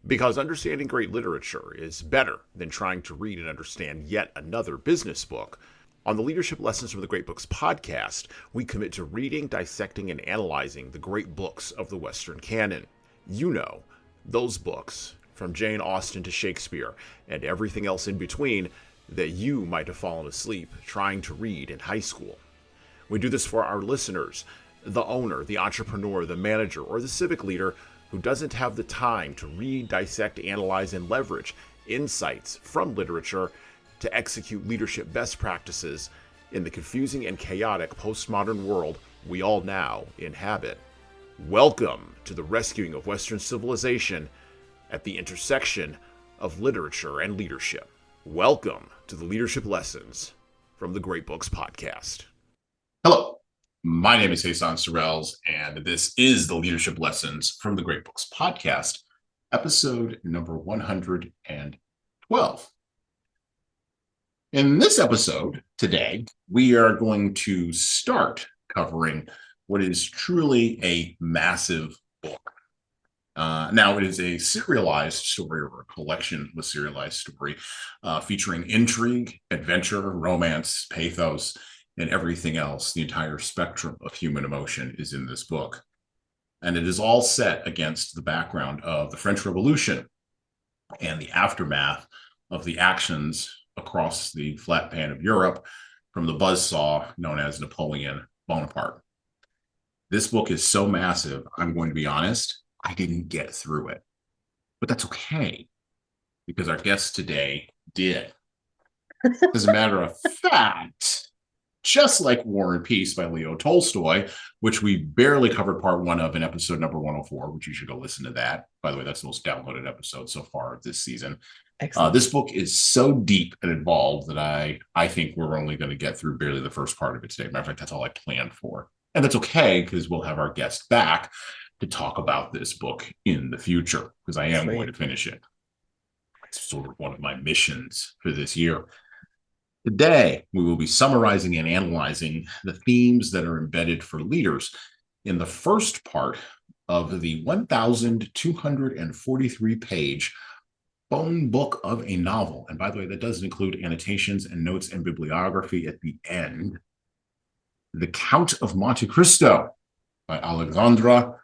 Because understanding great literature is better than trying to read and understand yet another business book. On the Leadership Lessons from the Great Books podcast, we commit to reading, dissecting, and analyzing the great books of the Western canon. You know, those books, from Jane Austen to Shakespeare, and everything else in between, that you might have fallen asleep trying to read in high school. We do this for our listeners, the owner, the entrepreneur, the manager, or the civic leader who doesn't have the time to read, dissect, analyze, and leverage insights from literature to execute leadership best practices in the confusing and chaotic postmodern world we all now inhabit. Welcome to the rescuing of Western civilization at the intersection of literature and leadership. Welcome to the Leadership Lessons from the Great Books podcast. Hello, my name is Hassan Sorrells, and this is the Leadership Lessons from the Great Books podcast, episode number 112. In this episode today, we are going to start covering what is truly a massive book. Now, it is a serialized story, or a collection of a serialized story, featuring intrigue, adventure, romance, pathos, and everything else. The entire spectrum of human emotion is in this book. And it is all set against the background of the French Revolution and the aftermath of the actions across the flat pan of Europe from the buzzsaw known as Napoleon Bonaparte. This book is so massive, I'm going to be honest, I didn't get through it. But that's okay, because our guest today did. As a matter of fact, just like War and Peace by Leo Tolstoy, which we barely covered part one of in episode number 104, which you should go listen to that. By the way, that's the most downloaded episode so far this season. This book is so deep and involved that I think we're only going to get through barely the first part of it today. Matter of fact, that's all I planned for. And that's okay, because we'll have our guest back to talk about this book in the future, because I am going to finish it. It's sort of one of my missions for this year. Today, we will be summarizing and analyzing the themes that are embedded for leaders in the first part of the 1,243-page bone book of a novel. And by the way, that doesn't include annotations and notes and bibliography at the end. The Count of Monte Cristo by Alexandre,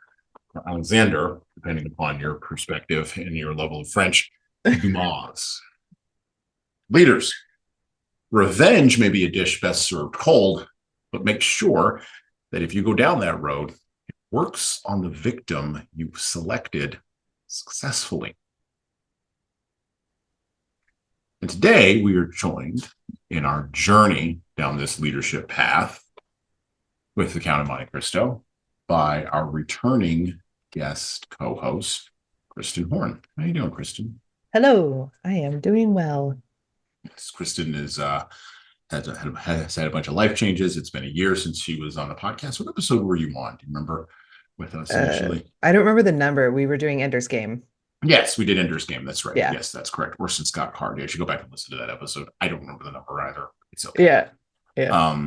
depending upon your perspective and your level of French, Dumas. Leaders, revenge may be a dish best served cold, but make sure that if you go down that road, it works on the victim you've selected successfully. And today we are joined in our journey down this leadership path with the Count of Monte Cristo by our returning guest co-host, Christen Horne. How are you doing, Christen? Hello, I am doing well. Yes, Christen has had a bunch of life changes. It's been a year since she was on the podcast. What episode were you on? Do you remember with us initially? I don't remember the number. We were doing Ender's Game. Yes, we did Ender's Game. That's right. Yeah. Yes, that's correct. Worse than Scott Card. I should go back and listen to that episode. I don't remember the number either. It's okay. Yeah.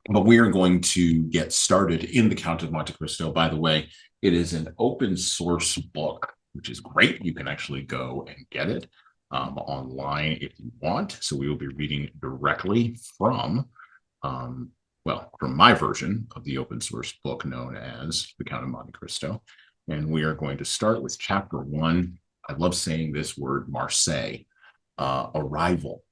But we are going to get started in the Count of Monte Cristo. By the way, it is an open source book, which is great. You can actually go and get it online if you want. So we will be reading directly from my version of the open source book known as The Count of Monte Cristo. And we are going to start with chapter 1. I love saying this word, Marseille, arrival.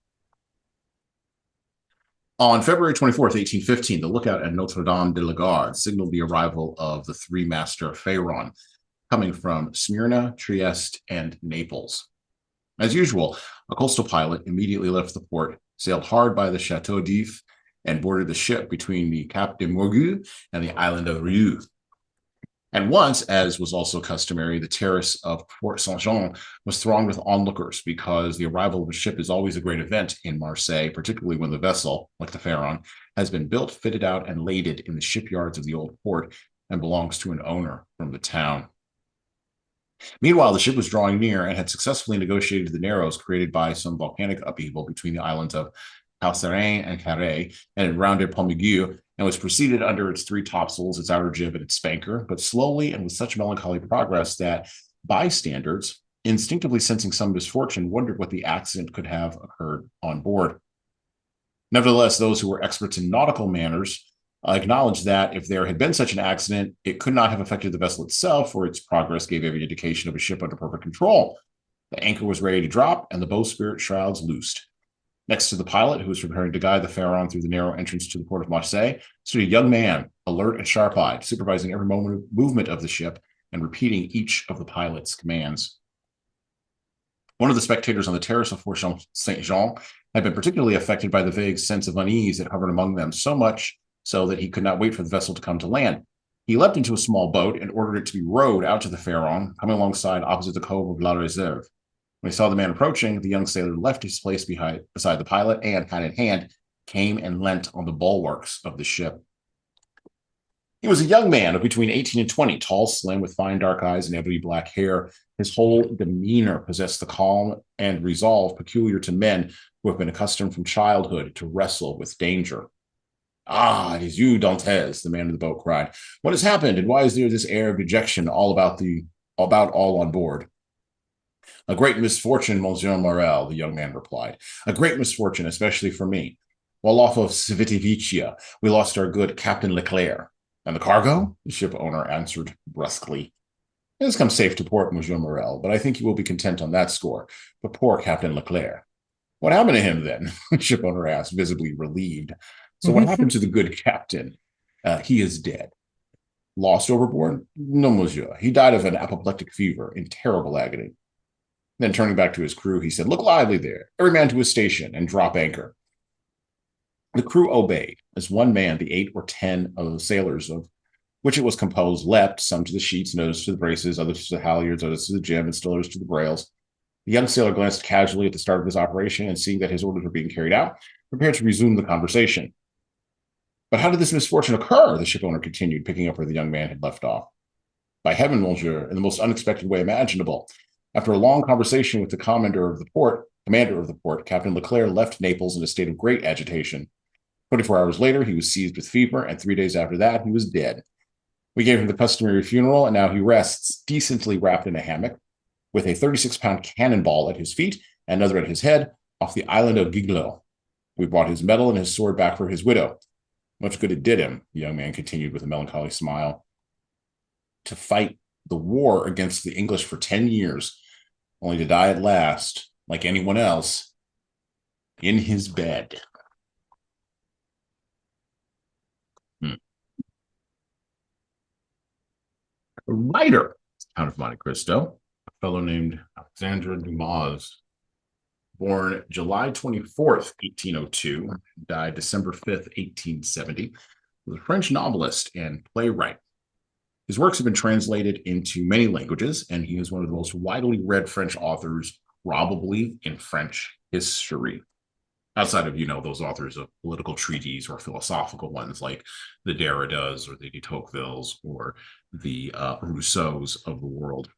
On February 24th, 1815, the lookout at Notre Dame de la Garde signaled the arrival of the three-master Pharaon, coming from Smyrna, Trieste, and Naples. As usual, a coastal pilot immediately left the port, sailed hard by the Chateau d'If, and boarded the ship between the Cap de Morgue and the island of Rieux. And once, as was also customary, the terrace of Port Saint-Jean was thronged with onlookers, because the arrival of a ship is always a great event in Marseille, particularly when the vessel, like the Pharaon, has been built, fitted out, and laded in the shipyards of the old port and belongs to an owner from the town. Meanwhile, the ship was drawing near and had successfully negotiated the narrows created by some volcanic upheaval between the islands of Calcerin and Carré, and it rounded Pomigue, and was proceeded under its three topsails, its outer jib, and its spanker, but slowly and with such melancholy progress that bystanders instinctively sensing some misfortune, wondered what the accident could have occurred on board. Nevertheless, those who were experts in nautical manners acknowledged that if there had been such an accident, it could not have affected the vessel itself, for its progress gave every indication of a ship under perfect control. The anchor was ready to drop, and the bowsprit shrouds loosed. Next to the pilot, who was preparing to guide the Pharaon through the narrow entrance to the port of Marseille, stood a young man, alert and sharp-eyed, supervising every movement of the ship and repeating each of the pilot's commands. One of the spectators on the terrace of Fort Saint-Jean had been particularly affected by the vague sense of unease that hovered among them, so much so that he could not wait for the vessel to come to land. He leapt into a small boat and ordered it to be rowed out to the Pharaon, coming alongside opposite the cove of La Réserve. When he saw the man approaching, the young sailor left his place beside the pilot and, hand in hand, came and leant on the bulwarks of the ship. He was a young man of between 18 and 20, tall, slim, with fine dark eyes and ebony black hair. His whole demeanor possessed the calm and resolve peculiar to men who have been accustomed from childhood to wrestle with danger. "Ah, it is you, Dantes," the man in the boat cried. "What has happened, and why is there this air of dejection about all on board?" "A great misfortune, Monsieur Morel," the young man replied. "A great misfortune, especially for me. While off of Civitavecchia, we lost our good Captain Leclerc." "And the cargo?" the ship owner answered brusquely. "It has come safe to port, Monsieur Morel, but I think you will be content on that score. But poor Captain Leclerc." "What happened to him, then?" the ship owner asked, visibly relieved. "So what happened to the good captain?" He is dead." "Lost overboard?" "No, monsieur. He died of an apoplectic fever in terrible agony." Then turning back to his crew, he said, "Look lively there, every man to his station, and drop anchor." The crew obeyed. As one man, the 8 or 10 of the sailors of which it was composed leapt, some to the sheets and others to the braces, others to the halyards, others to the jib, and still others to the brails. The young sailor glanced casually at the start of his operation, and seeing that his orders were being carried out, prepared to resume the conversation. "But how did this misfortune occur?" the ship owner continued, picking up where the young man had left off. "By heaven, monsieur, in the most unexpected way imaginable. After a long conversation with the commander of the port, Captain Leclerc left Naples in a state of great agitation. 24 hours later, he was seized with fever, and 3 days after that, he was dead. We gave him the customary funeral, and now he rests, decently wrapped in a hammock, with a 36-pound cannonball at his feet and another at his head, off the island of Giglo. We brought his medal and his sword back for his widow. Much good it did him," the young man continued with a melancholy smile, "to fight the war against the English for 10 years, only to die at last, like anyone else, in his bed." A writer, Count of Monte Cristo, a fellow named Alexandre Dumas, born July 24th, 1802, died December 5th, 1870, was a French novelist and playwright. His works have been translated into many languages, and he is one of the most widely read French authors, probably in French history. Outside of, those authors of political treatises or philosophical ones like the Derridas or the de Tocquevilles or the Rousseaus of the world.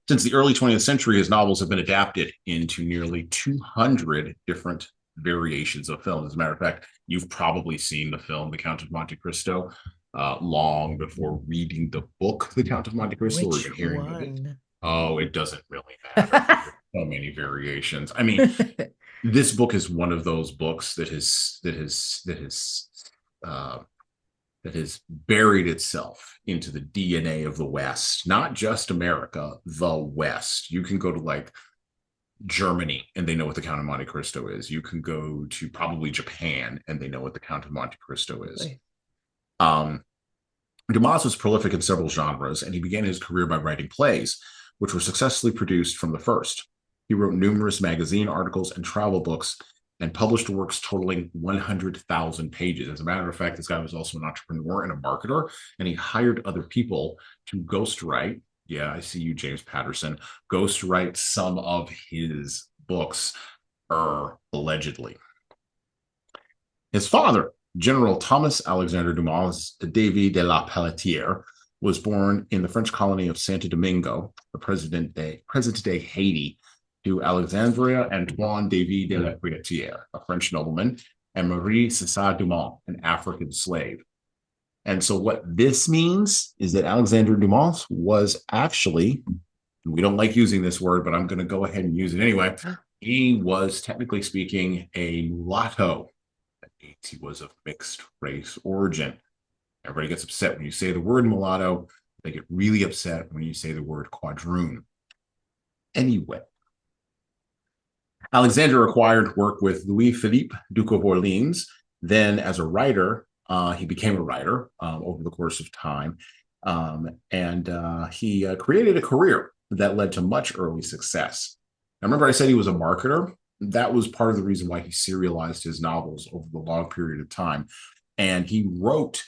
Since the early 20th century, his novels have been adapted into nearly 200 different variations of film. As a matter of fact, you've probably seen the film The Count of Monte Cristo long before reading the book The Count of Monte Cristo or even hearing of it. Oh, it doesn't really matter. So many variations. I mean, this book is one of those books that has buried itself into the DNA of the West, not just America, the West. You can go to like Germany and they know what the Count of Monte Cristo is. You can go to probably Japan and they know what the Count of Monte Cristo is. Dumas was prolific in several genres, and he began his career by writing plays, which were successfully produced from the first. He wrote numerous magazine articles and travel books and published works totaling 100,000 pages. As a matter of fact, this guy was also an entrepreneur and a marketer, and he hired other people to ghostwrite. Yeah, I see you, James Patterson. Ghostwrite some of his books, allegedly. His father, General Thomas Alexandre Dumas David de la Pelletière, was born in the French colony of Santo Domingo, the present-day Haiti, to Alexandre Antoine David de la Pelletière, a French nobleman, and Marie Cécile Dumas, an African slave. And so what this means is that Alexandre Dumas was actually We don't like using this word, but I'm going to go ahead and use it anyway. He was, technically speaking, a mulatto. That means he was of mixed race origin. Everybody gets upset when you say the word mulatto. They get really upset when you say the word quadroon. Anyway, Alexander acquired work with Louis-Philippe, Duke of Orleans. Then, as a writer, he became a writer over the course of time. He created a career that led to much early success. Now, remember I said he was a marketer? That was part of the reason why he serialized his novels over the long period of time. And he wrote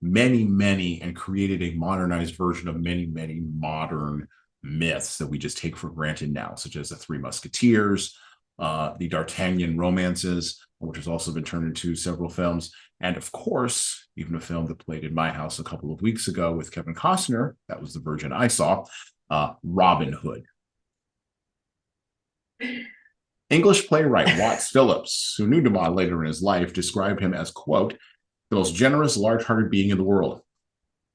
many, and created a modernized version of many modern myths that we just take for granted now, such as the Three Musketeers, the D'Artagnan romances, which has also been turned into several films. And of course, even a film that played in my house a couple of weeks ago with Kevin Costner, that was the version I saw, Robin Hood. English playwright Watts Phillips, who knew Dumas later in his life, described him as, quote, the most generous, large-hearted being in the world.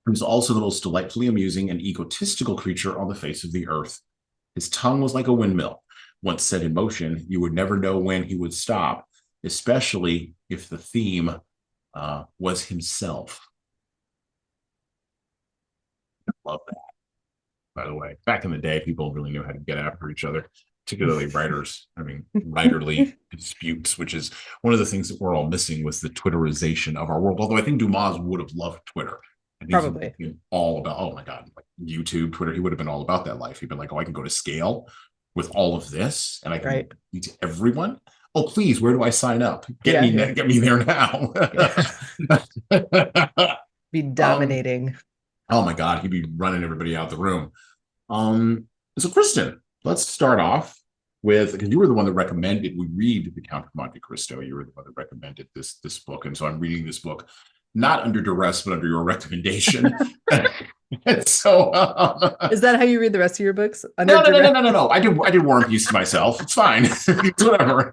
He was also the most delightfully amusing and egotistical creature on the face of the earth. His tongue was like a windmill. Once set in motion, you would never know when he would stop, especially if the theme was himself. I love that, by the way. Back in the day, people really knew how to get after each other, particularly writers. I mean, writerly disputes, which is one of the things that we're all missing with the Twitterization of our world. Although I think Dumas would have loved Twitter. And Probably. All about, oh my God, like YouTube, Twitter. He would have been all about that life. He'd been like, oh, I can go to scale with all of this and I can meet everyone. Oh, please, where do I sign up? Get me there now. Be dominating. Oh my God, he'd be running everybody out of the room. So Christen, let's start off with, because you were the one that recommended we read The Count of Monte Cristo. You were the one that recommended this book. And so I'm reading this book, not under duress, but under your recommendation. And so is that how you read the rest of your books? No. I did War and Peace to myself. It's fine. It's whatever.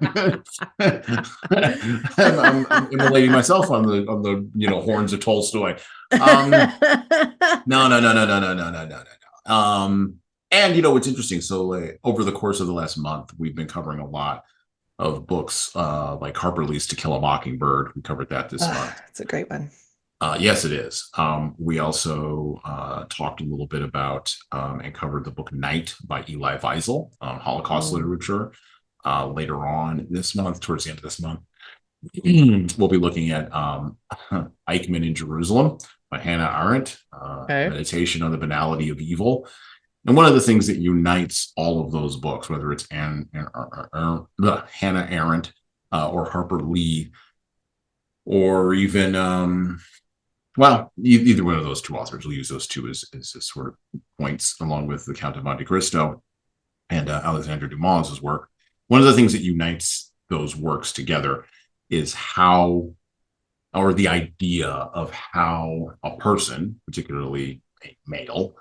I'm immolating myself on the horns of Tolstoy. No. And it's interesting. So over the course of the last month, we've been covering a lot of books like Harper Lee's To Kill a Mockingbird. We covered that this month. It's a great one. Yes, it is. We also talked a little bit about and covered the book Night by Elie Wiesel, Holocaust literature. Later on this month, towards the end of this month, we'll be looking at Eichmann in Jerusalem by Hannah Arendt, Meditation on the Banality of Evil. And one of the things that unites all of those books, whether it's Hannah Arendt or Harper Lee, or even either one of those two authors, we'll use those two as sort of points, along with The Count of Monte Cristo and Alexandre Dumas' work. One of the things that unites those works together is the idea of how a person, particularly a male,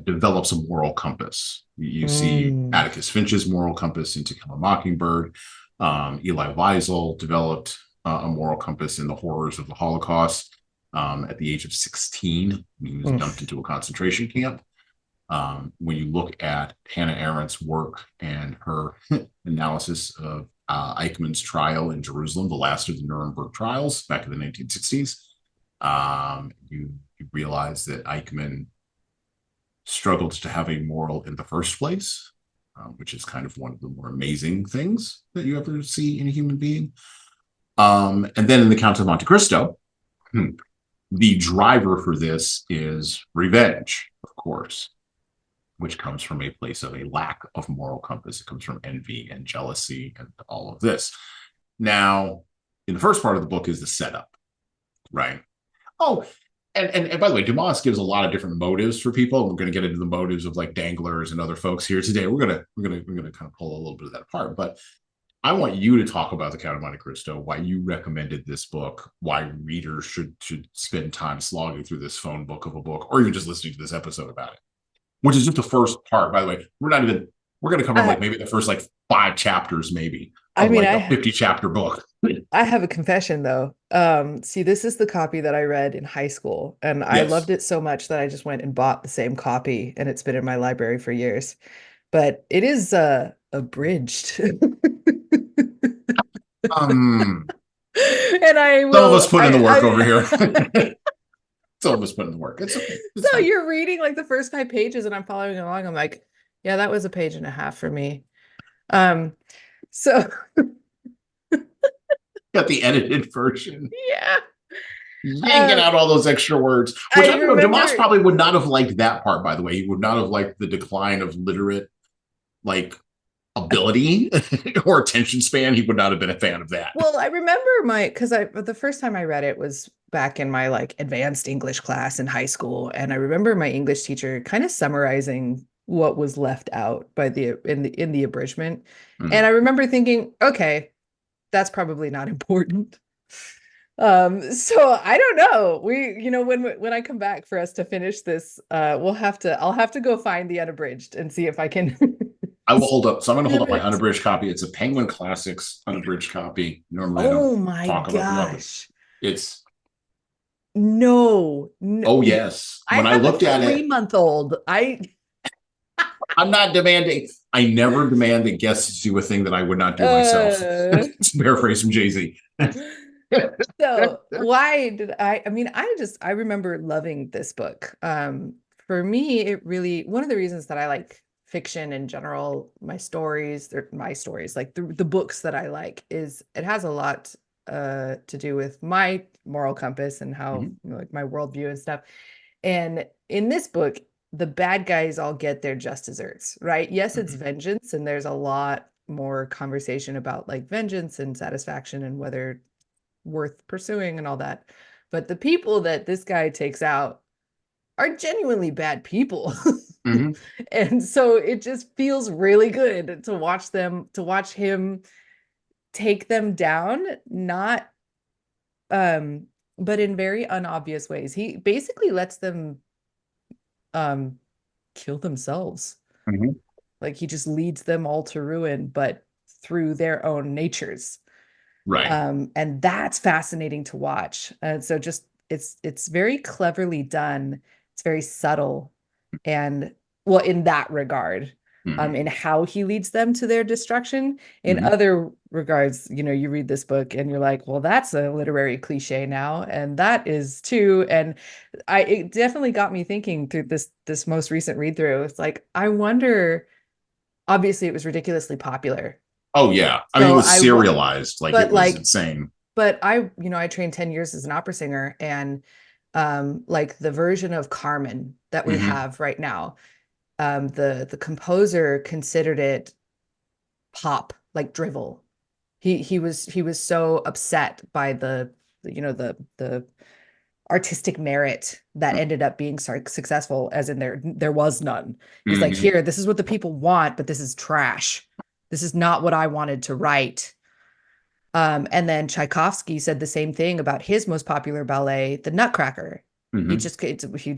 develops a moral compass. You see Atticus Finch's moral compass in To Kill a Mockingbird. Elie Wiesel developed a moral compass in The Horrors of the Holocaust. At the age of 16, he was dumped into a concentration camp. When you look at Hannah Arendt's work and her analysis of Eichmann's trial in Jerusalem, the last of the Nuremberg trials back in the 1960s, you realize that Eichmann struggled to have a moral in the first place, which is kind of one of the more amazing things that you ever see in a human being. And then in The Count of Monte Cristo, the driver for this is revenge, of course, which comes from a place of a lack of moral compass. It comes from envy and jealousy and all of this. Now, in the first part of the book is the setup, right? Oh, and by the way, Dumas gives a lot of different motives for people. We're going to get into the motives of like Danglars and other folks here today. We're gonna kind of pull a little bit of that apart, but I want you to talk about The Count of Monte Cristo, why you recommended this book, why readers should spend time slogging through this phone book of a book, or even just listening to this episode about it, which is just the first part. By the way, we're going to cover like maybe the first like 5 chapters, maybe. I of mean, like a 50 chapter book. I have a confession though. See, this is the copy that I read in high school, and I Yes. loved it so much that I just went and bought the same copy, and it's been in my library for years. But it is abridged. Um, And I some of us will put in the work over I here. Some of us put in the work. It's okay. It's so fine. you're reading like the first 5 pages and I'm following along. I'm like, yeah, that was a page and a half for me. Um, so Got the edited version. yeah. Yanking out all those extra words, which I I don't know. Dumas remember probably would not have liked that part, by the way. He would not have liked the decline of literate, like, ability or attention span. He would not have been a fan of that. Well, I remember because the first time I read it was back in my like advanced English class in high school, and I remember my English teacher kind of summarizing what was left out by in the abridgment, and I remember thinking, okay, that's probably not important. So I don't know. When I come back for us to finish this, I'll have to go find the unabridged and see if I can. I will hold up. So I'm going to hold up my unabridged copy. It's a Penguin Classics unabridged copy. Normally, I Oh don't my talk about gosh. it's. No. Oh yes. I When I have looked a at it, 3-month-old. I'm not demanding. I never demand that guests do a thing that I would not do myself. To paraphrase from Jay-Z. So why did I mean, I remember loving this book. For me, it really, one of the reasons that I like fiction in general, my stories, like the books that I like, is it has a lot to do with my moral compass and how like my worldview and stuff. And in this book, the bad guys all get their just desserts, right? Yes, it's vengeance, and there's a lot more conversation about like vengeance and satisfaction and whether worth pursuing and all that. But the people that this guy takes out are genuinely bad people. And so it just feels really good to watch him take them down, not but in very unobvious ways. He basically lets them kill themselves. Like he just leads them all to ruin, but through their own natures. Right. And that's fascinating to watch. So just it's very cleverly done. It's very subtle, and well, in that regard, in how he leads them to their destruction. In other regards, you read this book and you're like, well, that's a literary cliche now, and that is too. And it definitely got me thinking through this most recent read through. It's like, I wonder. Obviously, it was ridiculously popular. Oh yeah, I mean it was serialized, like it was insane. But I trained 10 years as an opera singer, and like the version of Carmen that we have right now, the composer considered it pop, like drivel. He was so upset by the artistic merit that ended up being successful, as in there was none. He's like, here, this is what the people want, but this is trash. This is not what I wanted to write. And then Tchaikovsky said the same thing about his most popular ballet, The Nutcracker. He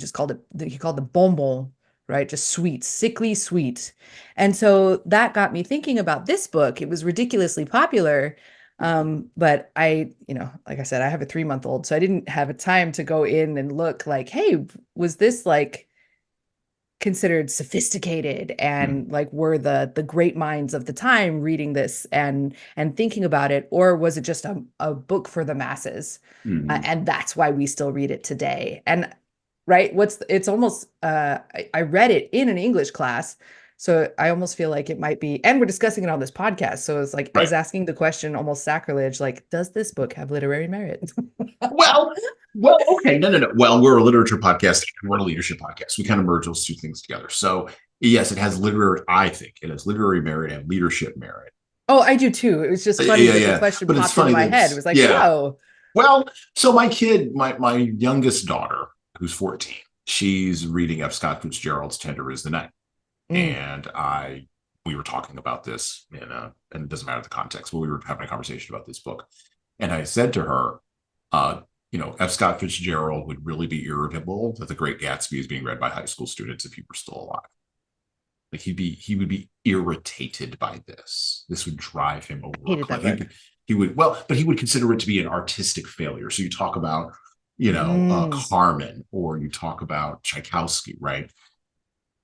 called the bonbon, right? Just sweet, sickly sweet. And so that got me thinking about this book. It was ridiculously popular. But like I said, I have a 3-month-old, so I didn't have a time to go in and look like, hey, was this like considered sophisticated, and like were the great minds of the time reading this and thinking about it, or was it just a book for the masses? And that's why we still read it today. And right, it's almost I read it in an English class, so I almost feel like it might be, and we're discussing it on this podcast, so it's like I was asking the question almost sacrilege, like, does this book have literary merit? Well, okay, no. Well, we're a literature podcast and we're a leadership podcast. We kind of merge those two things together. So yes, I think it has literary merit and leadership merit. Oh, I do too. It was just funny that the question popped into my head. It was like, whoa. Well, so my kid, my youngest daughter, who's 14, she's reading F. Scott Fitzgerald's Tender is the Night. And we were talking about this and it doesn't matter the context, but we were having a conversation about this book. And I said to her, F. Scott Fitzgerald would really be irritable that The Great Gatsby is being read by high school students if he were still alive. Like he would be irritated by this. This would drive him over a Hated that cliff. book. He would, but he would consider it to be an artistic failure. So you talk about, Carmen, or you talk about Tchaikovsky, right?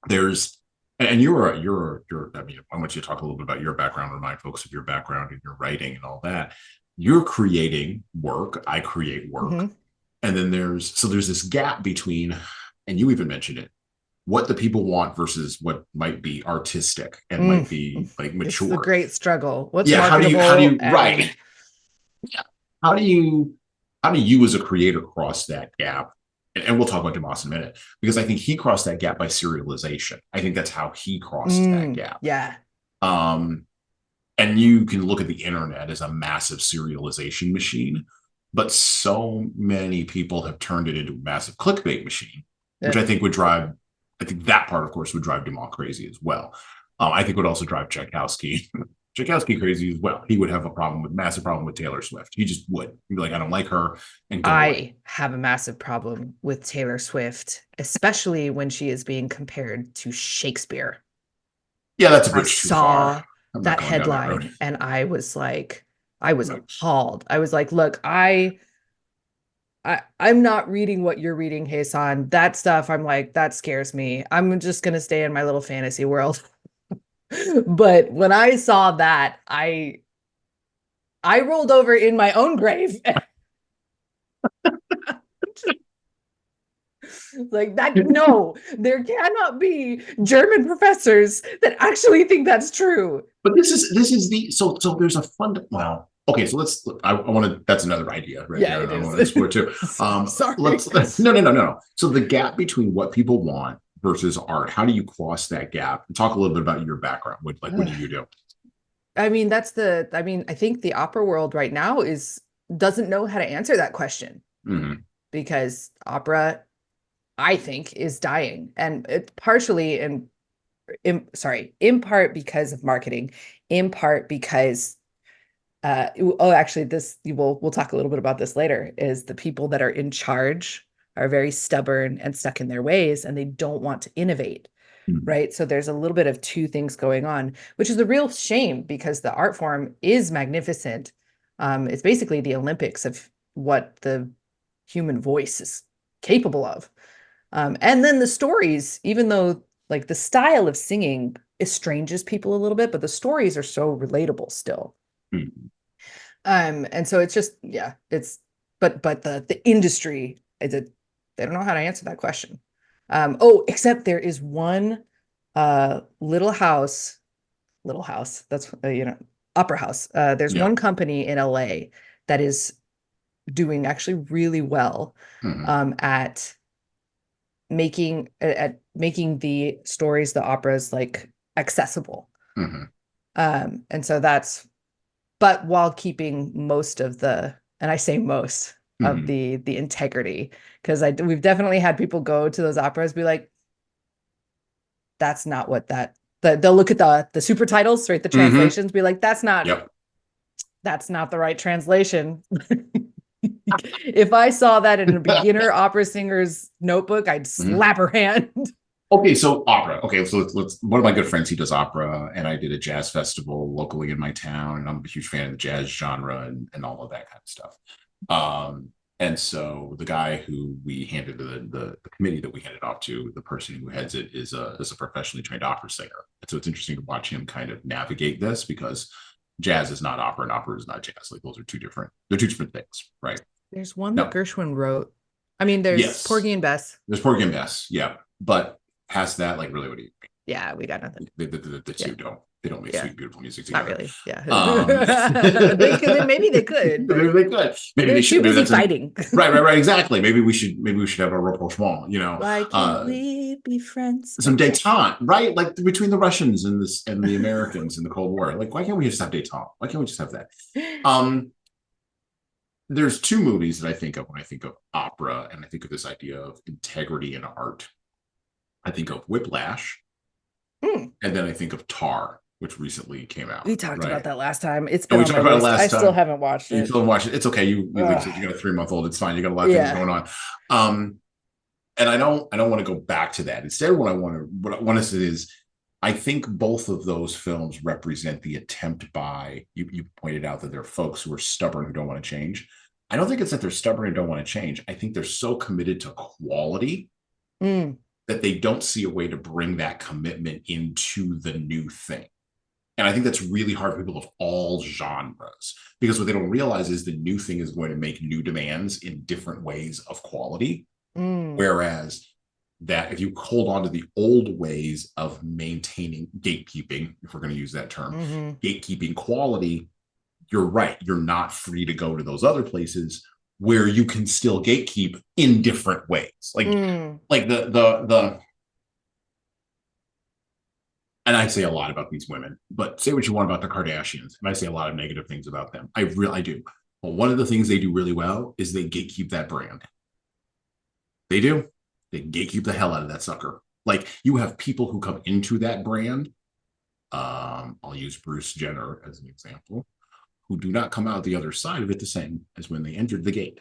There's, and you're, I mean, I want you to talk a little bit about your background, remind folks of your background and your writing and all that. You're creating work. I create work. And then there's this gap between, and you even mentioned it, what the people want versus what might be artistic and might be like mature. It's the great struggle. What's marketable? How do you right? Yeah. How do you as a creator cross that gap? And we'll talk about Dumas in a minute, because I think he crossed that gap by serialization. I think that's how he crossed that gap. Yeah. And you can look at the internet as a massive serialization machine, but so many people have turned it into a massive clickbait machine, which I think would drive. I think that part, of course, would drive Dumas crazy as well. I think would also drive Tchaikovsky crazy as well. He would have massive problem with Taylor Swift. He just would. He'd be like, I don't like her. And I have a massive problem with Taylor Swift, especially when she is being compared to Shakespeare. Yeah, that's a bridge too far. I saw that headline and I was appalled. I was like, look, I'm not reading what you're reading, Hasan. That stuff, I'm like, that scares me. I'm just going to stay in my little fantasy world. But when I saw that, I rolled over in my own grave. Like that, no, there cannot be German professors that actually think that's true. But this is the, so there's a well, okay, so I want to, that's another idea right there. I want to explore too. Sorry. No. So the gap between what people want versus art, how do you cross that gap? Talk a little bit about your background. What do you do? I mean, I think the opera world right now doesn't know how to answer that question, because opera, I think, is dying, and it's partially in part because of marketing, in part because actually we'll talk a little bit about this later, is the people that are in charge are very stubborn and stuck in their ways, and they don't want to innovate. Right. So there's a little bit of two things going on, which is a real shame, because the art form is magnificent. It's basically the Olympics of what the human voice is capable of. And then the stories, even though like the style of singing estranges people a little bit, but the stories are so relatable still. And so it's just, but the industry, they don't know how to answer that question. Except there is one little house, that's opera house. There's one company in LA that is doing actually really well at making the stories, the operas, like accessible. And so but while keeping most of the, and I say most of the integrity, because we've definitely had people go to those operas, be like, that's not what they'll look at the super titles, right? The translations, be like, that's not the right translation. If I saw that in a beginner opera singer's notebook, I'd slap her hand. Okay, so opera. Okay, so let's. One of my good friends, he does opera, and I did a jazz festival locally in my town, and I'm a huge fan of the jazz genre and all of that kind of stuff. And so the guy who we handed the committee that we handed off to, the person who heads it is a professionally trained opera singer. And so it's interesting to watch him kind of navigate this, because jazz is not opera and opera is not jazz. Like those are two different things, right? There's one that Gershwin wrote. I mean, there's Porgy and Bess. There's Porgy and Bess, yeah. But past that, like, really, what do you mean? Yeah, we got nothing. The two don't make sweet, beautiful music together. Not really. Yeah. Maybe they could. Maybe they could. Maybe they should. Maybe that's fighting. Right. Exactly. Maybe we should have a rapprochement. Why can't we be friends? Some détente, right? Like between the Russians and the Americans in the Cold War. Like, why can't we just have détente? Why can't we just have that? There's two movies that I think of when I think of opera, and I think of this idea of integrity in art. I think of Whiplash, and then I think of Tar, which recently came out. We talked about that last time. It's been we talked about it last time. I still haven't watched it. You still haven't watched it. It's okay. You got a 3-month-old. It's fine. You got a lot of things going on. And I don't want to go back to that. Instead, what I want to say is, I think both of those films represent the attempt by, you pointed out that there are folks who are stubborn who don't want to change. I don't think it's that they're stubborn and don't want to change. I think they're so committed to quality that they don't see a way to bring that commitment into the new thing. And I think that's really hard for people of all genres, because what they don't realize is the new thing is going to make new demands in different ways of quality. Whereas that if you hold on to the old ways of maintaining gatekeeping, if we're going to use that term, gatekeeping quality, you're right. You're not free to go to those other places where you can still gatekeep in different ways. Like the and I say a lot about these women, but say what you want about the Kardashians, and I say a lot of negative things about them. I do. But one of the things they do really well is they gatekeep that brand. They do. They gatekeep the hell out of that sucker. Like, you have people who come into that brand. I'll use Bruce Jenner as an example, who do not come out the other side of it the same as when they entered the gate.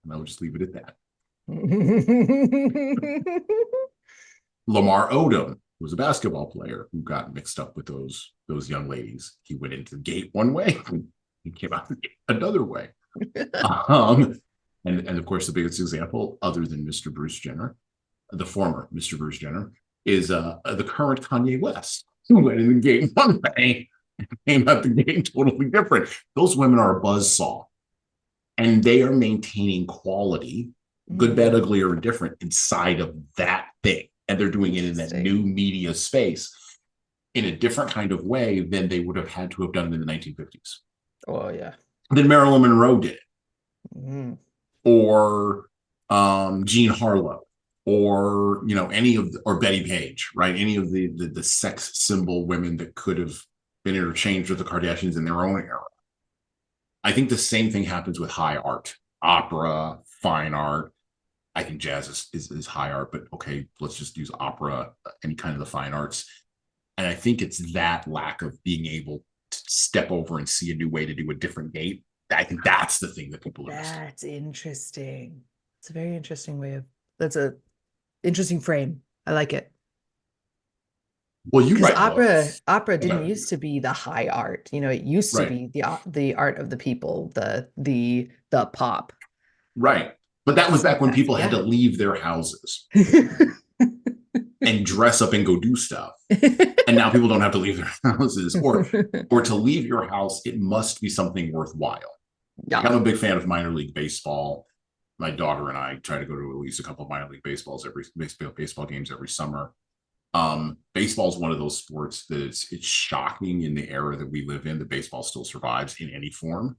And I'll just leave it at that. Lamar Odom was a basketball player who got mixed up with those young ladies. He went into the gate one way, and he came out the gate another way. And of course, the biggest example, other than Mr. Bruce Jenner, the former Mr. Bruce Jenner, is the current Kanye West, who went in the gate one way and came out the gate totally different. Those women are a buzzsaw, and they are maintaining quality, good, bad, ugly, or indifferent, inside of that thing. And they're doing it in that new media space in a different kind of way than they would have had to have done in the 1950s. Oh, yeah. Then Marilyn Monroe did it. Or Jean Harlow, or any of or Betty Page, right? Any of the sex symbol women that could have been interchanged with the Kardashians in their own era. I think the same thing happens with high art, opera, fine art. I think jazz is high art, but okay, let's just use opera, any kind of the fine arts. And I think it's that lack of being able to step over and see a new way to do a different gate. I think that's the thing that people are missing. That's interesting. It's a very interesting that's a interesting frame. I like it. Well, you because write opera didn't used to be the high art. It used to be the art of the people, the pop. Right. But that was back when people had to leave their houses and dress up and go do stuff. And now people don't have to leave their houses, or to leave your house, it must be something worthwhile. Yeah. I'm a big fan of minor league baseball. My daughter and I try to go to at least a couple of minor league baseball games every summer. Baseball is one of those sports that it's shocking in the era that we live in that baseball still survives in any form.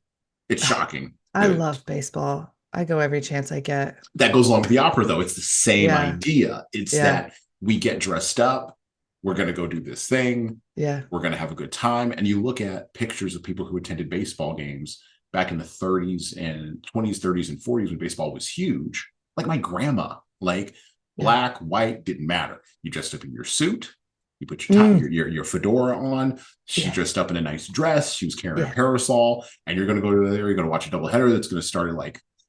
It's shocking. I love baseball. I go every chance I get. That goes along with the opera, though. It's the same idea. It's that we get dressed up. We're going to go do this thing. Yeah. We're going to have a good time. And you look at pictures of people who attended baseball games back in the 30s and 20s, 30s, and 40s when baseball was huge. Like my grandma, black, white, didn't matter. You dressed up in your suit. You put your tie, your fedora on. She dressed up in a nice dress. She was carrying a parasol. And you're going to go to there. You're going to watch a doubleheader that's going to start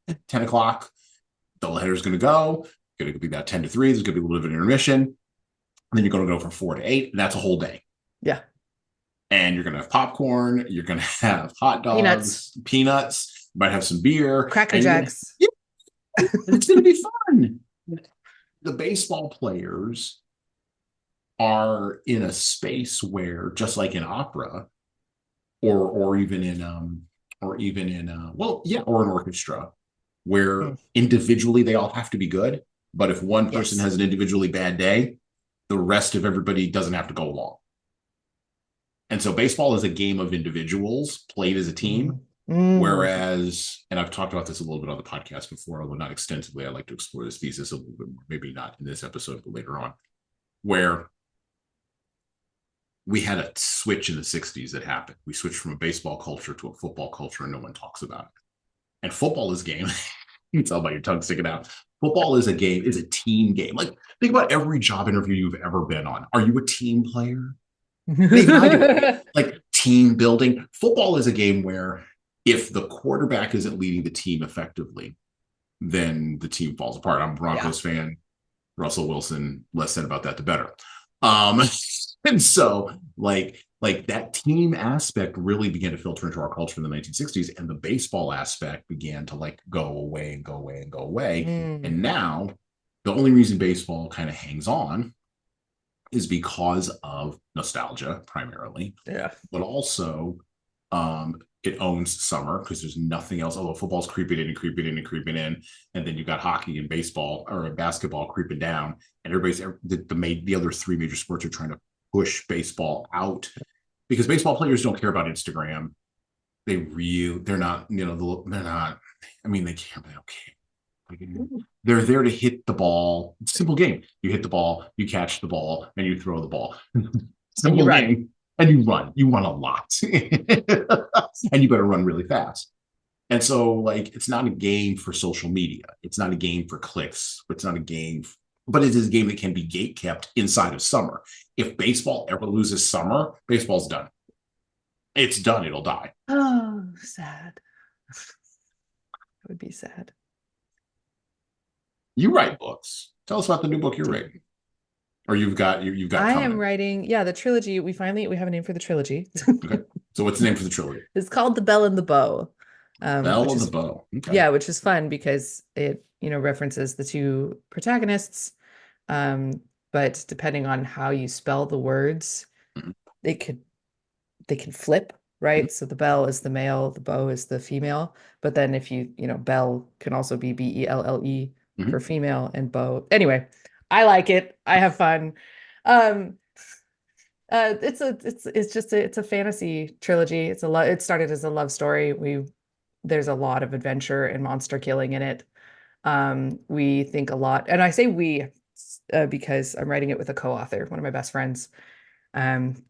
at 10 o'clock. Doubleheader is going to go. Going to be about 10 to 3. There's going to be a little bit of an intermission. And then you're going to go from 4 to 8. And that's a whole day. Yeah. And you're going to have popcorn. You're going to have hot dogs, peanuts. You might have some beer. Cracker Jacks. It's going to be fun. The baseball players are in a space where, just like in opera, or even in an orchestra, where individually they all have to be good, but if one person has an individually bad day, the rest of everybody doesn't have to go along. And so baseball is a game of individuals played as a team. Whereas, and I've talked about this a little bit on the podcast before, although not extensively, I like to explore this thesis a little bit more, maybe not in this episode, but later on, where we had a switch in the 60s that happened. We switched from a baseball culture to a football culture, and no one talks about it. And football is game. You can tell by your tongue sticking out. Football is a game, is a team game. Think about every job interview you've ever been on. Are you a team player? Team building. Football is a game where if the quarterback isn't leading the team effectively, then the team falls apart. I'm a Broncos fan. Russell Wilson, less said about that, the better. And so like that team aspect really began to filter into our culture in the 1960s, and the baseball aspect began to like go away and go away and go away. And now the only reason baseball kind of hangs on is because of nostalgia primarily, but also it owns summer because there's nothing else. Although football's creeping in and creeping in and creeping in, and then you got hockey and baseball or basketball creeping down, and everybody's the other three major sports are trying to push baseball out because baseball players don't care about Instagram. They're not, they're not. I mean, they care, but they don't care. They're there to hit the ball. It's a simple game. You hit the ball, you catch the ball, and you throw the ball. Simple game. And you run. You run a lot. And you better run really fast. And so, like, it's not a game for social media. It's not a game for clicks. It's not a game, but it is a game that can be gate kept inside of summer. If baseball ever loses summer, baseball's done. It's done. It'll die. Oh, sad. It would be sad. You write books. Tell us about the new book you're writing. Or you've got I am writing, the trilogy. We have a name for the trilogy. Okay. So what's the name for the trilogy? It's called The Bell and the Bow. Bell and the Bow. Okay. Yeah, which is fun because it, references the two protagonists. But depending on how you spell the words, they can flip, right? So the bell is the male, the bow is the female. But then if bell can also be Belle for female, and bow. Anyway, I like it. I have fun. It's a fantasy trilogy. It started as a love story. There's a lot of adventure and monster killing in it. We think a lot, and I say we because I'm writing it with a co-author, one of my best friends. And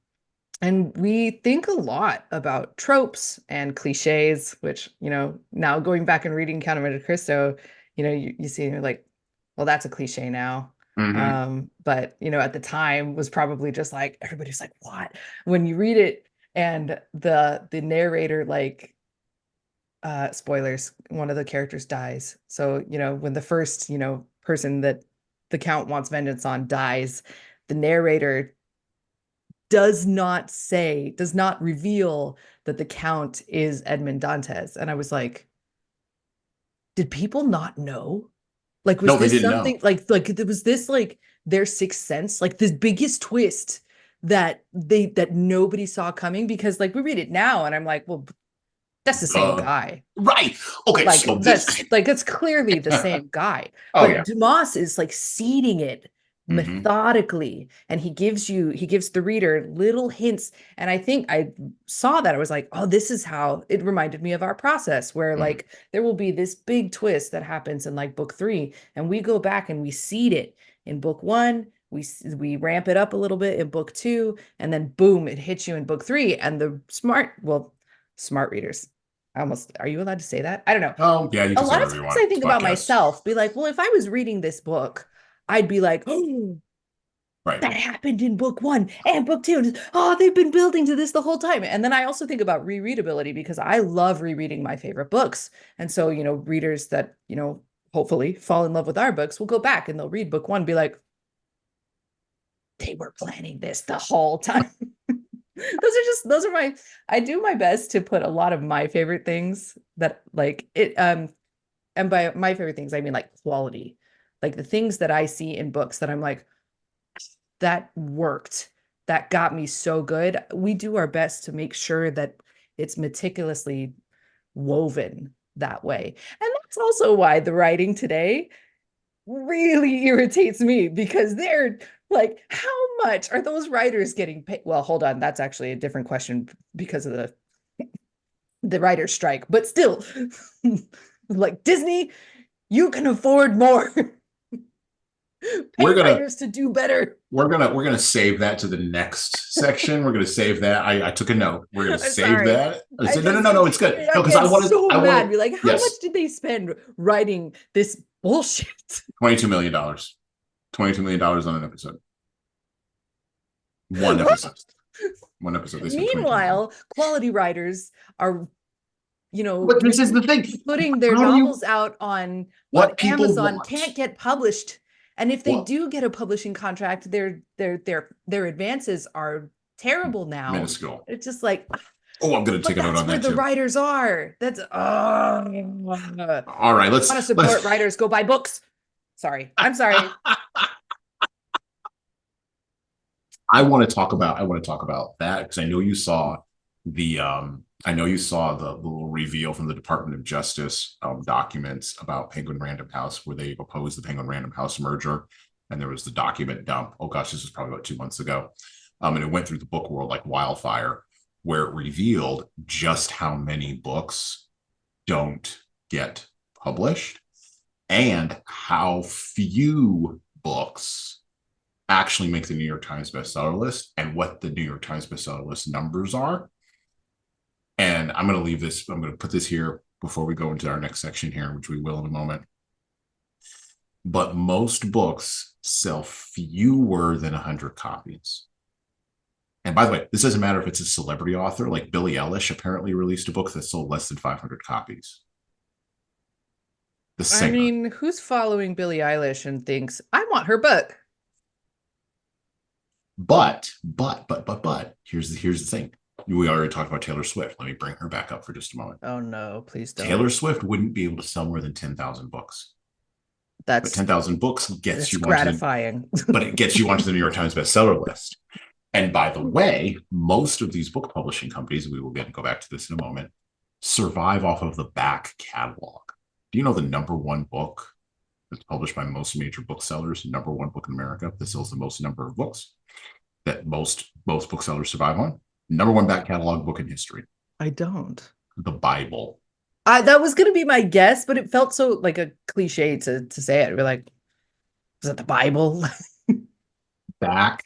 we think a lot about tropes and cliches, which, now going back and reading Count of Monte Cristo, you see, you're like, well, that's a cliche now. But at the time was probably just like, everybody's like, what? When you read it and the narrator, like, spoilers, one of the characters dies. So, when the first, person that the Count wants vengeance on dies, the narrator does not reveal that the Count is Edmond Dantes. And I was like, did people not know? Like, was this something know. like was this like their sixth sense, like this biggest twist that nobody saw coming? Because like we read it now and I'm like, well, that's the same guy. Right. Okay. Like so that's clearly the same guy. Oh, but Dumas is like seeding it methodically, and he gives the reader little hints. And I think I saw that I was like, oh, this is how it reminded me of our process, where like there will be this big twist that happens in like book 3, and we go back and we seed it in book 1, we ramp it up a little bit in book 2, and then boom, it hits you in book 3. And the smart readers, are you allowed to say that? I don't know. Oh yeah, a lot of times I think about myself, be like, well, if I was reading this book, I'd be like, oh, right, that happened in book 1 and book 2. Oh, they've been building to this the whole time. And then I also think about rereadability, because I love rereading my favorite books. And so, readers that, hopefully fall in love with our books will go back and they'll read book 1 and be like, they were planning this the whole time. I do my best to put a lot of my favorite things that like it, and by my favorite things, I mean like quality. Like the things that I see in books that I'm like, that worked, that got me so good. We do our best to make sure that it's meticulously woven that way. And that's also why the writing today really irritates me, because they're like, how much are those writers getting paid? Well, hold on. That's actually a different question because of the writer's strike. But still, like Disney, you can afford more. Pay writers to do better. We're gonna save that to the next section. We're gonna save that. I took a note. We're gonna save that. I said, no, it's good. No, because I wanted so mad. Be like, how much did they spend writing this bullshit? $22 million. $22 million on an episode. One episode. Meanwhile, quality writers are, but this is the thing, putting their novels out on what Amazon can't get published. And if they Well- do get a publishing contract, their advances are terrible now. Minuscule. It's just like, Oh, I'm going to but take a note that's on where that the too. writers are. That's All right, want to support writers, go buy books. Sorry. I'm sorry. I want to talk about that because I know you saw the little reveal from the Department of Justice documents about Penguin Random House, where they opposed the Penguin Random House merger, and there was the document dump. Oh gosh, this was probably about 2 months ago, and it went through the book world like wildfire, where it revealed just how many books don't get published and how few books actually make the New York Times bestseller list and what the New York Times bestseller list numbers are. And I'm going to put this here before we go into our next section here, which we will in a moment. But most books sell fewer than 100 copies. And by the way, this doesn't matter if it's a celebrity author, like Billie Eilish apparently released a book that sold less than 500 copies. The singer. I mean, who's following Billie Eilish and thinks, I want her book? But here's the thing. We already talked about Taylor Swift. Let me bring her back up for just a moment. Oh no, please don't. Taylor Swift wouldn't be able to sell more than 10,000 books. But 10,000 books gets you gratifying. But it gets you onto the New York Times bestseller list. And by the way, most of these book publishing companies, we will go back to this in a moment, survive off of the back catalog. Do you know the number one book that's published by most major booksellers, number one book in America that sells the most number of books that most booksellers survive on? Number one back catalog book in history. I don't. The Bible. That was going to be my guess, but it felt so like a cliche to say it. We're like, is it the Bible? Back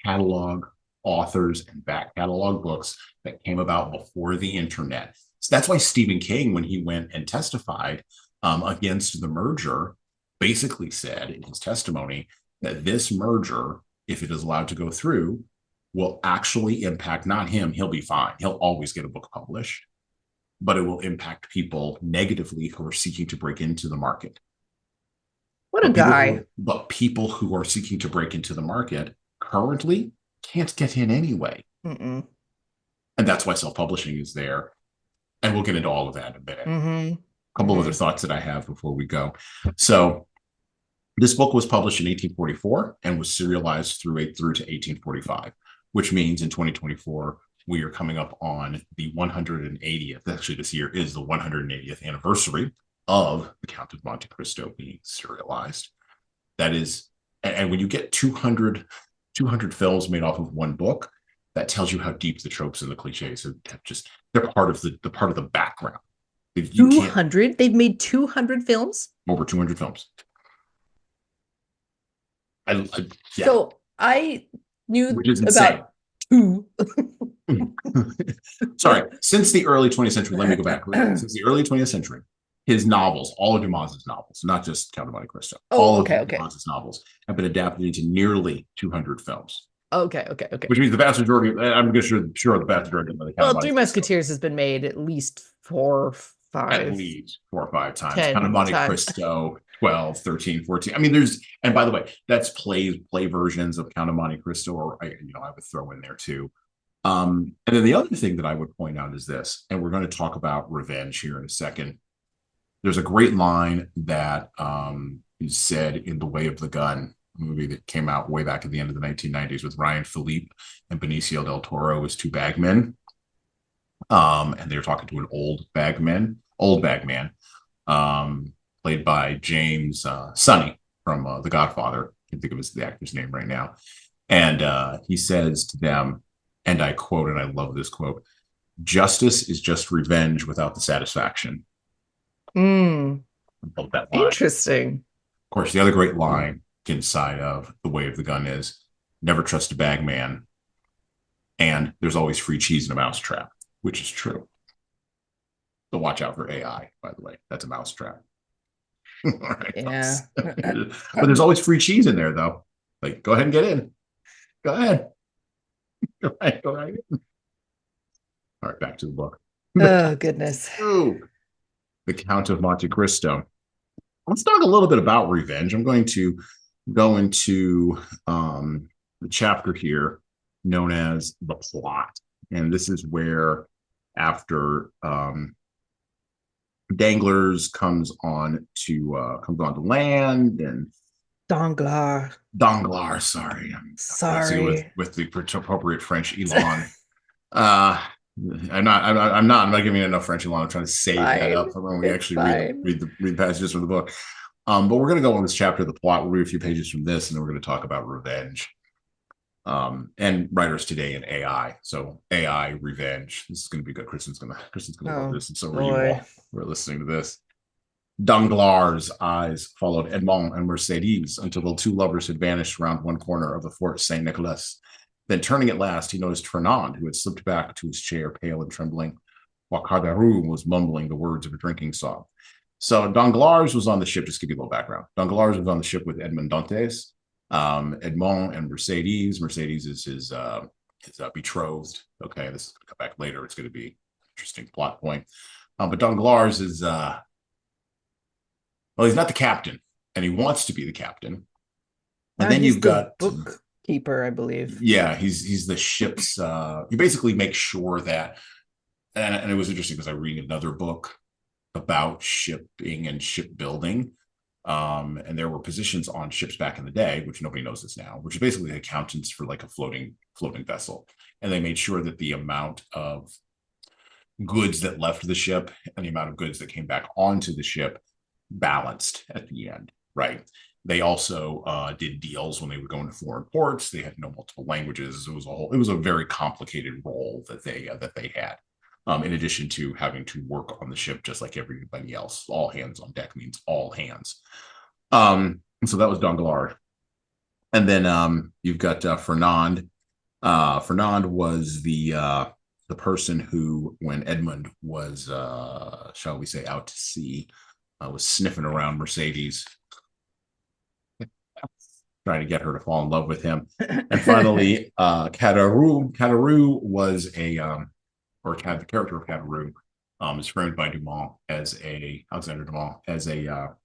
catalog authors and back catalog books that came about before the internet. So that's why Stephen King, when he went and testified against the merger, basically said in his testimony that this merger, if it is allowed to go through, will actually impact not him. He'll be fine. He'll always get a book published, but it will impact people negatively who are seeking to break into the market. What a guy. But people who are seeking to break into the market currently can't get in anyway. Mm-mm. And that's why self-publishing is there. And we'll get into all of that in a minute. Mm-hmm. A couple other thoughts that I have before we go. So this book was published in 1844 and was serialized through to 1845, which means in 2024, we are coming up on the 180th. Actually, this year is the 180th anniversary of The Count of Monte Cristo being serialized. That is, and when you get 200 films made off of one book, that tells you how deep the tropes and the cliches have just, they're part of the background. 200? They've made 200 films? Over 200 films. Yeah. So I knew Which is insane. about two. Sorry, since the early 20th century, let me go back. Since the early 20th century, his novels, all of Dumas's novels, not just Count of Monte Cristo, all of Dumas's novels have been adapted into nearly 200 films. Okay. Which means the vast majority, I'm sure the vast majority of the Well, Three Musketeers has been made at least 4 or 5. At least 4 or 5 times. 10 Count of Monte times. Cristo, 12, 13, 14. I mean, and by the way, that's play versions of Count of Monte Cristo, or I would throw in there too. And then the other thing that I would point out is this, and we're going to talk about revenge here in a second. There's a great line that is said in The Way of the Gun, a movie that came out way back at the end of the 1990s with Ryan Philippe and Benicio del Toro as 2 bagmen. And they were talking to an old bagman, played by James Sonny from The Godfather. I can't think of the actor's name right now. And he says to them, and I quote, and I love this quote, "Justice is just revenge without the satisfaction." I love that line. Interesting. Of course, the other great line inside of The Way of the Gun is, "Never trust a bagman, and there's always free cheese in a mousetrap," which is true. So watch out for AI, by the way. That's a mousetrap. Right, yeah. But there's always free cheese in there, though. Like, go ahead and get in. Go ahead. Go right in. All right, back to the book. Oh, goodness. The Count of Monte Cristo. Let's talk a little bit about revenge. I'm going to go into the chapter here known as the plot. And this is where after Danglars comes on to land, and Danglars. Danglars, sorry, I'm Sorry. with the appropriate French Elon. I'm not giving it enough French Elon. I'm trying to save that up for when we actually read passages from the book. But we're going to go on this chapter of the plot. We'll read a few pages from this, and then we're going to talk about revenge. And writers today in AI. So AI, revenge. This is going to be good. Christen's going to love this, and so are you all. We're listening to this. Danglars' eyes followed Edmond and Mercedes until the two lovers had vanished around one corner of the Fort Saint Nicolas. Then, turning at last, he noticed Fernand, who had slipped back to his chair, pale and trembling, while Cardarou was mumbling the words of a drinking song. So Danglars was on the ship. Just to give you a little background. Danglars was on the ship with Edmond Dantes, Edmond, and Mercedes. Mercedes is his betrothed. Okay, this is going to come back later. It's going to be an interesting plot point. But Danglars is, well, he's not the captain, and he wants to be the captain. And then you've got bookkeeper, I believe. Yeah, he's the ship's. He basically makes sure that, and it was interesting because I read another book about shipping and shipbuilding. And there were positions on ships back in the day, which nobody knows this now, which is basically accountants for like a floating vessel. And they made sure that the amount of goods that left the ship and the amount of goods that came back onto the ship balanced at the end, right? They also did deals when they would go into foreign ports. They had multiple languages. It was a very complicated role that they had. In addition to having to work on the ship just like everybody else. All hands on deck means all hands. And so that was Danglars. And then you've got Fernand. Fernand was the person who, when Edmond was, shall we say, out to sea, was sniffing around Mercedes, trying to get her to fall in love with him. And finally, Cardarou was the character of Cardarou is framed by Alexandre Dumas as a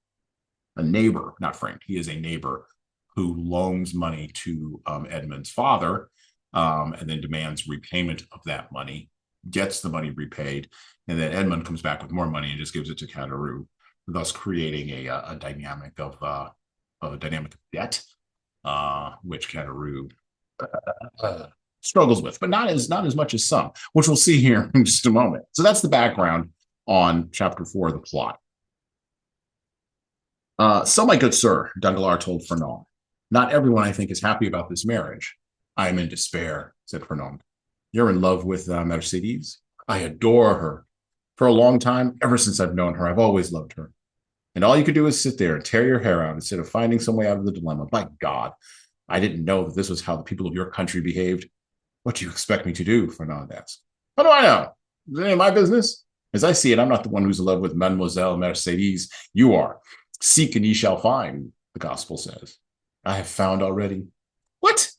neighbor, not friend. He is a neighbor who loans money to Edmond's father, and then demands repayment of that money, gets the money repaid, and then Edmond comes back with more money and just gives it to Cardarou, thus creating a dynamic of debt, which Cardarou struggles with, but not as much as some, which we'll see here in just a moment. So that's the background on chapter 4 of the plot. So, my good sir, Danglars told Fernand, not everyone, I think, is happy about this marriage. I am in despair, said Fernand. You're in love with Mercedes? I adore her. For a long time, ever since I've known her, I've always loved her. And all you could do is sit there and tear your hair out instead of finding some way out of the dilemma. My God, I didn't know that this was how the people of your country behaved. What do you expect me to do? Fernand asked. How do I know? Is it any of my business? As I see it, I'm not the one who's in love with Mademoiselle Mercedes. You are. Seek and ye shall find, the gospel says. I have found already. What?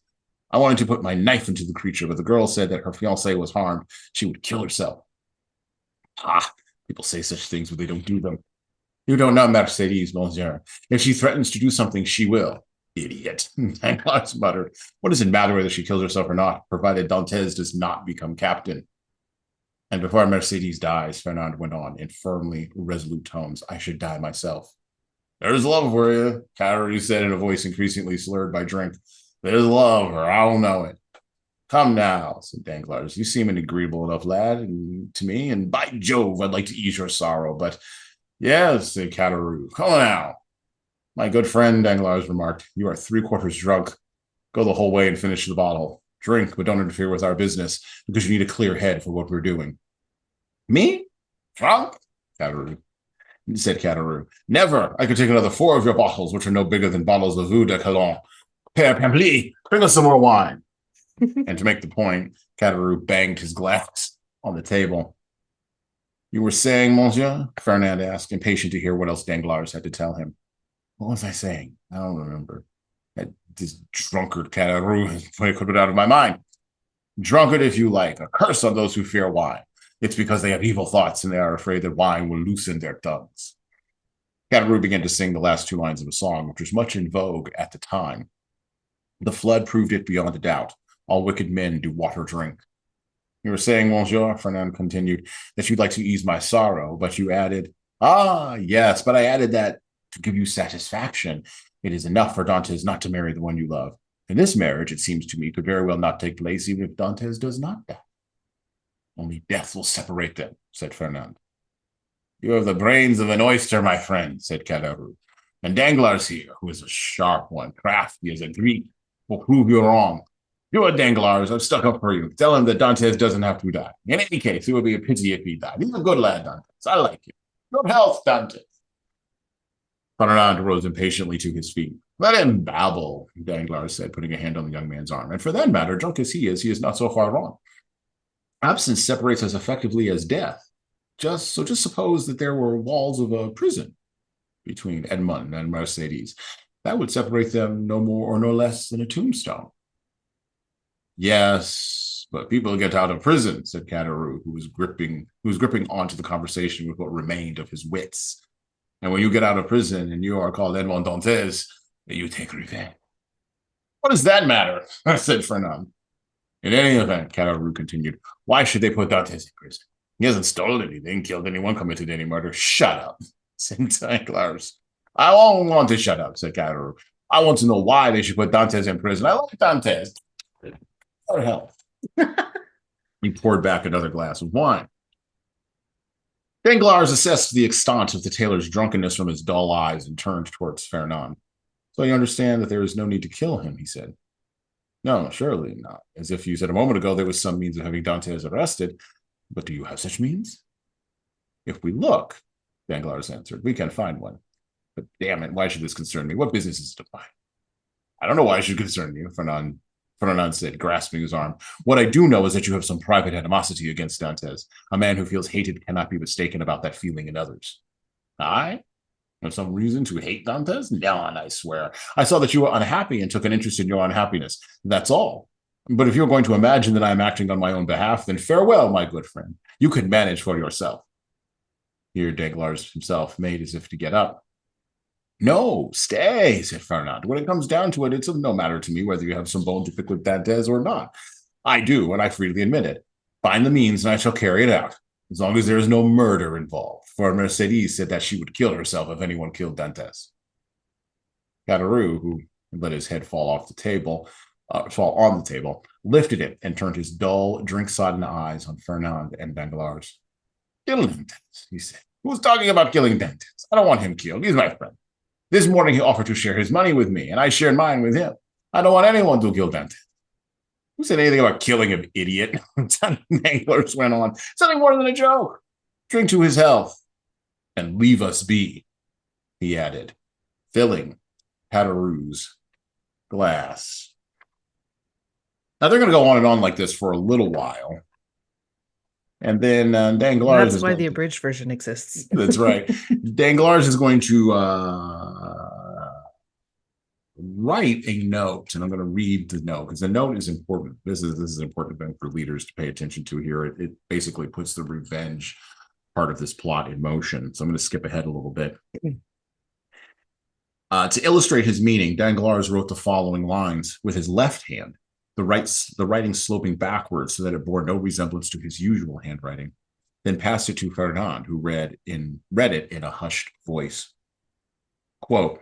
I wanted to put my knife into the creature, but the girl said that her fiancé was harmed. She would kill herself. People say such things, but they don't do them. You don't know Mercedes, monsieur. If she threatens to do something, she will. Idiot. Danglars muttered. What does it matter whether she kills herself or not, provided Dantes does not become captain? And before Mercedes dies, Fernand went on in firmly resolute tones, I should die myself. There's love for you, Cardarou said in a voice increasingly slurred by drink. There's love, or I don't know it. Come now, said Danglars. You seem an agreeable enough lad to me, and by Jove, I'd like to ease your sorrow, but yes, said Cardarou. Come now. My good friend, Danglars remarked, you are 3/4 drunk. Go the whole way and finish the bottle. Drink, but don't interfere with our business, because you need a clear head for what we're doing. Me? Drunk? Said Cardarou. Never. I could take another 4 of your bottles, which are no bigger than bottles of Vin de Cologne. Père Pampli, bring us some more wine. And to make the point, Cardarou banged his glass on the table. You were saying, monsieur? Fernand asked, impatient to hear what else Danglars had to tell him. What was I saying? I don't remember. This drunkard Cardarou I put it out of my mind. Drunkard if you like. A curse on those who fear wine. It's because they have evil thoughts and they are afraid that wine will loosen their tongues. Caderousse began to sing the last two lines of a song, which was much in vogue at the time. The flood proved it beyond a doubt. All wicked men do water drink. You were saying, Monsieur, Fernand continued, that you'd like to ease my sorrow, but you added, ah, yes, but I added that to give you satisfaction. It is enough for Dantes not to marry the one you love. And this marriage, it seems to me, could very well not take place even if Dantes does not die. Only death will separate them, said Fernand. You have the brains of an oyster, my friend, said Caderousse. And Danglars here, who is a sharp one, crafty as a Greek, will prove you wrong. You are Danglars, I've stuck up for you. Tell him that Dantes doesn't have to die. In any case, it would be a pity if he died. He's a good lad, Dantes. I like him. Good health, Dantes. Fernand rose impatiently to his feet. Let him babble, Danglars said, putting a hand on the young man's arm. And for that matter, drunk as he is not so far wrong. Absence separates as effectively as death. Just suppose that there were walls of a prison between Edmond and Mercedes. That would separate them no more or no less than a tombstone. Yes, but people get out of prison, said Caderousse, who was gripping onto the conversation with what remained of his wits. And when you get out of prison and you are called Edmond Dantes, you take revenge. What does that matter? Said Fernand. In any event, Caderousse continued, why should they put Dantes in prison? He hasn't stolen anything, killed anyone, committed any murder. Shut up, said Danglars. I won't want to shut up, said Caderousse. I want to know why they should put Dantes in prison. I like Dantes. For health. He poured back another glass of wine. Danglars assessed the extent of the tailor's drunkenness from his dull eyes and turned towards Fernand. So you understand that there is no need to kill him, he said. No, surely not. As if you said a moment ago there was some means of having Dantes arrested. But do you have such means? If we look, Danglars answered, we can find one. But damn it, why should this concern me? What business is it of mine? I don't know why it should concern you, Fernand said, grasping his arm. What I do know is that you have some private animosity against Dantes. A man who feels hated cannot be mistaken about that feeling in others. I have some reason to hate Dantes? None, I swear. I saw that you were unhappy and took an interest in your unhappiness. That's all. But if you're going to imagine that I am acting on my own behalf, then farewell, my good friend. You can manage for yourself. Here Danglars himself made as if to get up. No, stay, said Fernand. When it comes down to it, it's of no matter to me whether you have some bone to pick with Dantes or not. I do, and I freely admit it. Find the means, and I shall carry it out, as long as there is no murder involved, for Mercedes said that she would kill herself if anyone killed Dantes. Caderousse, who let his head fall on the table, lifted it and turned his dull, drink-sodden eyes on Fernand and Danglars. Kill Dantes, he said. Who's talking about killing Dantes? I don't want him killed. He's my friend. This morning he offered to share his money with me, and I shared mine with him. I don't want anyone to kill Dantes. Who said anything about killing an idiot? Danglars went on. It's nothing more than a joke. Drink to his health and leave us be, he added, filling Caderousse's glass. Now, they're going to go on and on like this for a little while. And then Danglars... That's why the abridged version exists. That's right. Danglars is going to write a note, and I'm going to read the note, because the note is important. This is an important thing for leaders to pay attention to here. It basically puts the revenge part of this plot in motion. So I'm going to skip ahead a little bit. To illustrate his meaning, Danglars wrote the following lines with his left hand, the writing sloping backwards so that it bore no resemblance to his usual handwriting, then passed it to Fernand, who read it in a hushed voice. Quote,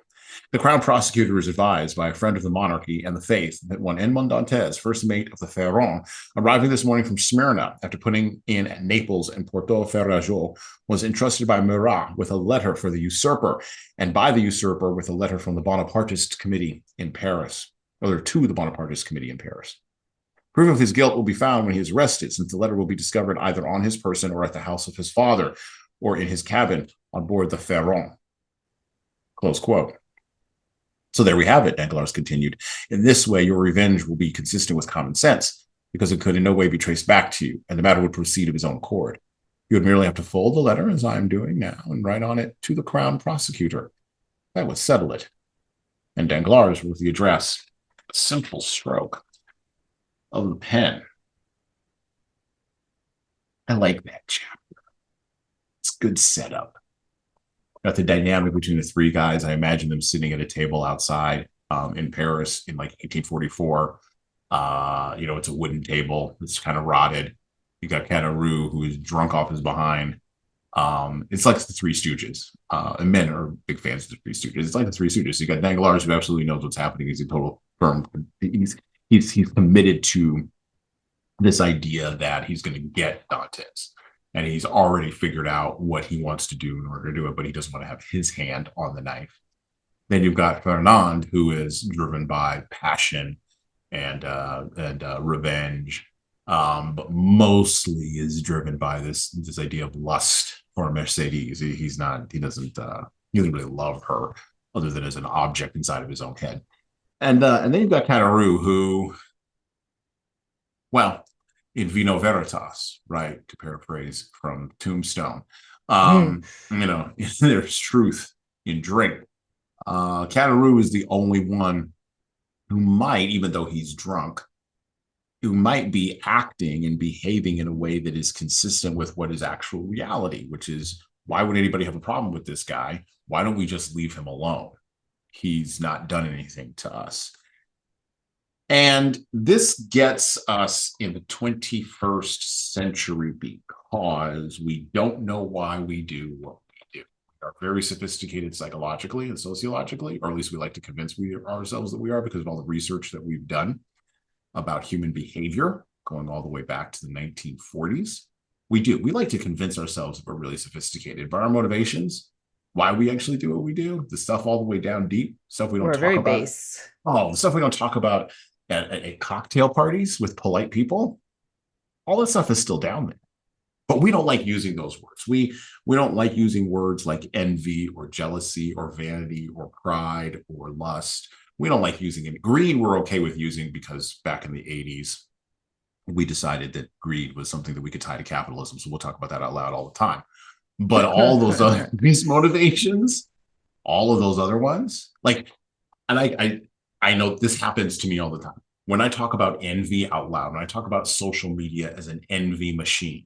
the Crown Prosecutor is advised by a friend of the monarchy and the faith that one Edmond Dantes, first mate of the Pharaon, arriving this morning from Smyrna after putting in at Naples and Porto Ferrajo, was entrusted by Murat with a letter for the usurper, and by the usurper with a letter from the Bonapartist Committee in Paris, or to the Bonapartist Committee in Paris. Proof of his guilt will be found when he is arrested, since the letter will be discovered either on his person or at the house of his father, or in his cabin on board the Pharaon. Close quote. So there we have it, Danglars continued. In this way, your revenge will be consistent with common sense, because it could in no way be traced back to you, and the matter would proceed of his own accord. You would merely have to fold the letter, as I am doing now, and write on it to the Crown Prosecutor. That would settle it. And Danglars, with the address, a simple stroke of the pen. I like that chapter. It's good setup. got the dynamic between the three guys. I imagine them sitting at a table outside in Paris in like 1844. It's a wooden table. It's kind of rotted. You got Cataroo, who is drunk off his behind. It's like the Three Stooges. And men are big fans of the Three Stooges. It's like the Three Stooges. You got Danglars, who absolutely knows what's happening. He's a total firm. He's committed to this idea that he's going to get Dantes. And he's already figured out what he wants to do in order to do it, but he doesn't want to have his hand on the knife. Then you've got Fernand, who is driven by passion and revenge, but mostly is driven by this idea of lust for Mercedes. He doesn't really love her other than as an object inside of his own head. And then you've got Cataroo, who, well, in vino veritas, right, to paraphrase from Tombstone, there's truth in drink. Cataroo is the only one who might, even though he's drunk, who might be acting and behaving in a way that is consistent with what is actual reality, which is, why would anybody have a problem with this guy? Why don't we just leave him alone? He's not done anything to us. And this gets us in the 21st century because we don't know why we do what we do. We are very sophisticated psychologically and sociologically, or at least we like to convince ourselves that we are because of all the research that we've done about human behavior going all the way back to the 1940s. We like to convince ourselves that we're really sophisticated, but our motivations, why we actually do what we do, the stuff all the way down deep, stuff we don't talk about. Base. Oh, the stuff we don't talk about at cocktail parties with polite people, all that stuff is still down there. But we don't like using those words. We don't like using words like envy or jealousy or vanity or pride or lust. We don't like using it. Greed we're okay with using because back in the 80s, we decided that greed was something that we could tie to capitalism. So we'll talk about that out loud all the time. But all those other these motivations, all of those other ones, like, and I know this happens to me all the time. When I talk about envy out loud, when I talk about social media as an envy machine,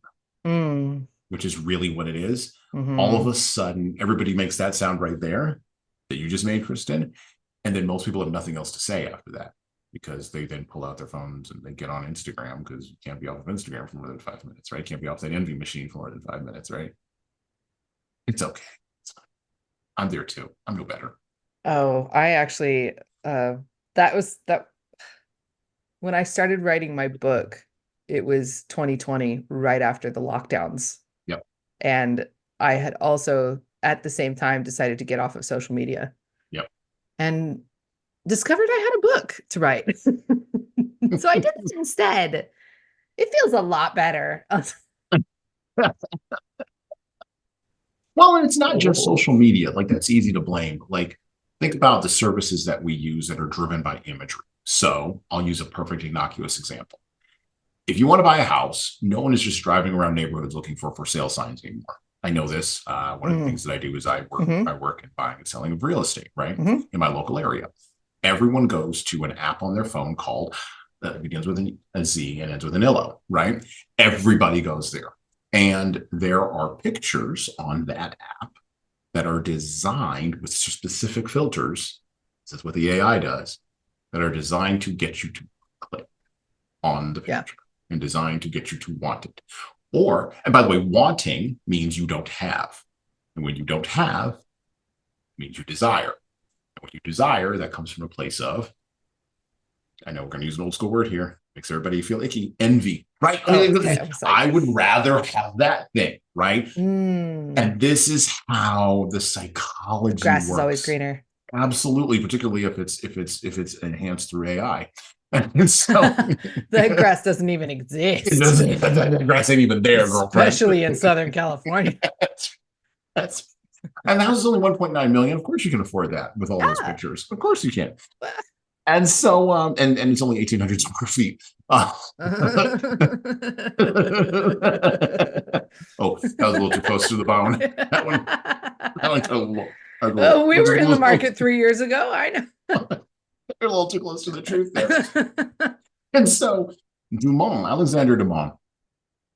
which is really what it is, all of a sudden, everybody makes that sound right there that you just made, Christen. And then most people have nothing else to say after that because they then pull out their phones and they get on Instagram because you can't be off of Instagram for more than 5 minutes, right? Can't be off that envy machine for more than 5 minutes, right? It's okay. It's fine. I'm there too. I'm no better. Oh, I actually, that when I started writing my book, it was 2020, right after the lockdowns. Yep. And I had also at the same time decided to get off of social media. Yep. And discovered I had a book to write. So I did this instead. It feels a lot better. Well, and it's not just social media. Like, that's easy to blame. Like, think about the services that we use that are driven by imagery. So I'll use a perfect innocuous example. If you want to buy a house, no one is just driving around neighborhoods looking for sale signs anymore. I know this. One of the things that I do is I work in buying and selling of real estate, right? In my local area. Everyone goes to an app on their phone called, that begins with a Z and ends with an ILO, right? Everybody goes there. And there are pictures on that app that are designed with specific filters. This is what the AI does, that are designed to get you to click on the picture and designed to get you to want it. And by the way, wanting means you don't have. And when you don't have, it means you desire. And when you desire, that comes from a place of, I know we're going to use an old school word here, makes everybody feel icky, envy, right? I would rather have that thing, right? And this is how the psychology Grass works. Is always greener. Absolutely, particularly if it's enhanced through AI. And so the grass doesn't even exist. The grass ain't even there, girlfriend. Especially in Southern California. That's and the house is only 1.9 million. Of course you can afford that with all those pictures. Of course you can. And so and it's only 1,800 square feet. Oh, that was a little too close to the bone. That one got a little. We were in the market 3 years ago. I know. They're a little too close to the truth there. And so Alexandre Dumas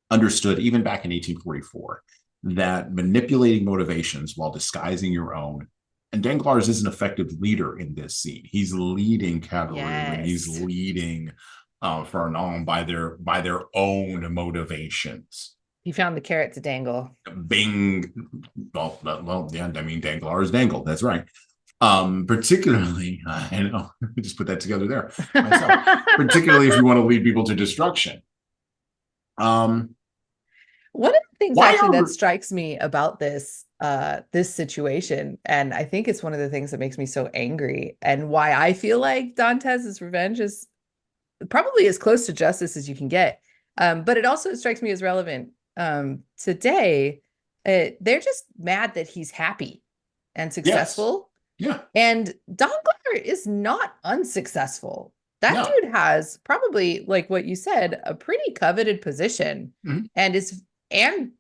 understood even back in 1844 that manipulating motivations while disguising your own. And Danglars is an effective leader in this scene. He's leading cavalry when he's leading Fernand by their own motivations. He found the carrot to dangle. Bing. Well, yeah, I mean, Danglars dangled. That's right. Particularly, I know, just put that together there myself. Particularly if you want to lead people to destruction. One of the things actually that strikes me about this situation, and I think it's one of the things that makes me so angry, and why I feel like Dantes' revenge is probably as close to justice as you can get. But it also strikes me as relevant today. They're just mad that he's happy and successful. Yes. Yeah. And Danglars is not unsuccessful. That dude has probably, like what you said, a pretty coveted position, and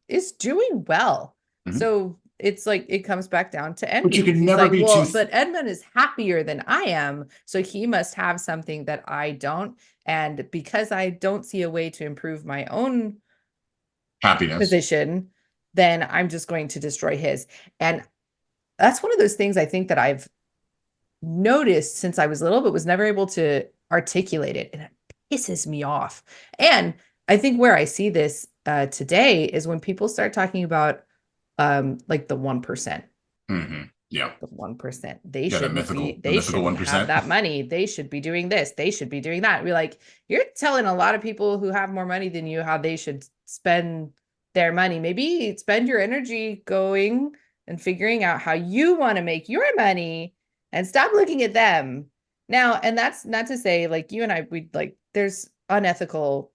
is doing well. So it's like it comes back down to envy. But you can never be too. But Edmond is happier than I am, so he must have something that I don't. And because I don't see a way to improve my own happiness position, then I'm just going to destroy his. And that's one of those things I think that I've noticed since I was little, but was never able to articulate it. And it pisses me off. And I think where I see this today is when people start talking about like the 1%. Yeah. The 1%. They should have that money. They should be doing this. They should be doing that. We're like, you're telling a lot of people who have more money than you how they should spend their money. Maybe spend your energy going and figuring out how you want to make your money and stop looking at them. Now, and that's not to say, like, you and I, we like, there's unethical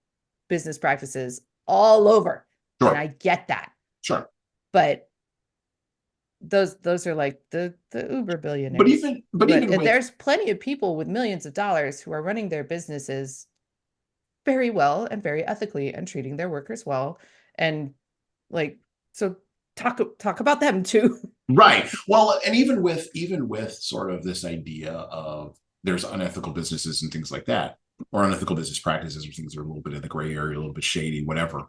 business practices all over. Sure. And I get that. Sure. But those are like the uber billionaires. But even there's plenty of people with millions of dollars who are running their businesses very well and very ethically and treating their workers well. And like, so talk about them too. Right. Well, and even with sort of this idea of there's unethical businesses and things like that, or unethical business practices or things that are a little bit in the gray area, a little bit shady, whatever.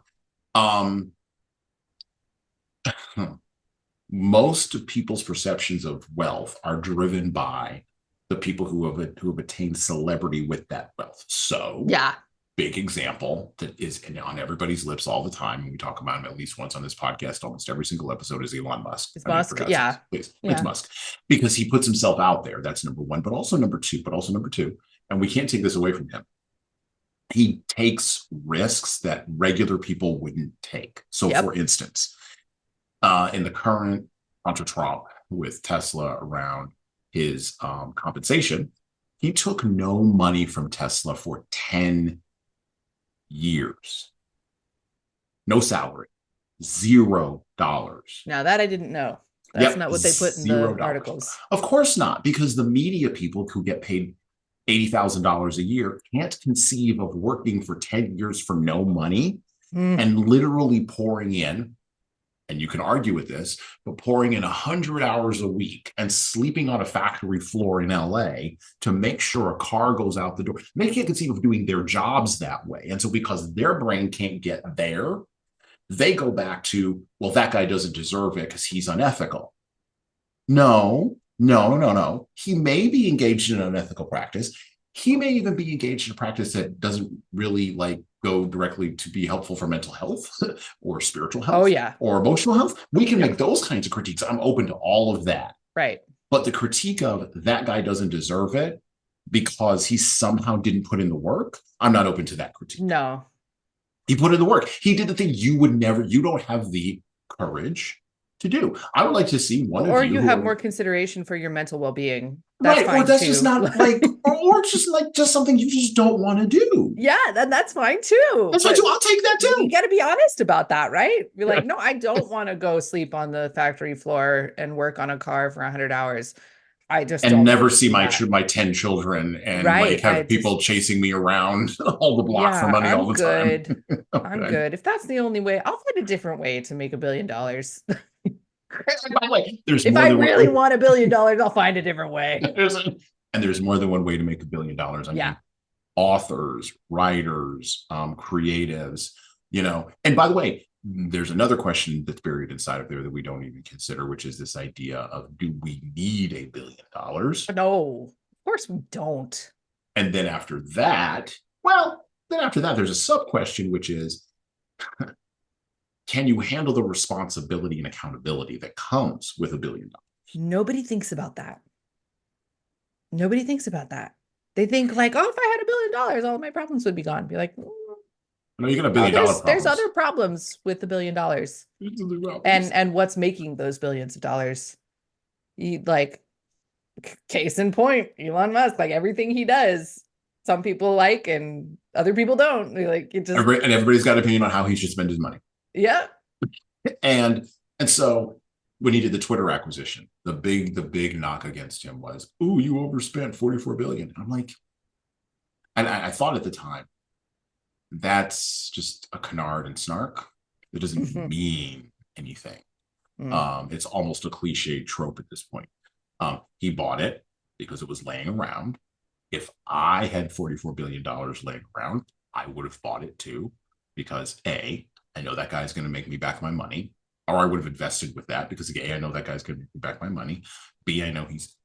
Most of people's perceptions of wealth are driven by the people who have attained celebrity with that wealth. So yeah. Big example that is on everybody's lips all the time. We talk about him at least once on this podcast. Almost every single episode is Elon Musk. It's Musk, yeah. Please. Yeah. It's Musk. Because he puts himself out there. That's number one. But also number two. And we can't take this away from him. He takes risks that regular people wouldn't take. So for instance, in the current contre-Trump with Tesla around his compensation, he took no money from Tesla for 10 years. No salary. $0. Now that I didn't know. That's not what they put in the articles. Of course not, because the media people who get paid $80,000 a year can't conceive of working for 10 years for no money and literally pouring in, and you can argue with this, but pouring in 100 hours a week and sleeping on a factory floor in LA to make sure a car goes out the door. They can't conceive of doing their jobs that way. And so because their brain can't get there, they go back to, well, that guy doesn't deserve it because he's unethical. No. He may be engaged in an unethical practice. He may even be engaged in a practice that doesn't really go directly to be helpful for mental health or spiritual health or emotional health. We can make those kinds of critiques. I'm open to all of that. Right. But the critique of that guy doesn't deserve it because he somehow didn't put in the work, I'm not open to that critique. No. He put in the work. He did the thing you don't have the courage to do. I would like to see one of you. Or you have more consideration for your mental well-being. That's right. Or that's just not or just something you just don't want to do. Yeah, that's fine too. That's fine too. I'll take that too. You got to be honest about that, right? Be like, no, I don't want to go sleep on the factory floor and work on a car for 100 hours. I just and never see my 10 children and have people chasing me around all the block for money all the time. I'm good. If that's the only way, I'll find a different way to make $1 billion. By the way, if I really want $1 billion, I'll find a different way. There's more than one way to make $1 billion. I mean, authors, writers, creatives, and by the way, there's another question that's buried inside of there that we don't even consider, which is this idea of, do we need $1 billion? No, of course we don't. And then after that, there's a sub question, which is, can you handle the responsibility and accountability that comes with $1 billion? Nobody thinks about that. Nobody thinks about that. They think like, oh, if I had $1 billion, all of my problems would be gone. Be like, no, you got $1 billion problems. There's other problems with $1 billion. And what's making those billions of dollars? Case in point, Elon Musk, like everything he does, some people like and other people don't. Like it just and everybody's got an opinion on how he should spend his money. Yeah. And so when he did the Twitter acquisition, the big knock against him was, "Ooh, you overspent $44 billion." I'm like, and I thought at the time, that's just a canard and snark. It doesn't mean anything. It's almost a cliche trope at this point. He bought it because it was laying around. If I had $44 billion laying around, I would have bought it too, because A, I know that guy's going to make me back my money, or I would have invested with that because A, I know that guy's going to make me back my money. B, I know he's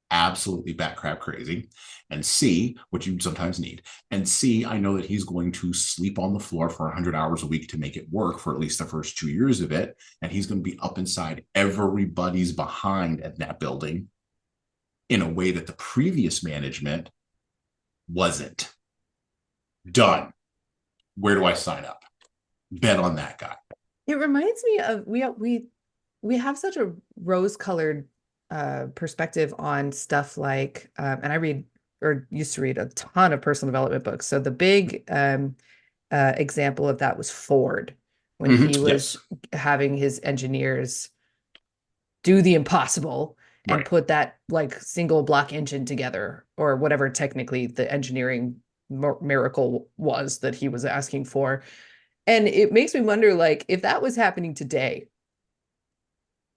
absolutely bat crap crazy. And C, which you sometimes need. And C, I know that he's going to sleep on the floor for 100 hours a week to make it work for at least the first 2 years of it. And he's going to be up inside everybody's behind at that building in a way that the previous management wasn't. Done. Where do I sign up? Bet on that guy. It reminds me of we have such a rose-colored perspective on stuff like and I read or used to read a ton of personal development books. So the big example of that was Ford, when he was having his engineers do the impossible and put that like single block engine together, or whatever technically the engineering miracle was that he was asking for. And it makes me wonder, like, if that was happening today,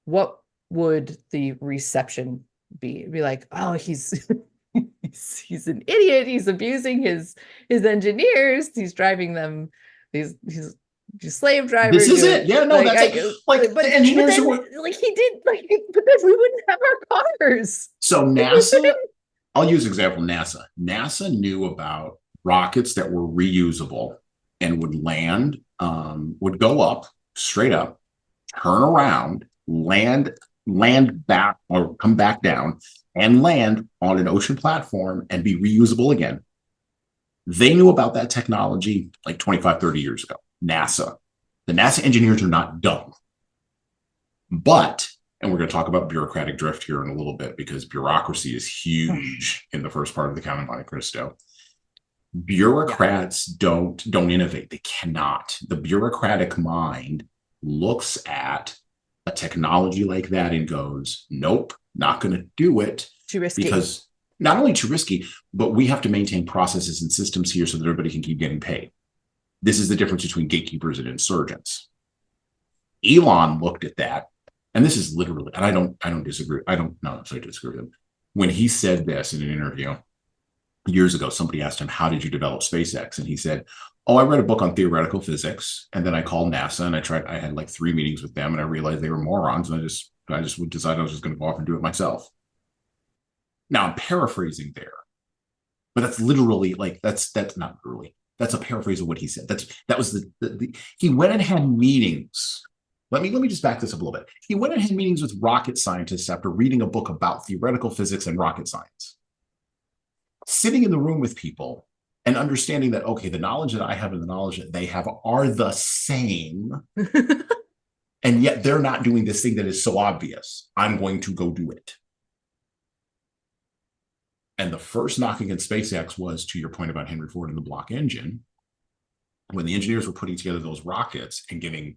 what would the reception be? It'd be like, oh, he's he's an idiot. He's abusing his engineers. He's driving them. He's slave drivers. This is it. Yeah, no, like, that's but the engineers then, like he did, like, but then we wouldn't have our cars. So NASA, I'll use example NASA. NASA knew about rockets that were reusable and would land, would go up, straight up, turn around, land back or come back down and land on an ocean platform and be reusable again. They knew about that technology like 25, 30 years ago. NASA. The NASA engineers are not dumb. But, and we're going to talk about bureaucratic drift here in a little bit, because bureaucracy is huge in the first part of the Count of Monte Cristo. Bureaucrats don't innovate. They cannot. The bureaucratic mind looks at a technology like that and goes, nope, not going to do it. Too risky. Because not only too risky, but we have to maintain processes and systems here so that everybody can keep getting paid. This is the difference between gatekeepers and insurgents. Elon looked at that, and this is literally, and I don't disagree. I disagree with him. When he said this in an interview years ago, somebody asked him, how did you develop SpaceX? And he said, oh, I read a book on theoretical physics, and then I called NASA and I had like 3 meetings with them, and I realized they were morons, and I just would decide I was just going to go off and do it myself. Now I'm paraphrasing there, but that's literally like, that's not literally, that's a paraphrase of what he said. That was he went and had meetings. Let me just back this up a little bit. He went and had meetings with rocket scientists after reading a book about theoretical physics and rocket science. Sitting in the room with people and understanding that, okay, the knowledge that I have and the knowledge that they have are the same. And yet they're not doing this thing that is so obvious. I'm going to go do it. And the first knock against SpaceX was, to your point about Henry Ford and the block engine, when the engineers were putting together those rockets and getting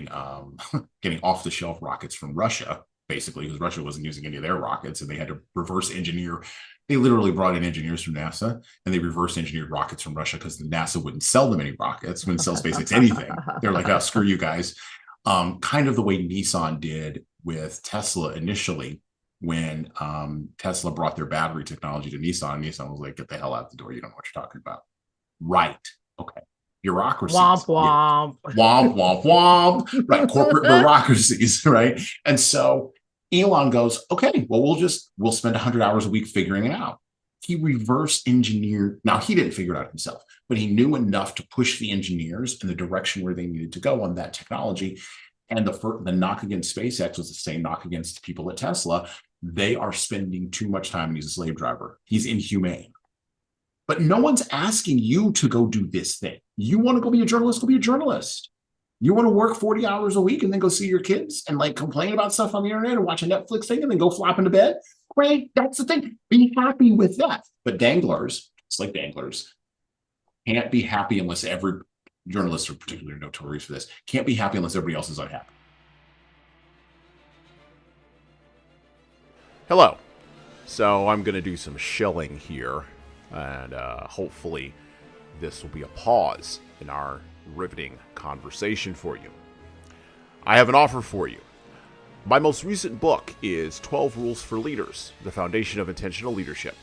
off the shelf rockets from Russia, basically, because Russia wasn't using any of their rockets, and they had to reverse engineer. They literally brought in engineers from NASA, and they reverse engineered rockets from Russia because NASA wouldn't sell them any rockets, wouldn't sell SpaceX anything. They're like, oh, screw you guys. Kind of the way Nissan did with Tesla initially, when Tesla brought their battery technology to Nissan was like, get the hell out the door. You don't know what you're talking about. Right. Okay. bureaucracies. Womp womp. Womp, womp, womp. Right. Corporate bureaucracies. Right. And so Elon goes, okay, well, we'll spend 100 hours a week figuring it out. He reverse engineered. Now, he didn't figure it out himself, but he knew enough to push the engineers in the direction where they needed to go on that technology. And the knock against SpaceX was the same knock against people at Tesla. They are spending too much time, and he's a slave driver. He's inhumane. But no one's asking you to go do this thing. You want to go be a journalist, go be a journalist. You want to work 40 hours a week and then go see your kids and like complain about stuff on the internet and watch a Netflix thing and then go flop into bed? Great, that's the thing. Be happy with that. But Danglars, it's like Danglars, can't be happy unless every journalists are particularly notorious for this, can't be happy unless everybody else is unhappy. Hello. So I'm going to do some shilling here, and hopefully this will be a pause in our riveting conversation for you. I have an offer for you. My most recent book is 12 Rules for Leaders, The Foundation of Intentional Leadership.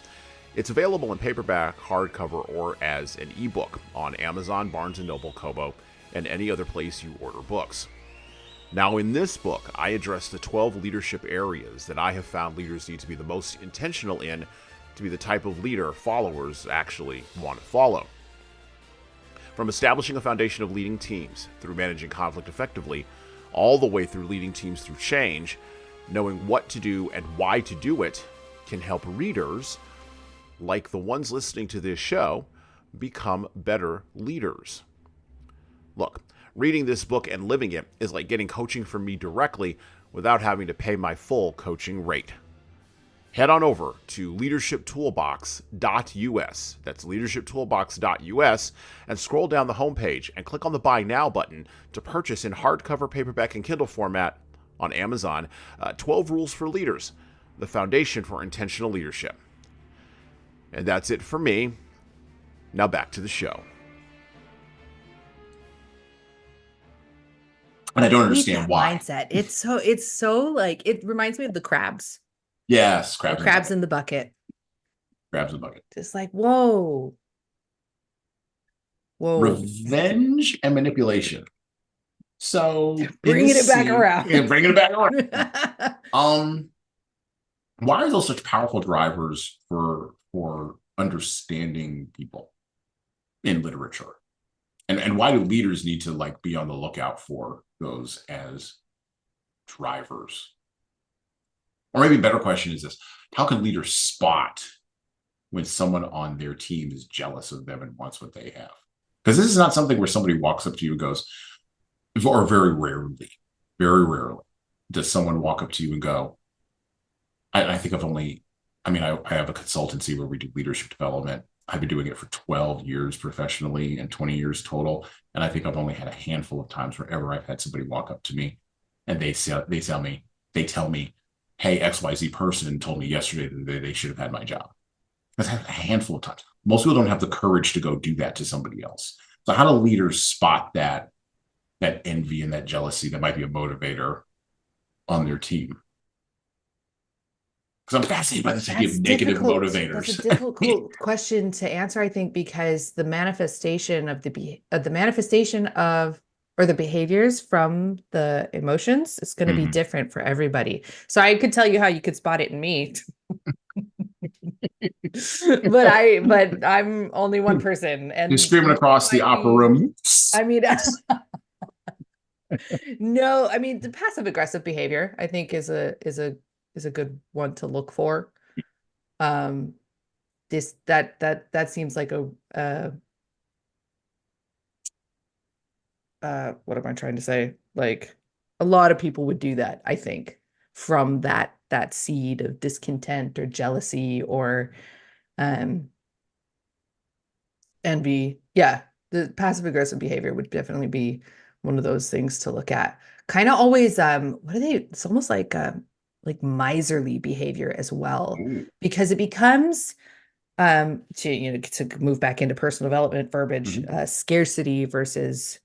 It's available in paperback, hardcover, or as an ebook on Amazon, Barnes & Noble, Kobo, and any other place you order books. Now, in this book, I address the 12 leadership areas that I have found leaders need to be the most intentional in to be the type of leader followers actually want to follow. From establishing a foundation of leading teams through managing conflict effectively, all the way through leading teams through change, knowing what to do and why to do it can help readers, like the ones listening to this show, become better leaders. Look, reading this book and living it is like getting coaching from me directly without having to pay my full coaching rate. Head on over to leadershiptoolbox.us, that's leadershiptoolbox.us, and scroll down the homepage and click on the Buy Now button to purchase in hardcover, paperback, and Kindle format on Amazon 12 Rules for Leaders, the foundation for intentional leadership. And that's it for me. Now back to the show. And I don't understand why. Mindset. It's so like, it reminds me of the crabs. Yes, crabs in the bucket. Crabs in the bucket. Just like, whoa. Revenge and manipulation. So bringing it back around. Yeah, bringing it back around. Why are those such powerful drivers for understanding people in literature? And why do leaders need to like be on the lookout for those as drivers? Or maybe a better question is this: how can leaders spot when someone on their team is jealous of them and wants what they have? Because this is not something where somebody walks up to you and goes, or very rarely does someone walk up to you and go, I think I have a consultancy where we do leadership development. I've been doing it for 12 years professionally and 20 years total. And I think I've only had a handful of times wherever I've had somebody walk up to me and they tell me, hey, XYZ person told me yesterday that they should have had my job. That's a handful of times. Most people don't have the courage to go do that to somebody else. So how do leaders spot that envy and that jealousy that might be a motivator on their team? Because I'm fascinated by this idea of negative motivators. That's a difficult question to answer, I think, because the manifestation of the behaviors from the emotions is going to be different for everybody. So I could tell you how you could spot it in me. but I'm only one person, and you're screaming across the opera room. I mean, no, I mean, the passive aggressive behavior, I think, is a good one to look for. That seems like what am I trying to say? Like, a lot of people would do that, I think, from that seed of discontent or jealousy or envy. Yeah, the passive aggressive behavior would definitely be one of those things to look at. Kind of always, it's almost like miserly behavior as well. Ooh. Because it becomes to move back into personal development verbiage, scarcity versus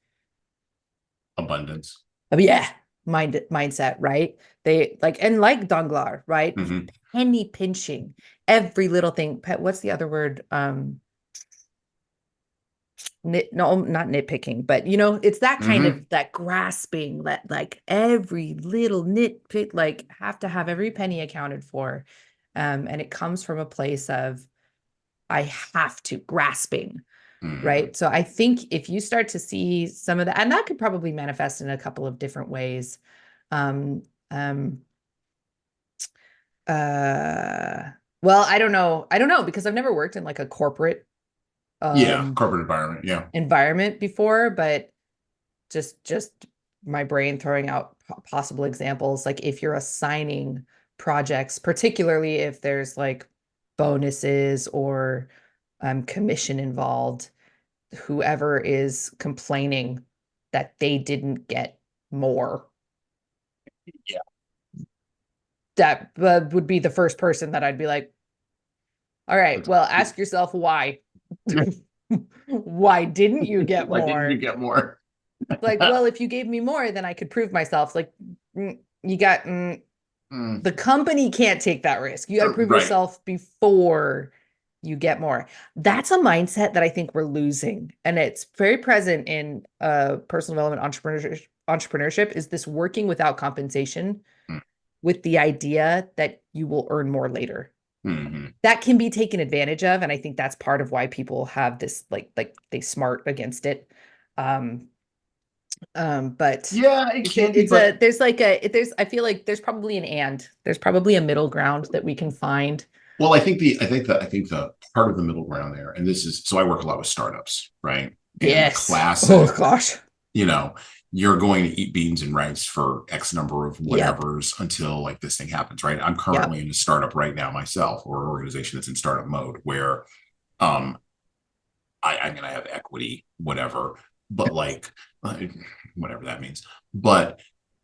abundance. Mindset, right? They like Danglars, right? Penny pinching every little thing. What's the other word? no, not nitpicking, but it's that kind Mm-hmm. of that grasping, that like every little nitpick, like have to have every penny accounted for. And it comes from a place of I have to grasping, Mm-hmm. right? So I think if you start to see some of that, and that could probably manifest in a couple of different ways. Um, um, well, I don't know because I've never worked in like a corporate Yeah, corporate environment. Yeah. environment before, but just my brain throwing out possible examples, like if you're assigning projects, particularly if there's like bonuses or commission involved, whoever is complaining that they didn't get more, Yeah. that would be the first person that I'd be like, all right, well, ask yourself why. Why didn't you get Why more? didn't you get more? Like, well, if you gave me more, then I could prove myself. Like, you got the company can't take that risk. You got to prove Right. yourself before you get more. That's a mindset that I think we're losing, and it's very present in personal development entrepreneurship. Is this working without compensation, with the idea that you will earn more later? Mm-hmm. That can be taken advantage of, and I think that's part of why people have this like they smart against it. But Yeah, it can be, but I feel like there's probably there's probably a middle ground that we can find. well, I think the part of the middle ground there, and this is so I work a lot with startups, right? And the Yes. classic, Oh gosh. You're going to eat beans and rice for X number of Yep. whatevers until like this thing happens, right? I'm currently in a startup right now myself, or an organization that's in startup mode where I'm gonna have equity, whatever, but like whatever that means. But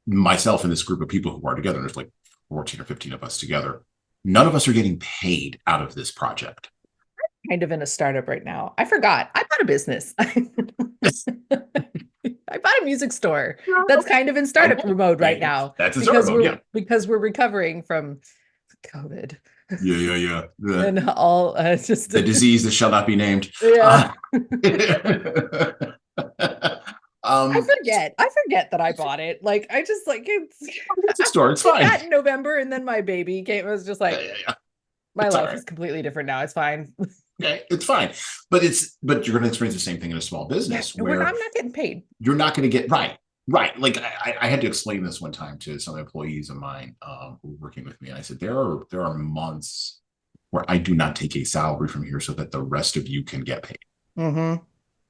myself and this group of people who are together, there's like 14 or 15 of us together. None of us are getting paid out of this project. Kind of in a startup right now. I forgot. I bought a business. I bought a music store that's kind of in startup mode right now. That's a startup mode, yeah. Because we're recovering from COVID. Yeah. And all just the disease that shall not be named. Yeah. I forget that I bought it. Like I just like it's a store. It's fine. That in November, and then my baby came. It was just like my It's life is completely different now. It's fine. Okay, it's fine, but you're going to experience the same thing in a small business where I'm not getting paid. You're not going to get right. Like I had to explain this one time to some employees of mine who were working with me, and I said there are months where I do not take a salary from here so that the rest of you can get paid. Mm-hmm.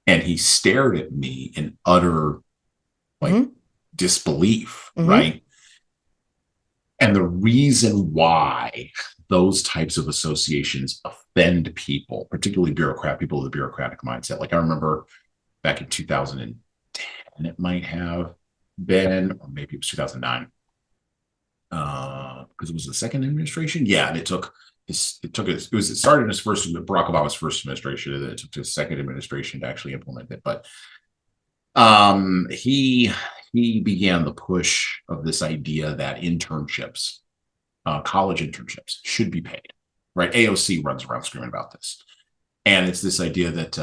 And he stared at me in utter disbelief, right? And the reason why those types of associations offend people, particularly people with a bureaucratic mindset. Like I remember back in 2010, it might have been, or maybe it was 2009, because it was the second administration. Yeah, and it started in Barack Obama's first administration, and then it took his second administration to actually implement it. But he began the push of this idea that internships, college internships, should be paid, right? AOC runs around screaming about this, and it's this idea that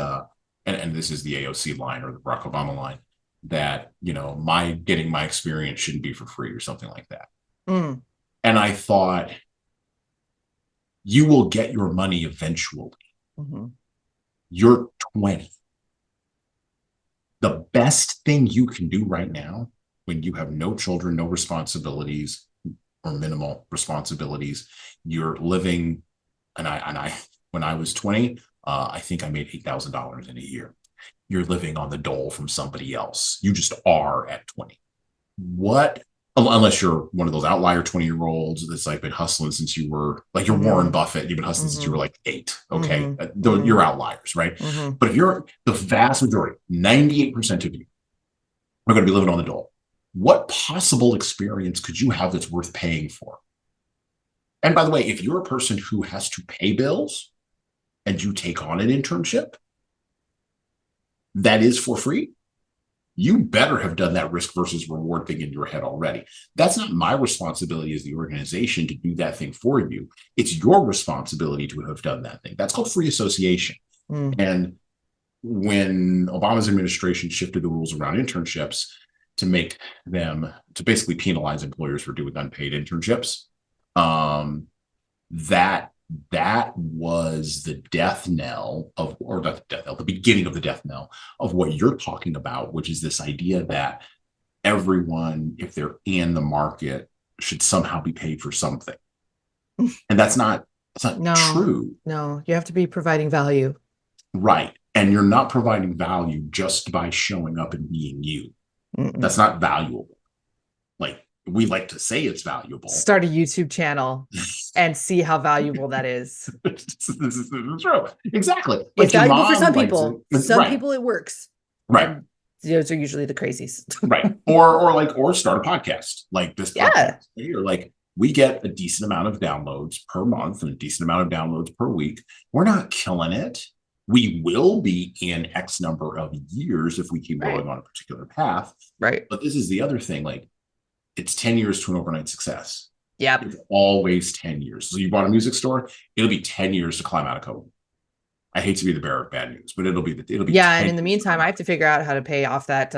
and this is the AOC line or the Barack Obama line, that getting my experience shouldn't be for free or something like that. And I thought, you will get your money eventually. You're 20. The best thing you can do right now, when you have no children, no responsibilities, or minimal responsibilities, you're living, and I when I was 20, I think I made $8,000 in a year. You're living on the dole from somebody else. You just are at 20. What? Unless you're one of those outlier 20-year-olds that's like been hustling since you were like you're Warren Buffett, you've been hustling since you were like 8. Okay. You're outliers, right? But if you're the vast majority, 98% of you are going to be living on the dole, what possible experience could you have that's worth paying for? And by the way, if you're a person who has to pay bills and you take on an internship that is for free, you better have done that risk versus reward thing in your head already. That's not my responsibility as the organization to do that thing for you. It's your responsibility to have done that thing. That's called free association. And when Obama's administration shifted the rules around internships to make them to basically penalize employers for doing unpaid internships, that was the death knell of, or not the death knell, the beginning of the death knell of what you're talking about, which is this idea that everyone, if they're in the market, should somehow be paid for something. And that's not true. No, you have to be providing value. Right. And you're not providing value just by showing up and being you. Mm-mm. That's not valuable. Like, we like to say it's valuable. Start a YouTube channel and see how valuable that is. This is true. Exactly. Like, it's valuable for some people. Some people it works. Right. And those are usually the crazies. Right. Or start a podcast like this podcast. Or like, we get a decent amount of downloads per month and a decent amount of downloads per week. We're not killing it. We will be in X number of years if we keep going on a particular path. Right. But this is the other thing. Like, it's 10 years to an overnight success. Yep. It's always 10 years. So you bought a music store, it'll be 10 years to climb out of COVID. I hate to be the bearer of bad news, but it'll be. Yeah. And in the meantime, I have to figure out how to pay off that,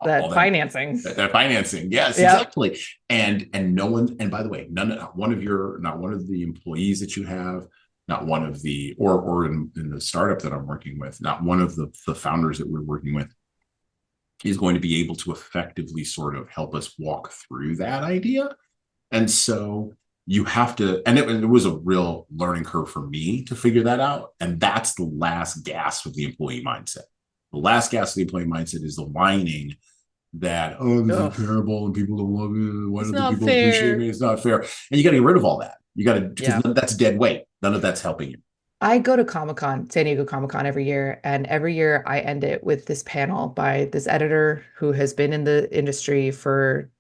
financing. That financing. Yes, yep. Exactly. And no one, and by the way, not one of the employees that you have, not one of the, or in the startup that I'm working with, not one of the founders that we're working with is going to be able to effectively sort of help us walk through that idea. And so you have to, and it was a real learning curve for me to figure that out. And that's the last gasp of the employee mindset. The last gasp of the employee mindset is the whining that, this is terrible and people don't love it. Why don't the people appreciate me? It's not fair. And you got to get rid of all that. You got to, because that's dead weight. None of that's helping you. I go to Comic-Con, San Diego Comic-Con every year, and every year I end it with this panel by this editor who has been in the industry for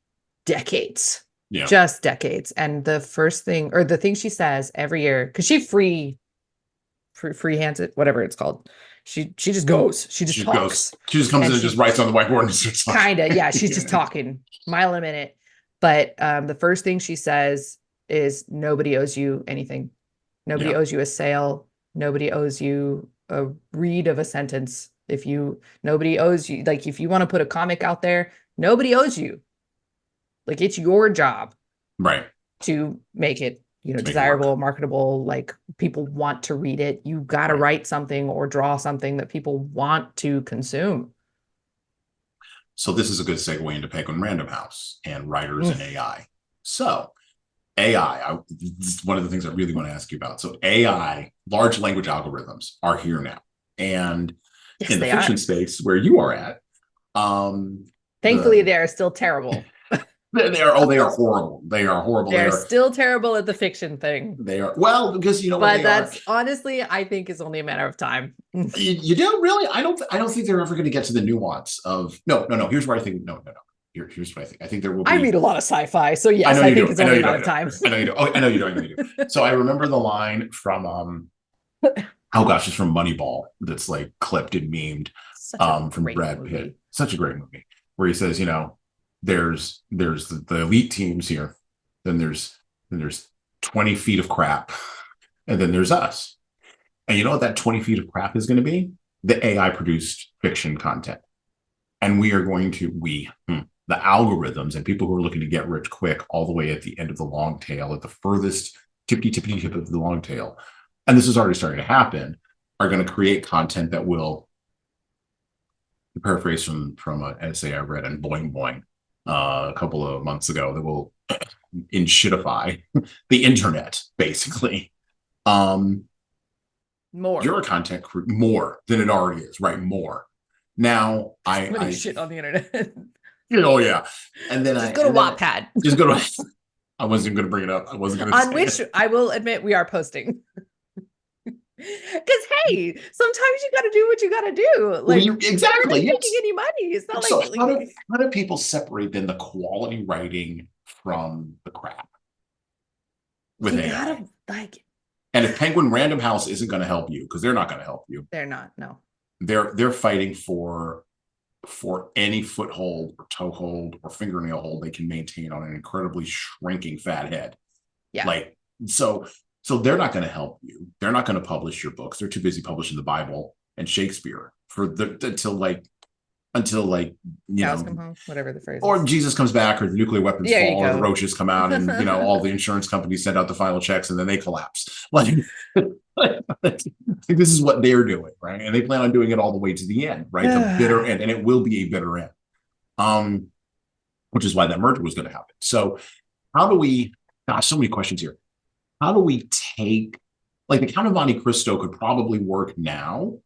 decades, just decades. And the first thing, or the thing she says every year, because she free hands it, whatever it's called. She just goes. She just talks. She just comes in and just writes on the whiteboard and starts talking. Kind of, yeah. She's just talking, mile a minute. But the first thing she says is nobody owes you anything. Nobody owes you a sale. Nobody owes you a read of a sentence. Nobody owes you, like, if you want to put a comic out there, nobody owes you. Like, it's your job. Right. To make it, desirable, marketable, like people want to read it. You got to write something or draw something that people want to consume. So this is a good segue into Penguin Random House and writers and AI. So AI, one of the things I really want to ask you about. So AI, large language algorithms, are here now. And in the fiction space where you are at, thankfully they are still terrible. They are horrible. They are horrible. They're still terrible at the fiction thing. They are, well, because but that's honestly, I think, is only a matter of time. You do really? I don't think they're ever going to get to the nuance of no. Here's where I think no. Here's what I think. I think there will be. I read a lot of sci-fi, so yes, I think it's only a matter of time. I know you do. Oh, I know you do. So I remember the line from it's from Moneyball that's like clipped and memed from Brad Pitt. Such a great movie where he says, there's the elite teams here, then there's 20 feet of crap, and then there's us. And you know what that 20 feet of crap is going to be? The AI produced fiction content. And we are going to, the algorithms and people who are looking to get rich quick all the way at the end of the long tail, at the furthest tippy tip of the long tail, and this is already starting to happen, are going to create content that will, to paraphrase from an essay I read in Boing Boing a couple of months ago, that will inshitify the internet, basically. More. You're a content creator, more than it already is, right? More. Now, I shit on the internet. Oh yeah, and then just go to Wattpad. Just go to. I wasn't going to bring it up. I wasn't going to. On which I will admit we are posting. Because hey, sometimes you got to do what you got to do. Like, exactly. You're not making any money. It's not so like. How do people separate then the quality writing from the crap with AI? And if Penguin Random House isn't going to help you, because they're not going to help you. They're not. No. They're fighting for any foothold or toehold or fingernail hold they can maintain on an incredibly shrinking fat head. Yeah. Like, so So they're not going to help you. They're not going to publish your books. They're too busy publishing the Bible and Shakespeare until Cows come home, whatever the phrase or is. Jesus comes back, or the nuclear weapons There you fall, or the go. roaches come out, and all the insurance companies send out the final checks, and then they collapse. Like, this is what they're doing, right? And they plan on doing it all the way to the end, right? The bitter end, and it will be a bitter end. Which is why that merger was going to happen. So, how do we? Gosh, so many questions here. How do we take, like, the Count of Monte Cristo could probably work now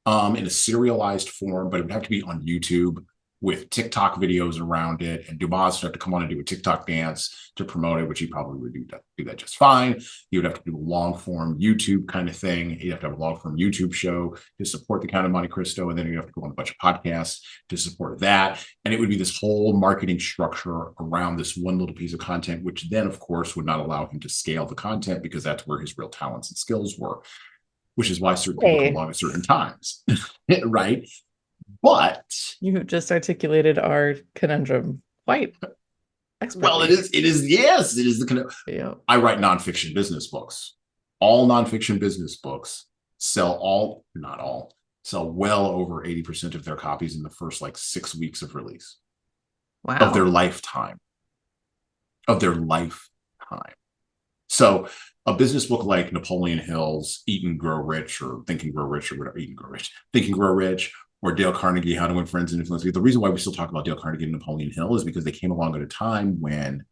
in a serialized form, but it would have to be on YouTube with TikTok videos around it. And Dumas would have to come on and do a TikTok dance to promote it, which he probably would do that just fine. He would have to do a long form YouTube kind of thing. He'd have to have a long form YouTube show to support the Count of Monte Cristo. And then he'd have to go on a bunch of podcasts to support that. And it would be this whole marketing structure around this one little piece of content, which then, of course, would not allow him to scale the content because that's where his real talents and skills were, which is why certain people come along at certain times, right? But you have just articulated our conundrum quite expertly. Well, it is. Yes, it is the conundrum. Yeah. I write nonfiction business books. All nonfiction business books sell well over 80% of their copies in the first 6 weeks of release. Wow. Of their lifetime. So a business book like Napoleon Hill's Eat and Grow Rich, or Think and Grow Rich, or whatever, Think and Grow Rich, or Dale Carnegie, How to Win Friends and Influence People. The reason why we still talk about Dale Carnegie and Napoleon Hill is because they came along at a time when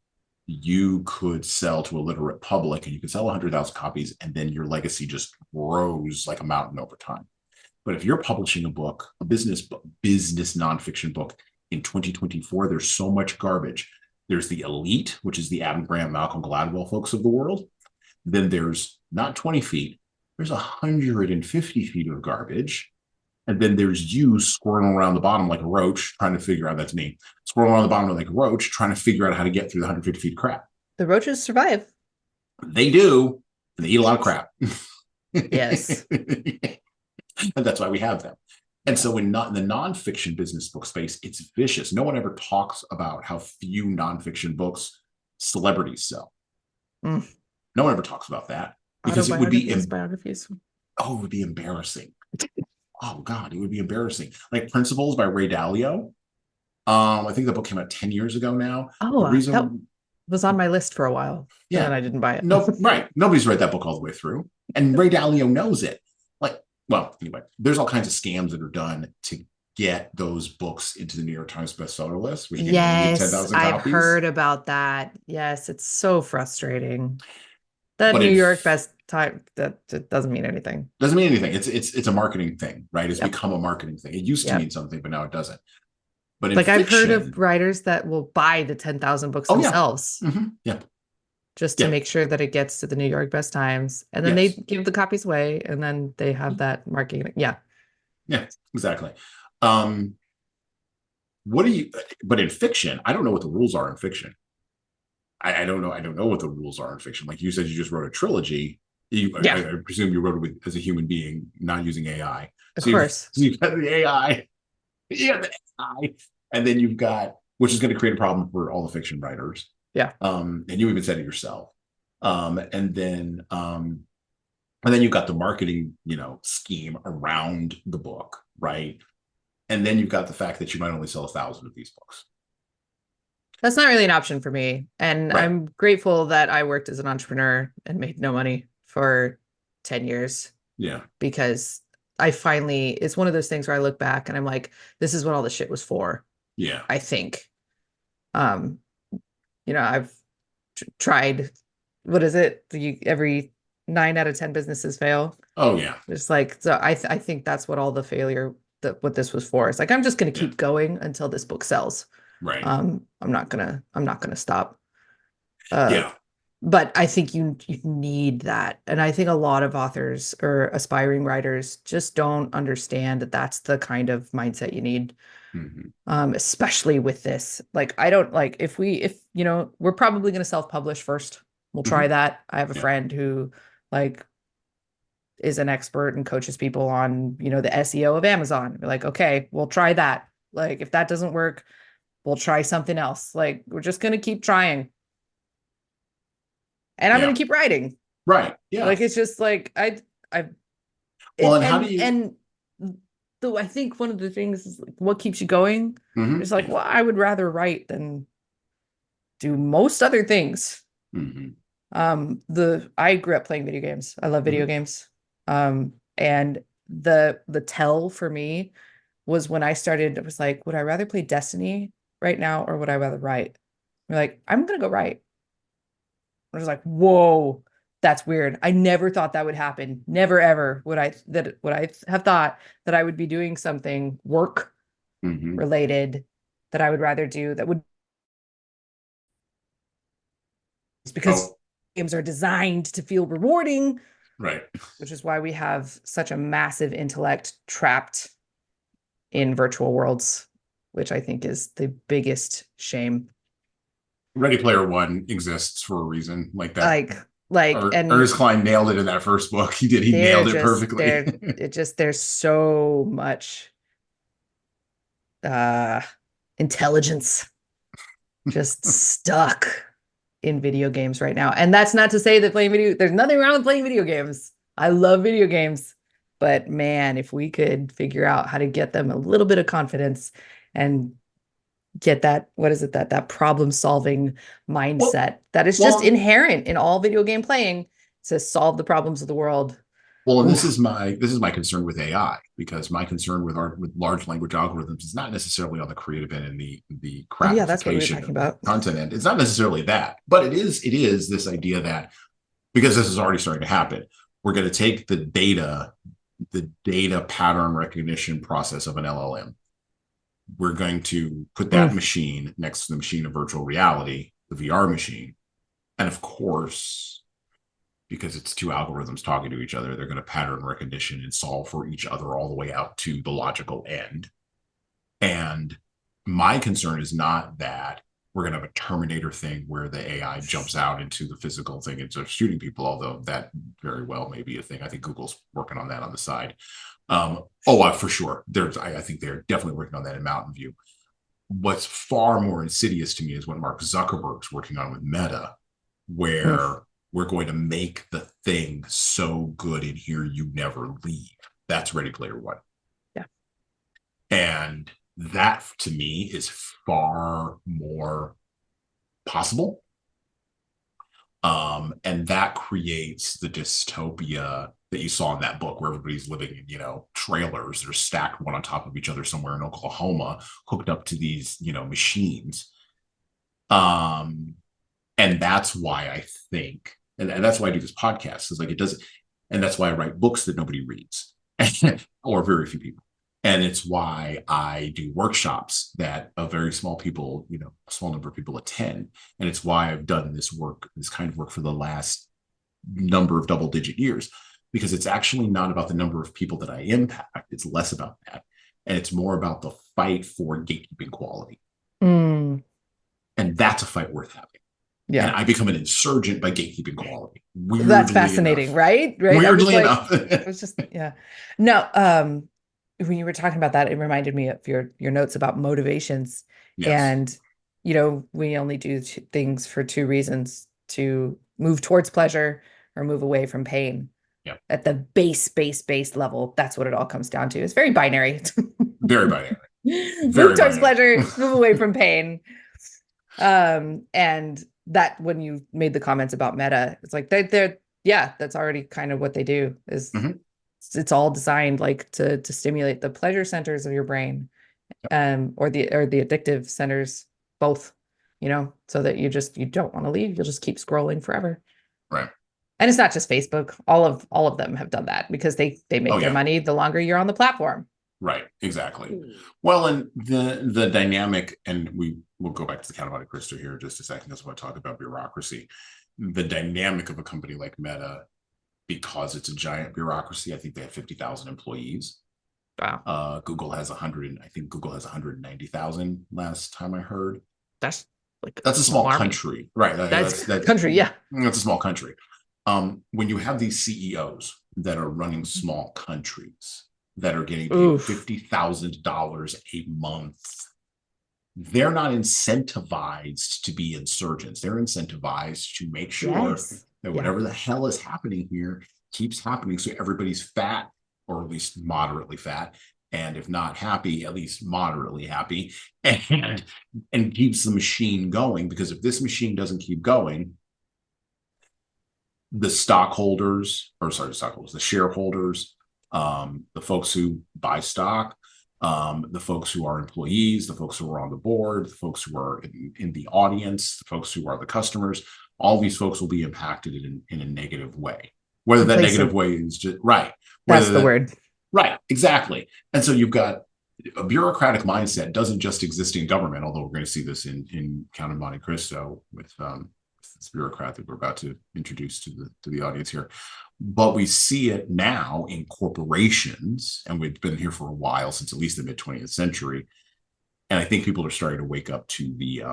you could sell to a literate public, and you could sell 100,000 copies, and then your legacy just grows like a mountain over time. But if you're publishing a book, a business nonfiction book in 2024, there's so much garbage. There's the elite, which is the Adam Grant, Malcolm Gladwell folks of the world. Then there's not 20 feet, there's 150 feet of garbage. And then there's you squirreling around the bottom like a roach, trying to figure out, that's me, squirreling around the bottom like a roach, trying to figure out how to get through the 150 feet of crap. The roaches survive. They do. And they eat a lot of crap. Yes. And that's why we have them. And so in the nonfiction business book space, it's vicious. No one ever talks about how few nonfiction books celebrities sell. No one ever talks about that, because it would be biographies. Oh, it would be embarrassing. Oh God, it would be embarrassing. Like Principles by Ray Dalio. I think the book came out 10 years ago now. Oh, that was on my list for a while. Yeah, and I didn't buy it. No, right. Nobody's read that book all the way through, and Ray Dalio knows it. Anyway, there's all kinds of scams that are done to get those books into the New York Times bestseller list. Yes, I've heard about that. Yes, it's so frustrating. That New York best time, that doesn't mean anything. Doesn't mean anything. It's a marketing thing, right? It's become a marketing thing. It used to mean something, but now it doesn't. But I've heard of writers that will buy the 10,000 books themselves. Yeah. Mm-hmm. Yeah. Just to make sure that it gets to the New York Best Times. And then they give the copies away, and then they have that marketing. Yeah. Yeah, exactly. But in fiction, I don't know what the rules are in fiction. I don't know. I don't know what the rules are in fiction. Like you said, you just wrote a trilogy. I presume you wrote it as a human being, not using AI. Of course. You've got the AI. And then you've got, which is going to create a problem for all the fiction writers. Yeah. And you even said it yourself. And then you've got the marketing, scheme around the book, right? And then you've got the fact that you might only sell 1,000 of these books. That's not really an option for me. And I'm grateful that I worked as an entrepreneur and made no money for 10 years. Yeah. Because it's one of those things where I look back and I'm like, this is what all the shit was for. Yeah. I think. I've tried, what is it? Every 9 out of 10 businesses fail. Oh yeah. It's so I think that's what all the failure, what this was for. It's like, I'm just going to keep going until this book sells. Right. I'm not gonna stop. But I think you need that. And I think a lot of authors or aspiring writers just don't understand that that's the kind of mindset you need. Mm-hmm. Especially with this. I don't if we're probably going to self-publish first. We'll try that. I have a friend who is an expert and coaches people on, the SEO of Amazon. We're like, okay, we'll try that. If that doesn't work, we'll try something else. We're just going to keep trying. And I'm going to keep writing. Right. Yeah. Like, it's just like, Well, and how do you? and though I think one of the things is like, what keeps you going? It's like, Yeah. well, I would rather write than do most other things. I grew up playing video games. I love video games. And the tell for me was when I started, it was like, would I rather play Destiny right now or would I rather write? You're like, I'm gonna go write. I was like, whoa, that's weird. I never thought that would happen. Never ever would I have thought that I would be doing something work related that I would rather do that would, because games are designed to feel rewarding. Right. Which is why we have such a massive intellect trapped in virtual worlds, which I think is the biggest shame. Ready Player One exists for a reason, like that. And Ernest Cline nailed it in that first book. He did. He nailed it perfectly. There's so much intelligence just stuck in video games right now. And that's not to say that there's nothing wrong with playing video games. I love video games, but man, if we could figure out how to get them a little bit of confidence and get that, that problem solving mindset that is just inherent in all video game playing to solve the problems of the world. Well, and this is my concern with AI, because my concern with large language algorithms is not necessarily on the creative end and the craftification. Yeah, that's what we were talking about. Content end. It's not necessarily that, but it is this idea that, because this is already starting to happen, we're going to take the data pattern recognition process of an LLM. We're going to put that machine next to the machine of virtual reality, the VR machine, and of course, because it's two algorithms talking to each other, they're going to pattern recognition and solve for each other all the way out to the logical end. And my concern is not that we're going to have a Terminator thing where the AI jumps out into the physical thing and starts shooting people, although that very well may be a thing. I think Google's working on that on the side. For sure. I think they're definitely working on that in Mountain View. What's far more insidious to me is what Mark Zuckerberg's working on with Meta, where we're going to make the thing so good in here you never leave. That's Ready Player One. Yeah. And that, to me, is far more possible. And that creates the dystopia that you saw in that book, where everybody's living in, trailers that are stacked one on top of each other somewhere in Oklahoma, hooked up to these, machines. And that's why I think, and that's why I do this podcast, is like, it doesn't, and that's why I write books that nobody reads, or very few people. And it's why I do workshops that a very small number of people attend. And it's why I've done this kind of work for the last number of double-digit years, because it's actually not about the number of people that I impact. It's less about that. And it's more about the fight for gatekeeping quality. And that's a fight worth having. Yeah. And I become an insurgent by gatekeeping quality. That's fascinating, enough. Right? Weirdly enough. It was just, yeah. No, when you were talking about that, it reminded me of your notes about motivations. Yes. And, we only do things for two reasons: to move towards pleasure or move away from pain. Yeah. At the base level, that's what it all comes down to. It's very binary. Very binary. Move towards pleasure, move away from pain. And that, when you made the comments about Meta, it's like that's already kind of what they do. Is it's all designed like to stimulate the pleasure centers of your brain, or the addictive centers, both, so that you don't want to leave. You'll just keep scrolling forever. Right. And it's not just Facebook. All of them have done that, because they make their money the longer you're on the platform. Right. Exactly. Well, and the dynamic, and we'll go back to the Count of Monte Cristo here in just a second, because I want to talk about bureaucracy. The dynamic of a company like Meta, because it's a giant bureaucracy. I think they have 50,000 employees. Wow. Google has 100. I think Google has 190,000 last time I heard. That's a small country, right? That's country. Yeah. That's a small country. When you have these CEOs that are running small countries that are getting paid $50,000 a month, they're not incentivized to be insurgents. They're incentivized to make sure that whatever the hell is happening here keeps happening. So everybody's fat, or at least moderately fat. And if not happy, at least moderately happy, and keeps the machine going. Because if this machine doesn't keep going, the stockholders, the shareholders, the folks who buy stock, the folks who are employees, the folks who are on the board, the folks who are in the audience, the folks who are the customers, all these folks will be impacted in a negative way. Whether that negative way is just right. That's the word. Right, exactly. And so you've got a bureaucratic mindset doesn't just exist in government, although we're going to see this in Count of Monte Cristo with this bureaucrat that we're about to introduce to the audience here. But we see it now in corporations, and we've been here for a while, since at least the mid-20th century. And I think people are starting to wake up to the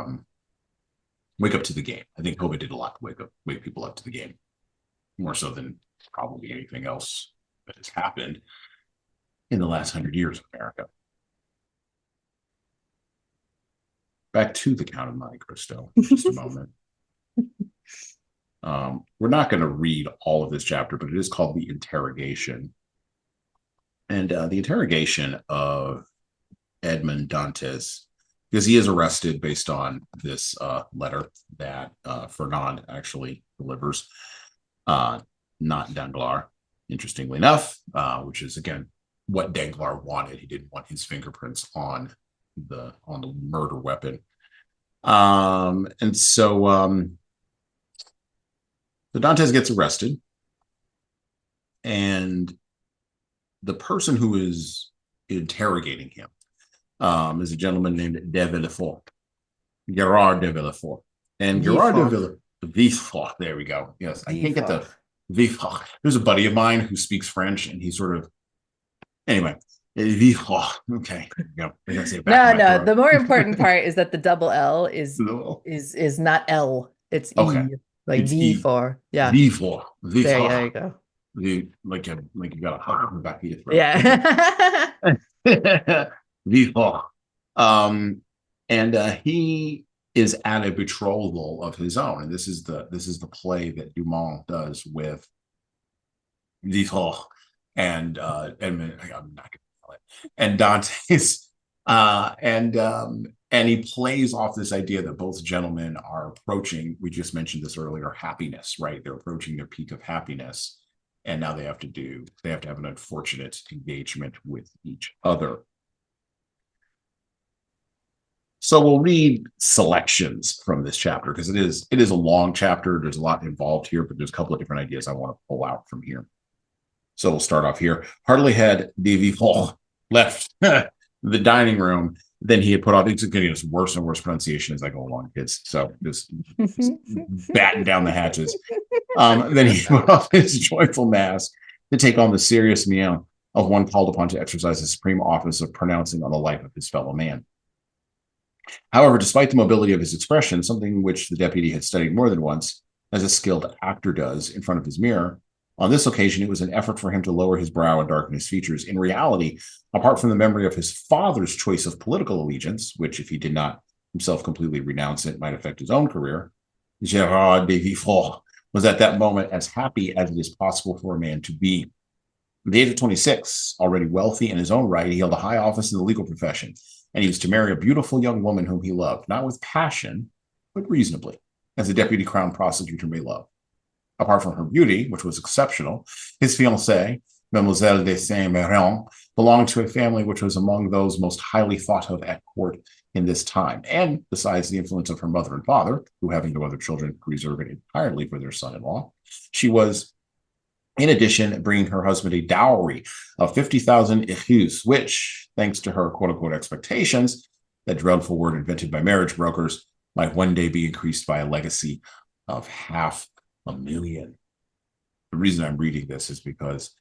game. I think COVID did a lot to wake people up to the game, more so than probably anything else that has happened in the last 100 years in America. Back to the Count of Monte Cristo in just a moment. We're not going to read all of this chapter, but it is called The Interrogation. And the interrogation of Edmond Dantes, because he is arrested based on this letter that Fernand actually delivers, not Danglars, interestingly enough, which is, again, what Danglars wanted. He didn't want his fingerprints on the murder weapon. And so Dantes gets arrested, and the person who is interrogating him is a gentleman named de Villefort, Gerard de Villefort. And Gerard de Villefort, there we go. Yes, I can't get the Villefort. There's a buddy of mine who speaks French, and he sort of, anyway, Villefort. Okay, no. The more important part is that the double L is not L. It's okay. E, like it's V for Villefort. There you go. Like you got a heart on the back of your throat. Yeah. Villefort. And he is at a betrothal of his own, and this is the play that Dumas does with Villefort and Edmond. I'm not going to tell it. And Dantes, and he plays off this idea that both gentlemen are approaching. We just mentioned this earlier. Happiness, right? They're approaching their peak of happiness, and now they have to have an unfortunate engagement with each other. So we'll read selections from this chapter, because it is a long chapter. There's a lot involved here, but there's a couple of different ideas I want to pull out from here. So we'll start off here. Hardly had de Villefort left the dining room, then he had put off. It's getting worse and worse pronunciation as I go along, kids. So just batten down the hatches. Then he put off his joyful mask to take on the serious mien of one called upon to exercise the supreme office of pronouncing on the life of his fellow man. However, despite the mobility of his expression, something which the deputy had studied more than once, as a skilled actor does in front of his mirror, on this occasion it was an effort for him to lower his brow and darken his features. In reality, apart from the memory of his father's choice of political allegiance, which, if he did not himself completely renounce it, might affect his own career, Gerard de Villefort was at that moment as happy as it is possible for a man to be. At the age of 26, already wealthy in his own right, he held a high office in the legal profession, and he was to marry a beautiful young woman whom he loved, not with passion, but reasonably, as a deputy crown prosecutor may love. Apart from her beauty, which was exceptional, his fiancée, Mademoiselle de Saint-Méran, belonged to a family which was among those most highly thought of at court in this time. And besides the influence of her mother and father, who, having no other children, reserved it entirely for their son-in-law, she was, in addition, bringing her husband a dowry of 50,000 écus, which, thanks to her quote-unquote expectations, that dreadful word invented by marriage brokers, might one day be increased by a legacy of 500,000. The reason I'm reading this is because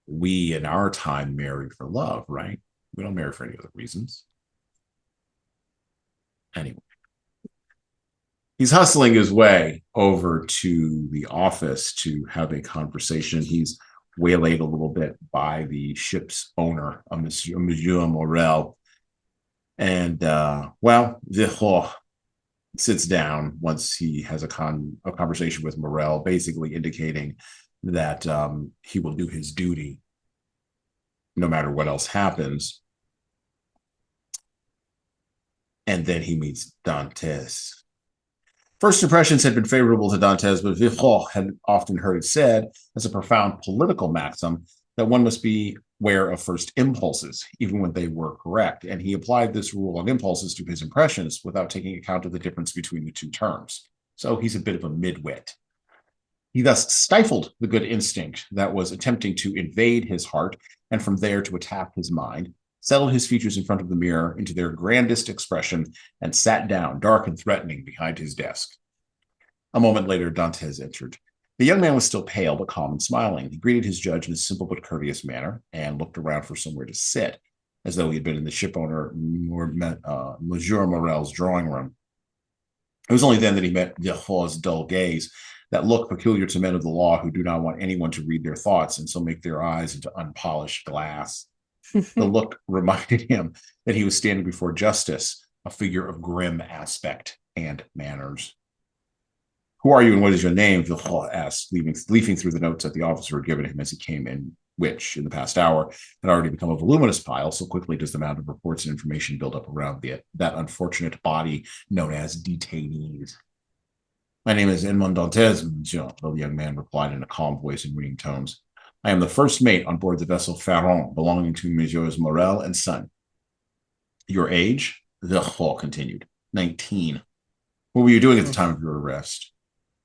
we in our time marry for love, right? We don't marry for any other reasons. Anyway, he's hustling his way over to the office to have a conversation. He's waylaid a little bit by the ship's owner, Monsieur Morel. And, well, Villefort, sits down once he has a conversation with Morel, basically indicating that he will do his duty no matter what else happens. And then he meets Dantes. First impressions had been favorable to Dantes, but Villefort had often heard it said as a profound political maxim that one must be aware of first impulses, even when they were correct. And he applied this rule on impulses to his impressions without taking account of the difference between the two terms. So he's a bit of a midwit. He thus stifled the good instinct that was attempting to invade his heart, and from there to attack his mind, settled his features in front of the mirror into their grandest expression, and sat down, dark and threatening, behind his desk. A moment later, Dantes entered. The young man was still pale, but calm and smiling. He greeted his judge in a simple but courteous manner, and looked around for somewhere to sit, as though he had been in the shipowner Monsieur Morel's drawing room. It was only then that he met Villefort's dull gaze, that look peculiar to men of the law who do not want anyone to read their thoughts and so make their eyes into unpolished glass. The look reminded him that he was standing before justice, a figure of grim aspect and manners. "Who are you and what is your name?" Villefort asked, leafing through the notes that the officer had given him as he came in, which, in the past hour, had already become a voluminous pile, so quickly does the amount of reports and information build up around that unfortunate body known as detainees. "My name is Edmond Dantes, monsieur," the young man replied in a calm voice and ringing tones. "I am the first mate on board the vessel Pharaon, belonging to Messieurs Morel and Son." "Your age?" Villefort continued. 19. "What were you doing at the time of your arrest?"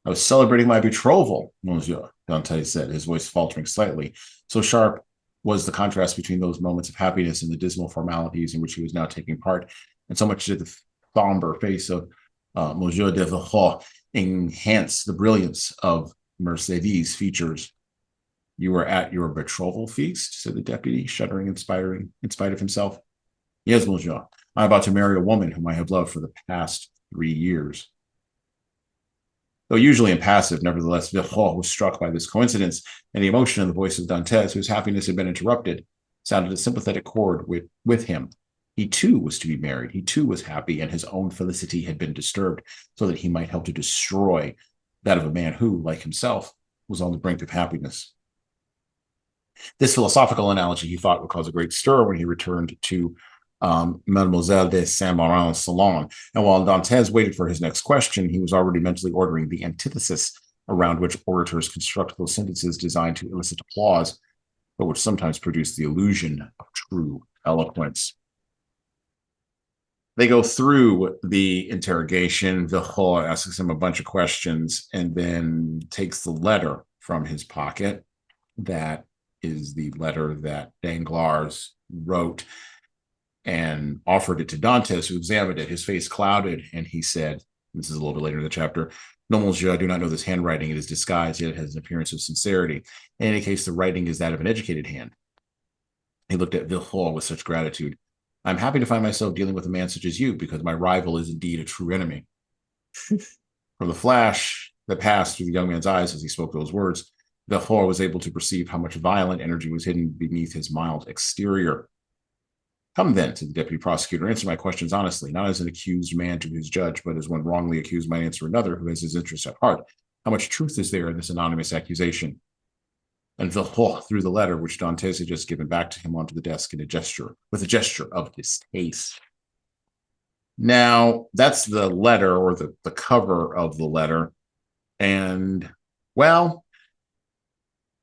"I was celebrating my betrothal, monsieur," Dantes said, his voice faltering slightly. So sharp was the contrast between those moments of happiness and the dismal formalities in which he was now taking part, and so much did the somber face of Monsieur de Villefort enhance the brilliance of Mercédès' features. "You were at your betrothal feast?" said the deputy, shuddering in spite of himself. "Yes, monsieur. I am about to marry a woman whom I have loved for the past 3 years." Though usually impassive, nevertheless, Villefort was struck by this coincidence, and the emotion in the voice of Dantes, whose happiness had been interrupted, sounded a sympathetic chord with him. He too was to be married. He too was happy, and his own felicity had been disturbed, so that he might help to destroy that of a man who, like himself, was on the brink of happiness. This philosophical analogy, he thought, would cause a great stir when he returned to Mademoiselle de Saint-Méran's salon. And while Dantes waited for his next question, he was already mentally ordering the antithesis around which orators construct those sentences designed to elicit applause, but which sometimes produce the illusion of true eloquence. They go through the interrogation. Villefort asks him a bunch of questions and then takes the letter from his pocket. That is the letter that Danglars wrote, and offered it to Dantes, who examined it. His face clouded, and he said, this is a little bit later in the chapter, "No, monsieur, I do not know this handwriting. It is disguised, yet it has an appearance of sincerity. In any case, the writing is that of an educated hand." He looked at Villefort with such gratitude. "I'm happy to find myself dealing with a man such as you, because my rival is indeed a true enemy." From the flash that passed through the young man's eyes as he spoke those words, Villefort was able to perceive how much violent energy was hidden beneath his mild exterior. "Come then," said the deputy prosecutor, "answer my questions honestly, not as an accused man to his judge, but as one wrongly accused might answer another who has his interests at heart. How much truth is there in this anonymous accusation?" And Villefort threw the letter which Dantes had just given back to him onto the desk with a gesture of distaste. Now, that's the letter, or the cover of the letter. And, well,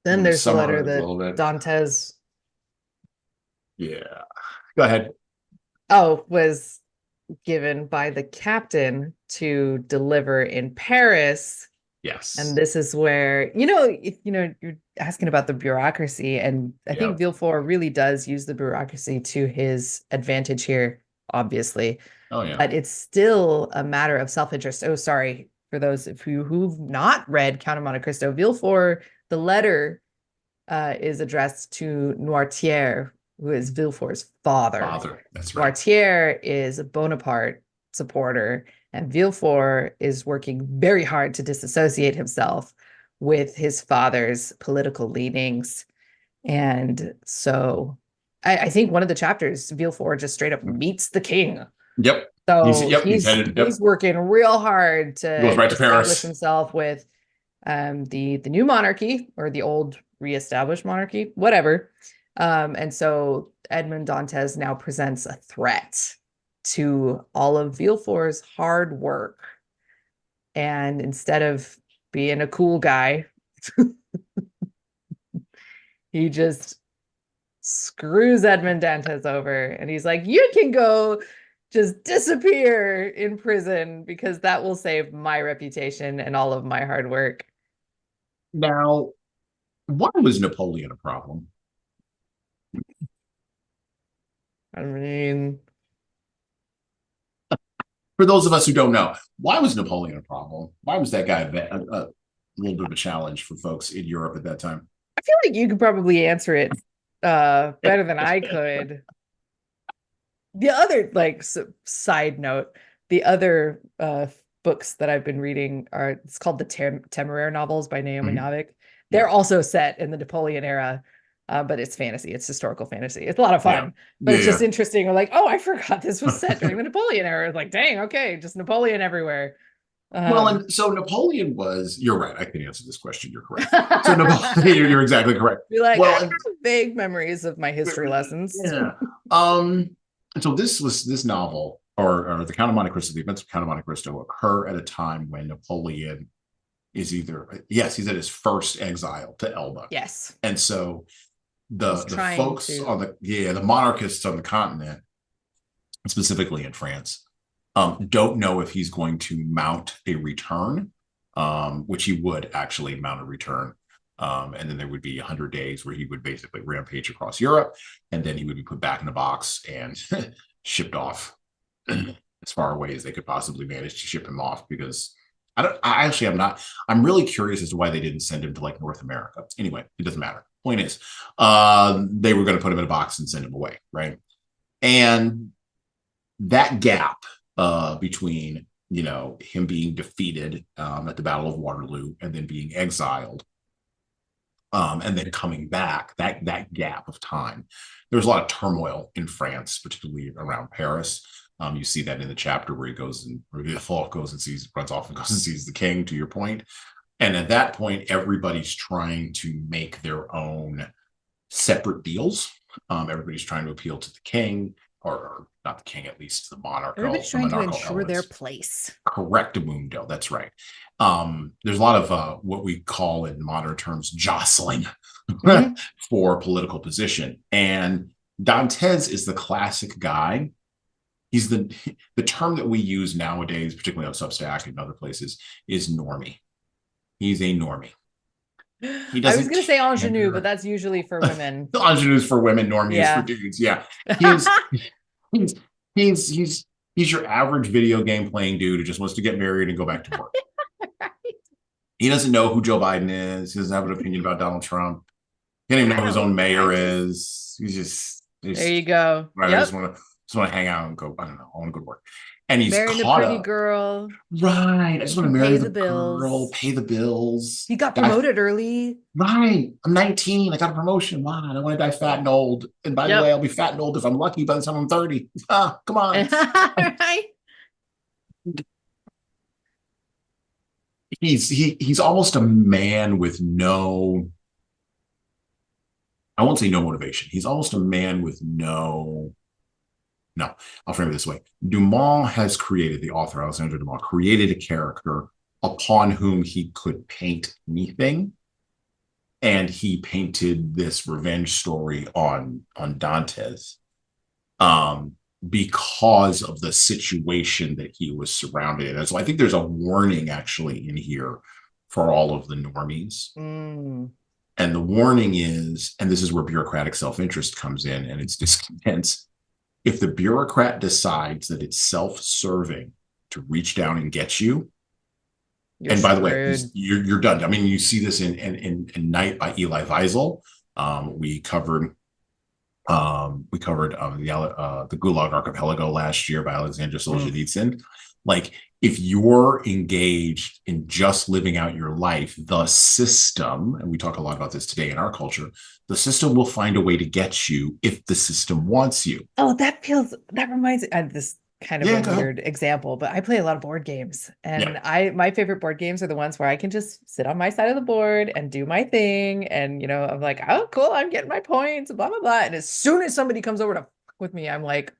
Then there's the letter summarize a little bit. that Dantes Yeah. Go ahead. was given by the captain to deliver in Paris. Yes. And this is where, you're asking about the bureaucracy, and I think Villefort really does use the bureaucracy to his advantage here, obviously. Oh, yeah. But it's still a matter of self-interest. Oh, sorry, for those of you who've not read Count of Monte Cristo, Villefort, the letter is addressed to Noirtier, who is Villefort's father. That's right. Noirtier is a Bonaparte supporter, and Villefort is working very hard to disassociate himself with his father's political leanings. And so I think one of the chapters, Villefort just straight up meets the king. Yep. So he's headed. Yep. he's working real hard to He goes right to establish Paris. himself with the new monarchy, or the old reestablished monarchy, whatever. And so Edmond Dantes now presents a threat to all of Villefort's hard work. And instead of being a cool guy, he just screws Edmond Dantes over, and he's like, you can go just disappear in prison because that will save my reputation and all of my hard work. Now, why was Napoleon a problem? I mean, for those of us who don't know, why was Napoleon a problem? Why was that guy a little bit of a challenge for folks in Europe at that time? I feel like you could probably answer it better than I could. The other, side note, the other books that I've been reading it's called the Temeraire novels by Naomi Novik. They're also set in the Napoleon era, but it's fantasy. It's historical fantasy. It's a lot of fun, but it's just interesting. We're like, oh, I forgot this was set during the Napoleon era. It's like, dang, okay, just Napoleon everywhere. Well, and so Napoleon was, you're right, I can answer this question, you're correct. So Napoleon, you're exactly correct. You're like, well, I have vague memories of my history lessons. Yeah. And so this novel, or the Count of Monte Cristo, the events of Count of Monte Cristo, occur at a time when Napoleon is he's at his first exile to Elba. Yes. And so the folks on the monarchists on the continent, specifically in France, don't know if he's going to mount a return, which he would actually mount a return. And then there would be 100 days where he would basically rampage across Europe, and then he would be put back in a box and shipped off as far away as they could possibly manage to ship him off, because I'm really curious as to why they didn't send him to like North America. Anyway, it doesn't matter. Point is, they were going to put him in a box and send him away, right? And that gap between, him being defeated at the Battle of Waterloo and then being exiled, and then coming back, that gap of time, there was a lot of turmoil in France, particularly around Paris. You see that in the chapter where Villefort runs off and goes and sees the king, to your point. And at that point, everybody's trying to make their own separate deals. Everybody's trying to appeal to the king, or not the king, at least the monarch. Everybody's trying to ensure their place. Correctamundo, that's right. There's a lot of what we call in modern terms jostling for political position. And Dantes is the classic guy. He's the term that we use nowadays, particularly on Substack and other places, is normie. He's a normie. I was going to say ingenue, but that's usually for women. Ingenue is for women, normie is for dudes. Yeah. He's your average video game playing dude who just wants to get married and go back to work. Right. He doesn't know who Joe Biden is. He doesn't have an opinion about Donald Trump. He doesn't even know who his own mayor is. He's just there you go. Right. Yep. I just want to hang out and go. I don't know. I want to go to work. And he's marrying a pretty girl. Right. I just want to marry the girl, pay the bills. He got promoted early. Right. I'm 19. I got a promotion. Wow. I don't want to die fat and old. And by the way, I'll be fat and old if I'm lucky by the time I'm 30. Come on. Right. He's almost a man with no, I won't say no motivation. He's almost a man with no, I'll frame it this way. Dumas has created, the author, Alexandre Dumas, created a character upon whom he could paint anything. And he painted this revenge story on Dantes because of the situation that he was surrounded in. And so I think there's a warning actually in here for all of the normies. And the warning is, and this is where bureaucratic self-interest comes in and its discontents. If the bureaucrat decides that it's self-serving to reach down and get you, and by the way, you're done. I mean, you see this in Night by Elie Wiesel. We covered the Gulag Archipelago last year by Alexander Solzhenitsyn. Like, if you're engaged in just living out your life, the system, and we talk a lot about this today in our culture, the system will find a way to get you if the system wants you. Oh, that reminds me of this. kind of a weird example, but I play a lot of board games, and my favorite board games are the ones where I can just sit on my side of the board and do my thing. And, I'm like, oh, cool, I'm getting my points, blah, blah, blah. And as soon as somebody comes over to fuck with me, I'm like,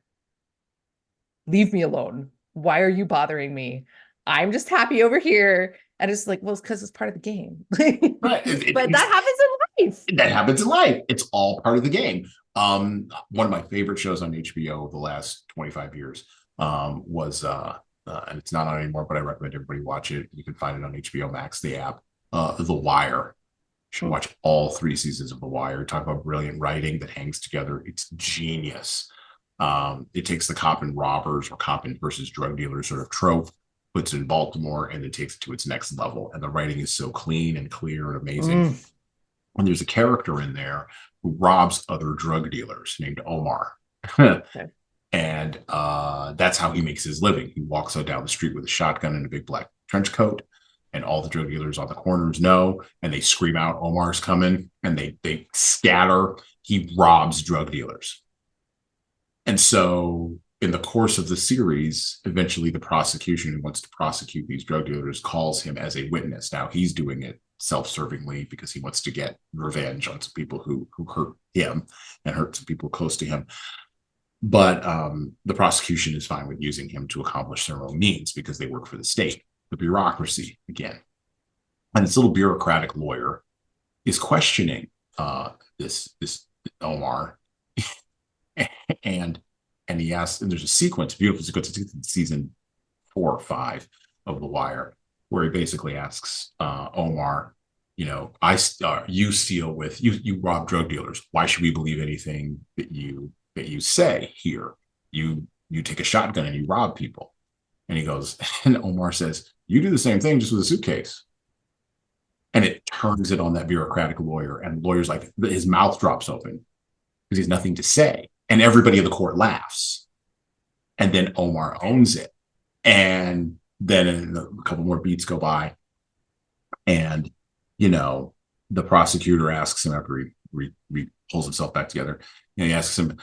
leave me alone. Why are you bothering me? I'm just happy over here. And it's like, well, it's because it's part of the game. Right. But that happens in life. That happens in life. It's all part of the game. One of my favorite shows on HBO the last 25 years was, and it's not on anymore, but I recommend everybody watch it. You can find it on HBO Max, the app, The Wire. You should watch all 3 seasons of The Wire. Talk about brilliant writing that hangs together. It's genius. It takes the cop and robbers or cop and versus drug dealers sort of trope, puts it in Baltimore, and then takes it to its next level. And the writing is so clean and clear and amazing. And there's a character in there who robs other drug dealers named Omar. Okay. And that's how he makes his living. He walks out down the street with a shotgun and a big black trench coat, and all the drug dealers on the corners know, and they scream out, Omar's coming, and they scatter. He robs drug dealers. And so in the course of the series, eventually the prosecution who wants to prosecute these drug dealers calls him as a witness. Now he's doing it self-servingly because he wants to get revenge on some people who hurt him and hurt some people close to him. But the prosecution is fine with using him to accomplish their own means because they work for the state. The bureaucracy, again. And this little bureaucratic lawyer is questioning this Omar. and he asks, and there's a sequence, beautiful sequence, season 4 or 5 of The Wire, where he basically asks Omar, you steal with, you rob drug dealers. Why should we believe anything that you say here? You take a shotgun and you rob people. And he goes, and Omar says, you do the same thing just with a suitcase. And it turns it on that bureaucratic lawyer, and the lawyer's like, his mouth drops open because he has nothing to say. And everybody in the court laughs. And then Omar owns it. And then a couple more beats go by. And, the prosecutor asks him after he pulls himself back together. He asks him,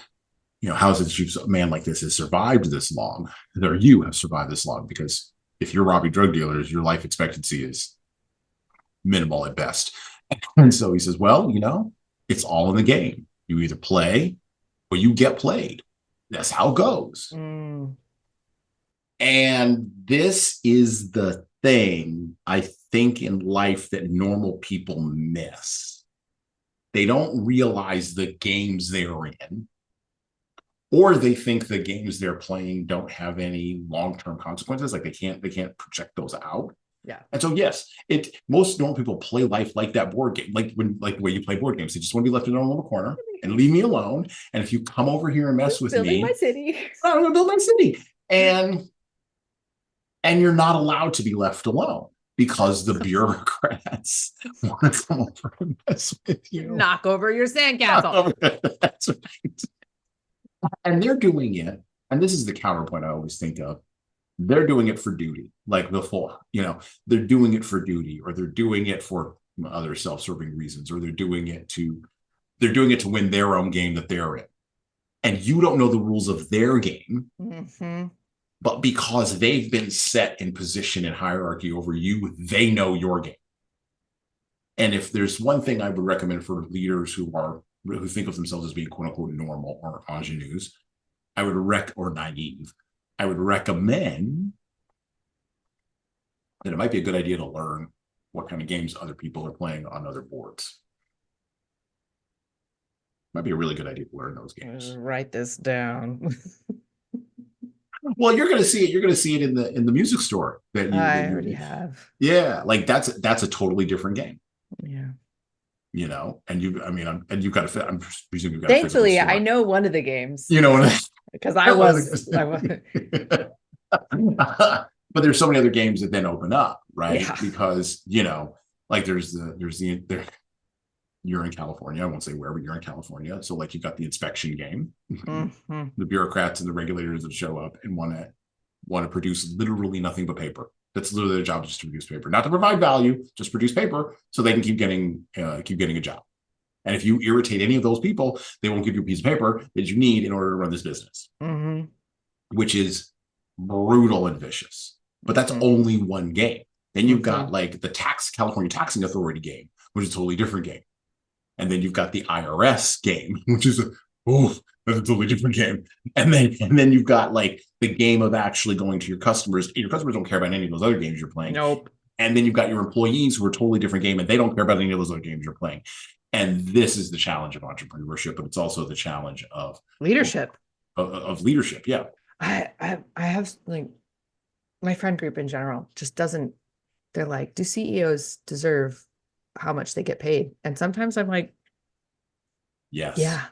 how is it that a man like this has survived this long? Or you have survived this long? Because if you're robbing drug dealers, your life expectancy is minimal at best. And so he says, well, it's all in the game. You either play or you get played. That's how it goes. And this is the thing I think in life that normal people miss. They don't realize the games they're in, or they think the games they're playing don't have any long-term consequences. Like they can't project those out. Yeah. And so yes, most normal people play life like that board game, like the way you play board games. They just want to be left alone in the corner and leave me alone. And if you come over here and mess with me, my city. I'm gonna build my city. And you're not allowed to be left alone because the bureaucrats want to come over and mess with you. Knock over your sandcastle. That's right. And they're doing it. And this is the counterpoint I always think of. They're doing it for duty, like before, they're doing it for duty, or they're doing it for other self-serving reasons, or they're doing it to win their own game that they're in. And you don't know the rules of their game, but because they've been set in position and hierarchy over you, they know your game. And if there's one thing I would recommend for leaders who think of themselves as being quote unquote normal or ingenues, or naive, I would recommend that it might be a good idea to learn what kind of games other people are playing on other boards. Might be a really good idea to learn those games. Write this down. Well, you're going to see it. You're going to see it in the music store that I already have. Yeah, like that's a totally different game. Yeah. And you've got to. I'm presuming you've got. Thankfully, I know one of the games. Because I was. But there's so many other games that then open up, right? Yeah. Because like there's you're in California. I won't say where, but you're in California. So like you've got the inspection game, the bureaucrats and the regulators that show up and want to produce literally nothing but paper. That's literally their job, just to produce paper, not to provide value, just produce paper so they can keep getting a job. And if you irritate any of those people, they won't give you a piece of paper that you need in order to run this business, which is brutal and vicious. But that's only one game. Then you've got like the California Taxing Authority game, which is a totally different game. And then you've got the IRS game, which is that's a totally different game. And then you've got like the game of actually going to your customers. Your customers don't care about any of those other games you're playing. Nope. And then you've got your employees who are a totally different game, and they don't care about any of those other games you're playing. And this is the challenge of entrepreneurship, but it's also the challenge of leadership. Of leadership, yeah. I have like my friend group in general just doesn't. They're like, do CEOs deserve how much they get paid? And sometimes I'm like, yes, yeah.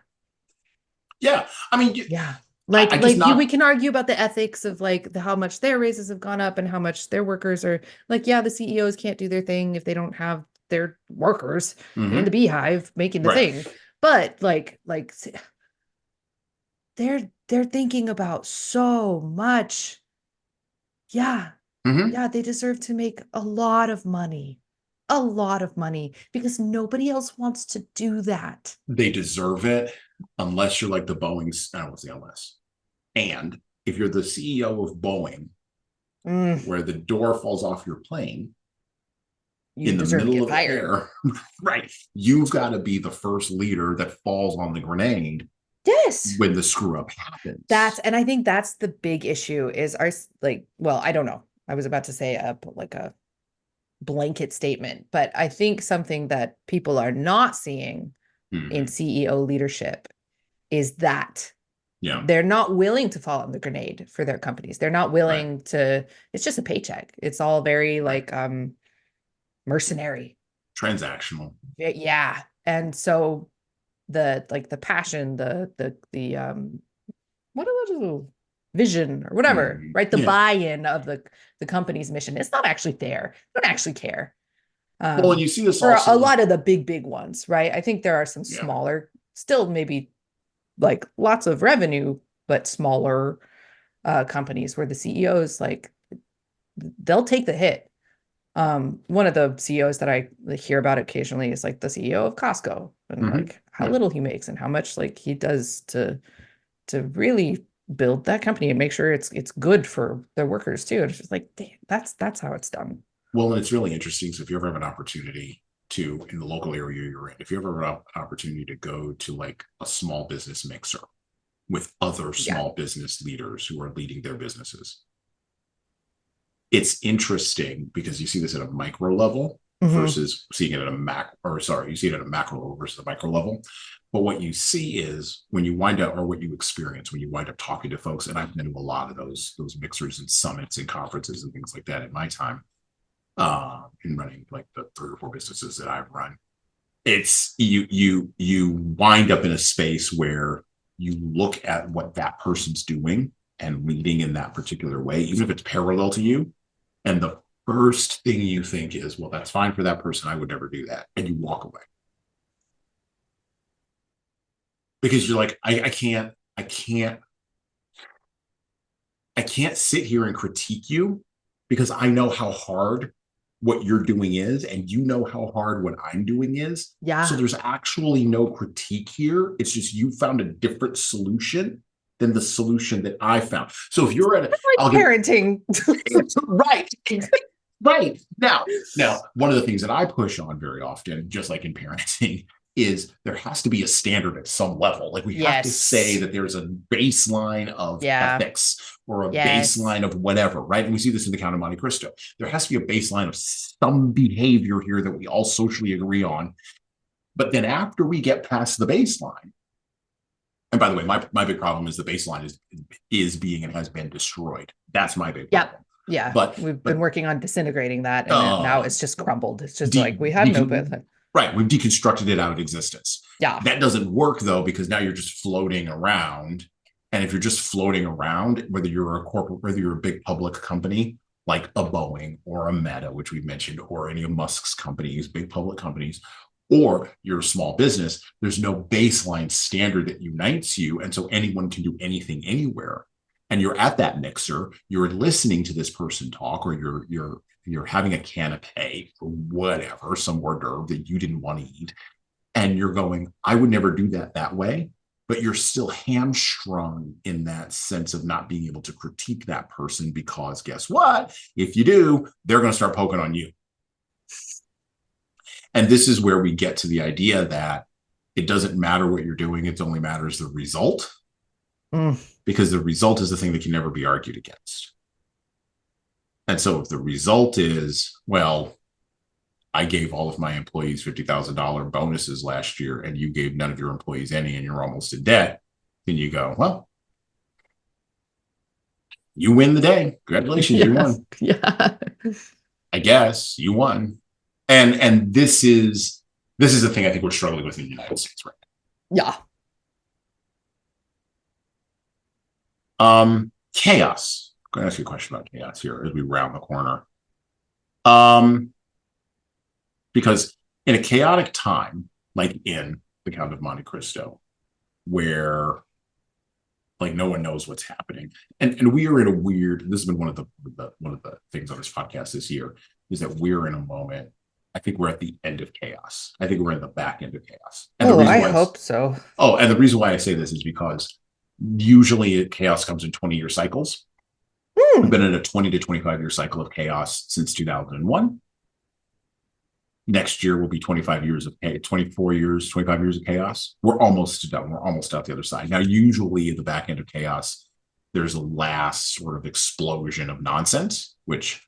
I mean, yeah. Like we can argue about the ethics of like how much their raises have gone up and how much their workers are like, yeah, the CEOs can't do their thing if they don't have their workers in the beehive making the thing. But like they're thinking about so much. Yeah. Yeah, they deserve to make a lot of money because nobody else wants to do that. They deserve it unless you're like the Boeing's, I don't want to say unless. And if you're the CEO of Boeing, where the door falls off your plane in the middle of the air, right? You've got to be the first leader that falls on the grenade. Yes. When the screw up happens. And I think that's the big issue is our I don't know. I was about to say a blanket statement, but I think something that people are not seeing in CEO leadership is that they're not willing to fall on the grenade for their companies. They're not willing to, it's just a paycheck. It's all very mercenary. Transactional. Yeah. And so the passion, what are those vision or whatever, right? The buy-in of the company's mission. It's not actually there. They don't actually care. Well, and you see this for also a lot of the big ones, right? I think there are some smaller, still maybe like lots of revenue, but smaller companies where the CEOs they'll take the hit. One of the CEOs that I hear about occasionally is like the CEO of Costco and like how little he makes and how much like he does to really build that company and make sure it's good for their workers too. And it's just like, damn, that's how it's done. Well, and it's really interesting. So if you ever have an opportunity to, in the local area you're in, if you ever have an opportunity to go to like a small business mixer with other small business leaders who are leading their businesses, it's interesting because you see this at a micro level versus seeing it at you see it at a macro level versus a micro level. But what you see is when you wind up, or what you experience when you wind up talking to folks, and I've been to a lot of those mixers and summits and conferences and things like that in my time, in running like the 3 or 4 businesses that I've run. It's you wind up in a space where you look at what that person's doing and leading in that particular way, even if it's parallel to you. And the first thing you think is, well, that's fine for that person. I would never do that. And you walk away. Because you're like, I can't sit here and critique you because I know how hard what you're doing is, and you know how hard what I'm doing is. Yeah. So there's actually no critique here. It's just you found a different solution than the solution that I found. So if you're at parenting. Right. Now, one of the things that I push on very often, just like in parenting, is there has to be a standard at some level. Like we have to say that there's a baseline of ethics or a baseline of whatever, right? And we see this in the Count of Monte Cristo. There has to be a baseline of some behavior here that we all socially agree on. But then after we get past the baseline, and by the way, my big problem is the baseline is being and has been destroyed. That's my big problem. Yeah. But we've been working on disintegrating that, and now it's just crumbled. It's just like we have no baseline. Right. We've deconstructed it out of existence. Yeah. That doesn't work, though, because now you're just floating around. And if you're just floating around, whether you're a corporate, whether you're a big public company like a Boeing or a Meta, which we've mentioned, or any of Musk's companies, big public companies, or you're a small business, there's no baseline standard that unites you. And so anyone can do anything anywhere. And you're at that mixer, you're listening to this person talk, or you're having a canapé or whatever, some hors d'oeuvre that you didn't want to eat. And you're going, I would never do that way. but you're still hamstrung in that sense of not being able to critique that person, because guess what? If you do, they're going to start poking on you. And this is where we get to the idea that it doesn't matter what you're doing. It only matters the result, because the result is the thing that can never be argued against. And so if the result is, well, I gave all of my employees $50,000 bonuses last year and you gave none of your employees any and you're almost in debt, then you go, well, you win the day. Congratulations, you won. Yeah. I guess you won. And this is the thing I think we're struggling with in the United States right now. Yeah. Chaos. I'm going to ask you a question about chaos here as we round the corner. Because in a chaotic time, like in the Count of Monte Cristo, where like no one knows what's happening, and we are in a weird. This has been one of the things on this podcast this year, is that we're in a moment. I think we're at the end of chaos. I think we're in the back end of chaos. And I hope so. Oh, and the reason why I say this is because usually chaos comes in 20-year cycles. We've been in a 20 to 25-year cycle of chaos since 2001. Next year will be 25 years of 24 years, 25 years of chaos. We're almost done. We're almost out the other side. Now, usually at the back end of chaos, there's a last sort of explosion of nonsense, which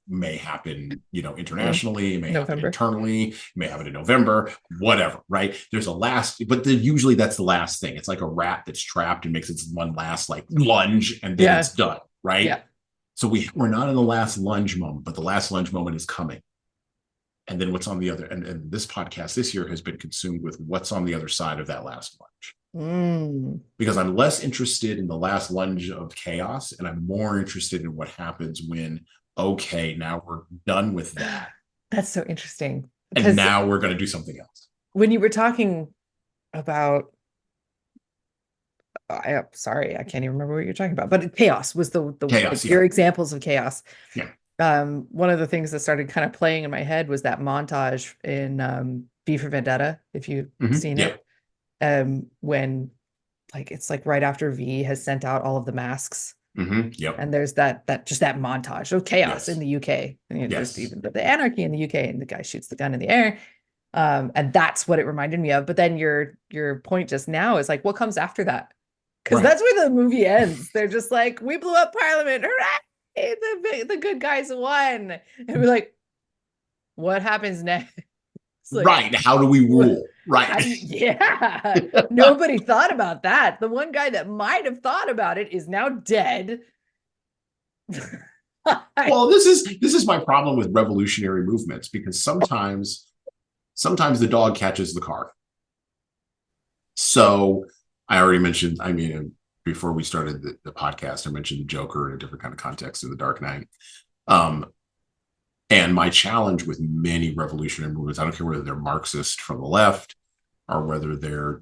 may happen, internationally, may happen internally, may happen in November, whatever, right? There's a last, but usually that's the last thing. It's like a rat that's trapped and makes its one last like lunge and then it's done, right? Yeah. So we're not in the last lunge moment, but the last lunge moment is coming. And then what's on the other, and this podcast this year has been consumed with what's on the other side of that last lunge. Because I'm less interested in the last lunge of chaos, and I'm more interested in what happens when, okay, now we're done with that. That's so interesting. And now we're going to do something else. When you were talking about, I'm sorry, I can't even remember what you're talking about, but chaos was the chaos, your examples of chaos. Yeah. One of the things that started kind of playing in my head was that montage in V for Vendetta, if you've seen it. When like it's like right after V has sent out all of the masks. And there's that montage of chaos in the UK. And just even the anarchy in the UK, and the guy shoots the gun in the air. And that's what it reminded me of. But then your point just now is like, what comes after that? Because that's where the movie ends. They're just like, we blew up Parliament. Hooray! The good guys won. And we're like, what happens next? Like, right. How do we rule? Right. Nobody thought about that. The one guy that might have thought about it is now dead. Well, this is my problem with revolutionary movements, because sometimes the dog catches the car. So I already mentioned, before we started the podcast, I mentioned the Joker in a different kind of context in The Dark Knight. And my challenge with many revolutionary movements, I don't care whether they're Marxist from the left or whether they're,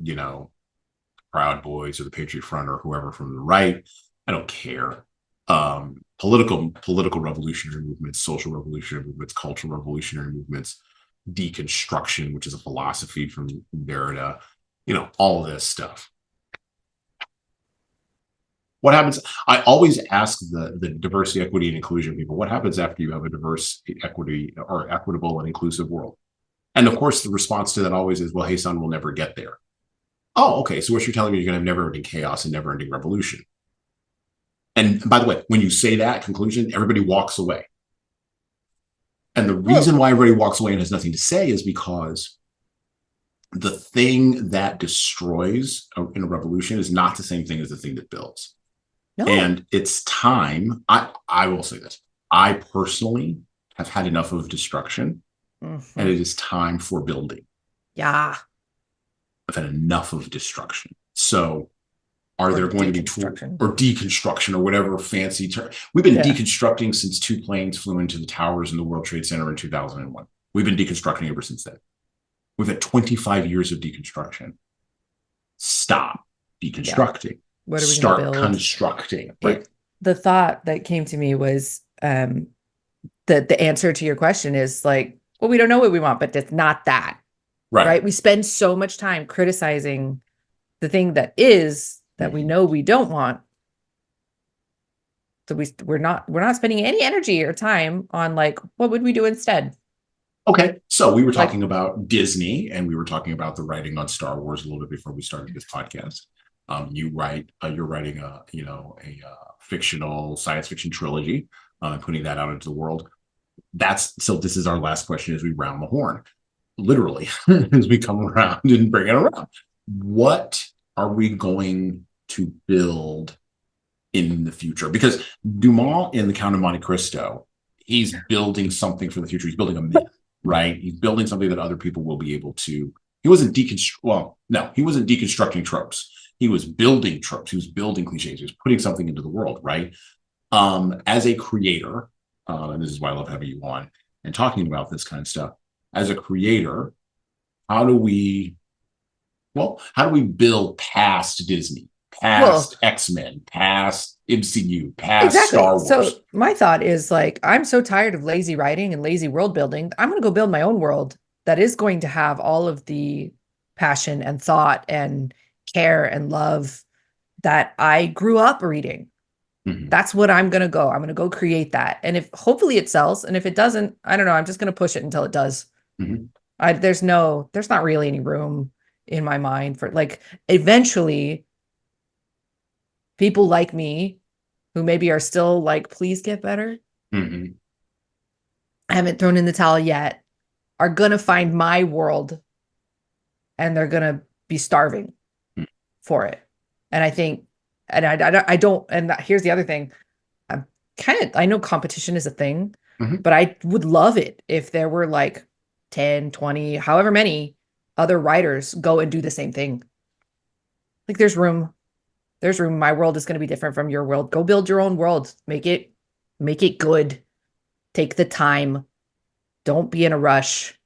Proud Boys or the Patriot Front or whoever from the right, I don't care. Political revolutionary movements, social revolutionary movements, cultural revolutionary movements, deconstruction, which is a philosophy from Derrida, all of this stuff. What happens? I always ask the diversity, equity, and inclusion people, what happens after you have a diverse, equity, or equitable and inclusive world? And of course, the response to that always is, well, hey, son, we'll never get there. Oh, okay. So what you're telling me, you're going to have never-ending chaos and never-ending revolution. And by the way, when you say that conclusion, everybody walks away. And the reason why everybody walks away and has nothing to say is because the thing that destroys in a revolution is not the same thing as the thing that builds. No. And it's time. I will say this. I personally have had enough of destruction, and it is time for building. Yeah. I've had enough of destruction. So are there going to be deconstruction or whatever fancy term? We've been deconstructing since 2 planes flew into the towers in the World Trade Center in 2001. We've been deconstructing ever since then. We've had 25 years of deconstruction. Stop deconstructing. Yeah. What are we Start constructing. Right. The thought that came to me was that the answer to your question is like, well, we don't know what we want, but it's not that. Right. We spend so much time criticizing the thing that is that we know we don't want. So we're not spending any energy or time on like, what would we do instead? Okay, so we were talking about Disney, and we were talking about the writing on Star Wars a little bit before we started this podcast. You're writing a fictional science fiction trilogy, and putting that out into the world. So this is our last question as we round the horn, literally, as we come around and bring it around. What are we going to build in the future? Because Dumas in The Count of Monte Cristo, he's building something for the future. He's building a myth. Right? He's building something that other people will be able to. He wasn't deconstructing tropes. He was building tropes. He was building cliches. He was putting something into the world, right? As a creator, and this is why I love having you on and talking about this kind of stuff. As a creator, how do we build past Disney, past X-Men, past MCU, past Star Wars? So my thought is like, I'm so tired of lazy writing and lazy world building. I'm going to go build my own world that is going to have all of the passion and thought and care and love that I grew up reading. Mm-hmm. That's what I'm going to go. I'm going to go create that. And if hopefully it sells, and if it doesn't, I don't know, I'm just going to push it until it does. Mm-hmm. There's not really any room in my mind for like, eventually people like me who maybe are still like, please get better. Mm-hmm. I haven't thrown in the towel yet, are going to find my world and they're going to be starving for it. And I think, and I don't, and here's the other thing. I know competition is a thing, mm-hmm. but I would love it if there were like 10, 20, however many other writers go and do the same thing. Like there's room. My world is going to be different from your world. Go build your own world. Make it good. Take the time. Don't be in a rush.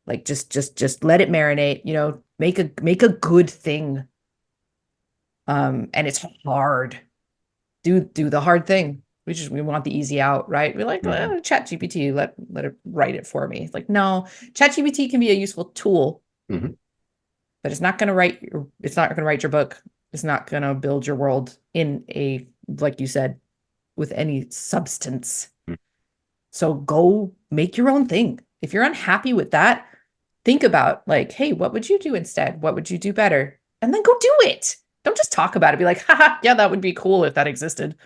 Like just let it marinate, make a good thing. And it's hard. Do the hard thing. We want the easy out, right? We're like, ChatGPT, let it write it for me. It's like, no, ChatGPT can be a useful tool, mm-hmm. but it's not going to write your book. It's not going to build your world in like you said, with any substance. Mm-hmm. So go make your own thing. If you're unhappy with that, think about like, hey, what would you do instead? What would you do better? And then go do it. Don't just talk about it. Be like, haha, yeah, that would be cool if that existed.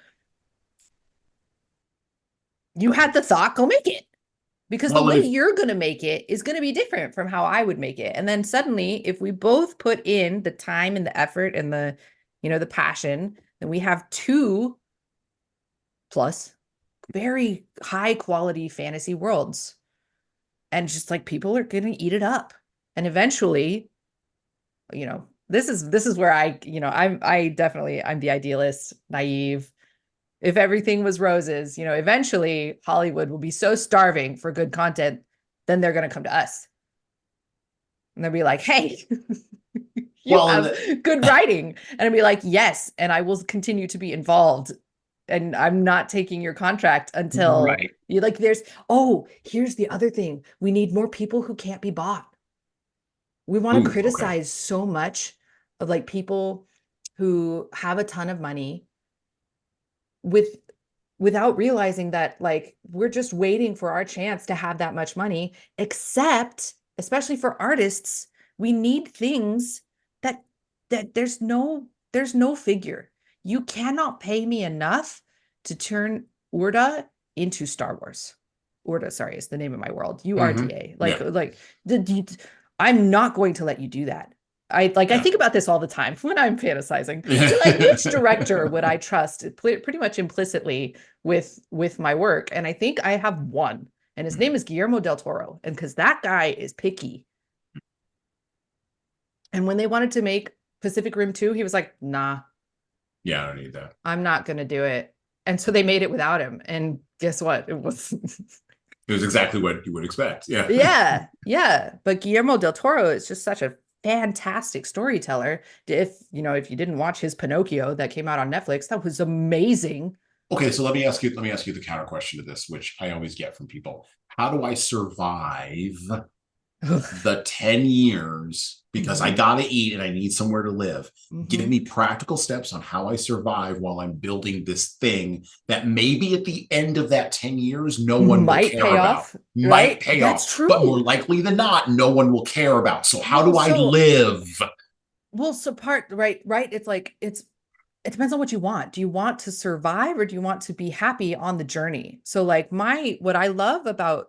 You had the thought, go make it. Because the way you're going to make it is going to be different from how I would make it. And then suddenly, if we both put in the time and the effort and the, the passion, then we have 2+ very high quality fantasy worlds. And just like people are going to eat it up. And eventually, this is where I'm the idealist, naive. If everything was roses, eventually Hollywood will be so starving for good content, then they're going to come to us. And they'll be like, hey, you have good writing. And I'll be like, yes. And I will continue to be involved. And I'm not taking your contract until you like, here's the other thing. We need more people who can't be bought. We want to criticize so much of like people who have a ton of money without realizing that like we're just waiting for our chance to have that much money, except especially for artists, we need things that there's no figure. You cannot pay me enough to turn Urda into Star Wars. Urda, sorry, is the name of my world. URDA. Mm-hmm. I'm not going to let you do that. I think about this all the time when I'm fantasizing. So like, which director would I trust pretty much implicitly with my work? And I think I have one, and his name is Guillermo del Toro. And because that guy is picky. And when they wanted to make Pacific Rim 2, he was like, nah. Yeah, I don't need that. I'm not going to do it. And so they made it without him. And guess what? It was... It was exactly what you would expect. Yeah. Yeah. But Guillermo del Toro is just such a fantastic storyteller. If you didn't watch his Pinocchio that came out on Netflix, that was amazing. Okay, so let me ask you the counter question to this, which I always get from people. How do I survive the 10 years, because I gotta eat and I need somewhere to live. Give me practical steps on how I survive while I'm building this thing that maybe at the end of that 10 years, no one will care pay about. off, Might right? pay That's off. true. But more likely than not, no one will care about. So how do I live? Well, so right. It's like, it depends on what you want. Do you want to survive or do you want to be happy on the journey? So like what I love about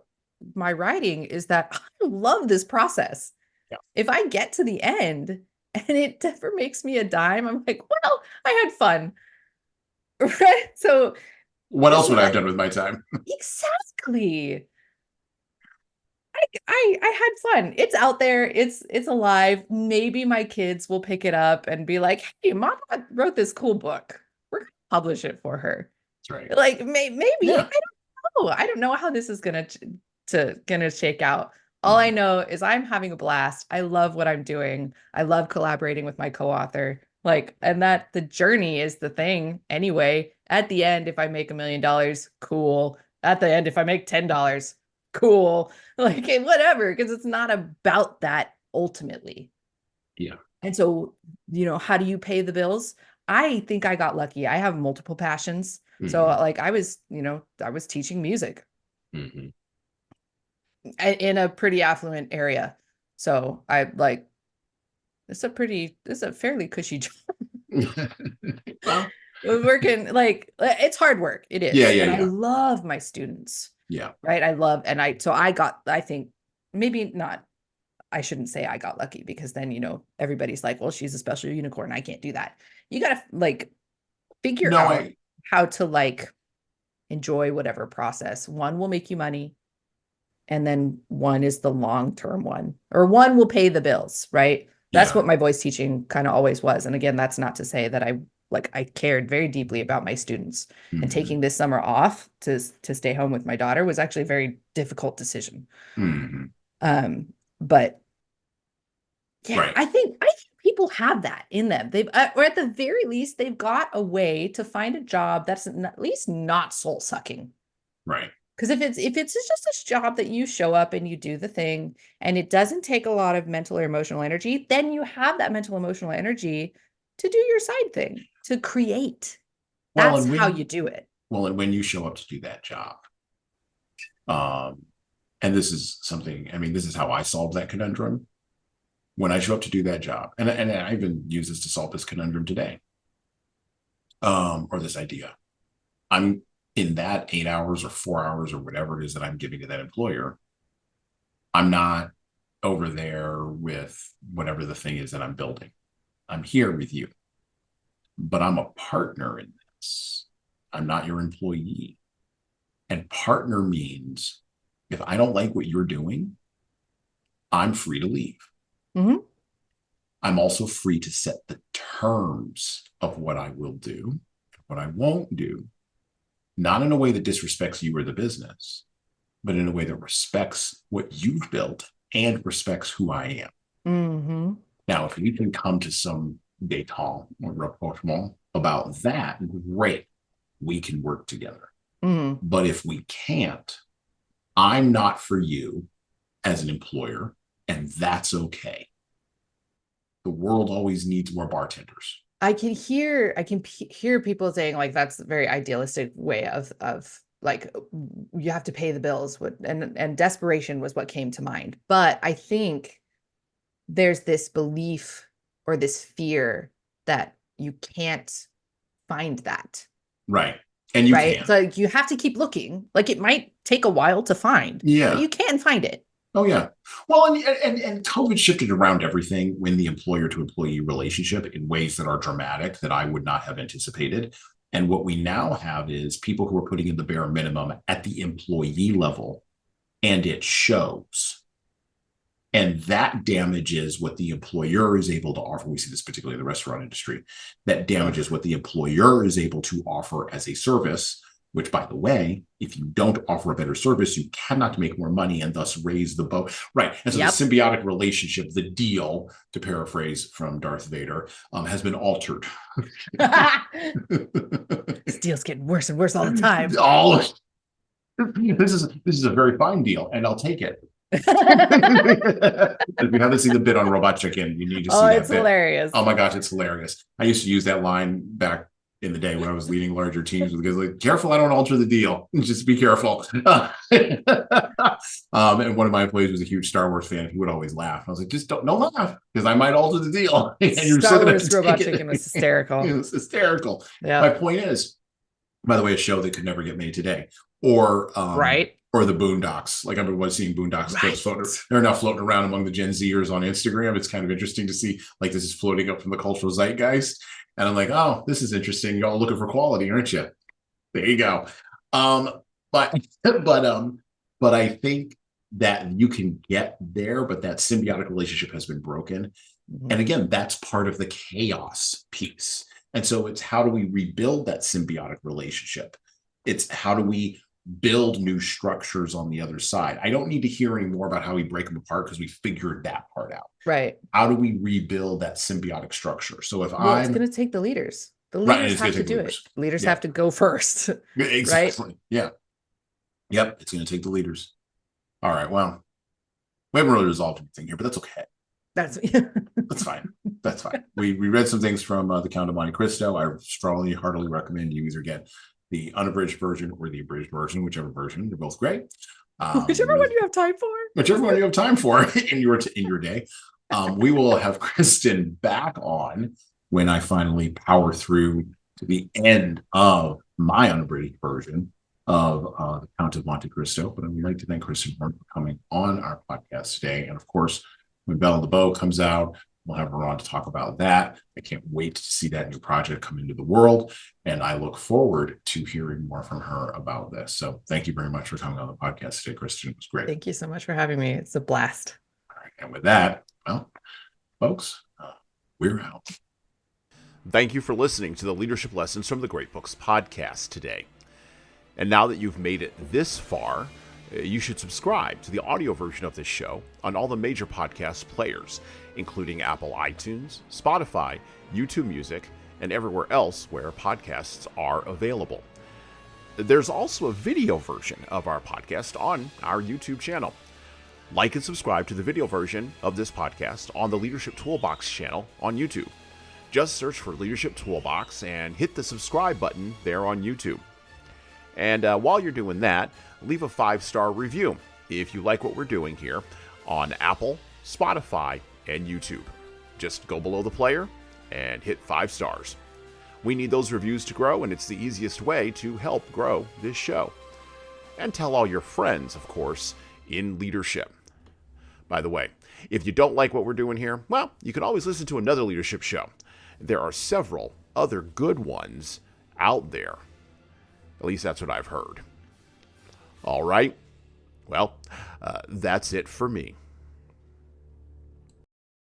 my writing is that I love this process. Yeah. If I get to the end and it never makes me a dime, I'm like, well, I had fun. Right? So what else would I have done with my time? Exactly. I had fun. It's out there. It's alive. Maybe my kids will pick it up and be like, "Hey, Mom wrote this cool book. We're gonna publish it for her." That's right. Like maybe Yeah. I don't know how this is gonna shake out. All I know is I'm having a blast. I love what I'm doing. I love collaborating with my co-author. Like, and that the journey is the thing anyway. At the end, if I make $1 million, cool. At the end, if I make $10, cool. Like, whatever, because it's not about that ultimately. Yeah. And so, how do you pay the bills? I think I got lucky. I have multiple passions. So like I was teaching music in a pretty affluent area. So it's a fairly cushy job. Well, working, like, it's hard work. It is. Yeah. I love my students. Yeah. Right. I think maybe not, I shouldn't say I got lucky, because then, everybody's like, well, she's a special unicorn. I can't do that. You got to figure out how to enjoy whatever process. One will make you money. And then one is the long-term one, or one will pay the bills. Right. That's what my voice teaching kind of always was. And again, that's not to say that I cared very deeply about my students, and taking this summer off to stay home with my daughter was actually a very difficult decision. But yeah, right. I think people have that in them. They've, or at the very least, they've got a way to find a job that's at least not soul sucking. Right. Because if it's just a job that you show up and you do the thing and it doesn't take a lot of mental or emotional energy, then you have that mental emotional energy to do your side thing, to create. That's how you do it. Well, and when you show up to do that job, and this is something, this is how I solve that conundrum. When I show up to do that job, and I even use this to solve this conundrum today, or this idea, I'm in that 8 hours or 4 hours or whatever it is that I'm giving to that employer. I'm not over there with whatever the thing is that I'm building. I'm here with you, but I'm a partner in this. I'm not your employee. And partner means if I don't like what you're doing, I'm free to leave. I'm also free to set the terms of what I will do, what I won't do, not in a way that disrespects you or the business, but in a way that respects what you've built and respects who I am. Now, if we can come to some détente or rapprochement about that, great, we can work together. But if we can't, I'm not for you as an employer, and that's okay. The world always needs more bartenders. I can hear people saying that's a very idealistic way of you have to pay the bills, and desperation was what came to mind. But I think there's this belief or this fear that you can't find that. Right. And you can't. So you have to keep looking. It might take a while to find. Yeah. But you can find it. Oh, yeah. Well, and COVID shifted around everything when the employer to employee relationship in ways that are dramatic that I would not have anticipated. And what we now have is people who are putting in the bare minimum at the employee level, and it shows. And that damages what the employer is able to offer. We see this particularly in the restaurant industry. That damages what the employer is able to offer as a service, which, by the way, if you don't offer a better service, you cannot make more money and thus raise the boat. Right. And so the symbiotic relationship, the deal, to paraphrase from Darth Vader, has been altered. This deal's getting worse and worse all the time. This is a very fine deal, and I'll take it. If you haven't seen the bit on Robot Chicken, you need to see that it's bit. hilarious. Oh my gosh, it's hilarious. I used to use that line back in the day when I was leading larger teams because like, careful, I don't alter the deal. Just be careful. And one of my employees was a huge Star Wars fan. He would always laugh. I was like, just don't laugh because I might alter the deal. And you're Star Wars Robot Chicken was hysterical. It was hysterical. Yeah. My point is, by the way, a show that could never get made today, or right. Or the Boondocks. Like I've been seeing Boondocks clips floating. They're now floating around among the Gen Zers on Instagram. It's kind of interesting to see like this is floating up from the cultural zeitgeist. And I'm like, oh, this is interesting. Y'all looking for quality, aren't you? There you go. But I think that you can get there, but that symbiotic relationship has been broken. Mm-hmm. And again, that's part of the chaos piece. And so it's how do we rebuild that symbiotic relationship? It's how do we build new structures on the other side? I don't need to hear any more about how we break them apart because we figured that part out. Right. How do we rebuild that symbiotic structure? So if it's going to take the leaders. The leaders have to do it. Leaders have to go first. Exactly. Right? Yeah. Yep. It's going to take the leaders. All right. Well, we haven't really resolved anything here, but that's okay. That's fine. That's fine. We read some things from the Count of Monte Cristo. I strongly, heartily recommend you either get the unabridged version or the abridged version, whichever version. They're both great. Whichever one you have time for. Whichever one you have time for in your day. We will have Christen back on when I finally power through to the end of my unabridged version of the Count of Monte Cristo. But I would like to thank Christen for coming on our podcast today. And of course, when Belle of the Bow comes out, we'll have her on to talk about that. I can't wait to see that new project come into the world. And I look forward to hearing more from her about this. So thank you very much for coming on the podcast today, Christen. It was great. Thank you so much for having me. It's a blast. All right. And with that, well, folks, we're out. Thank you for listening to the Leadership Lessons from the Great Books podcast today. And now that you've made it this far, you should subscribe to the audio version of this show on all the major podcast players, including Apple iTunes, Spotify, YouTube Music, and everywhere else where podcasts are available. There's also a video version of our podcast on our YouTube channel. Like and subscribe to the video version of this podcast on the Leadership Toolbox channel on YouTube. Just search for Leadership Toolbox and hit the subscribe button there on YouTube. And while you're doing that, leave a 5-star review if you like what we're doing here on Apple, Spotify, and YouTube. Just go below the player and hit 5 stars. We need those reviews to grow, and it's the easiest way to help grow this show. And tell all your friends, of course, in leadership. By the way, if you don't like what we're doing here, well, you can always listen to another leadership show. There are several other good ones out there. At least that's what I've heard. All right. Well, that's it for me.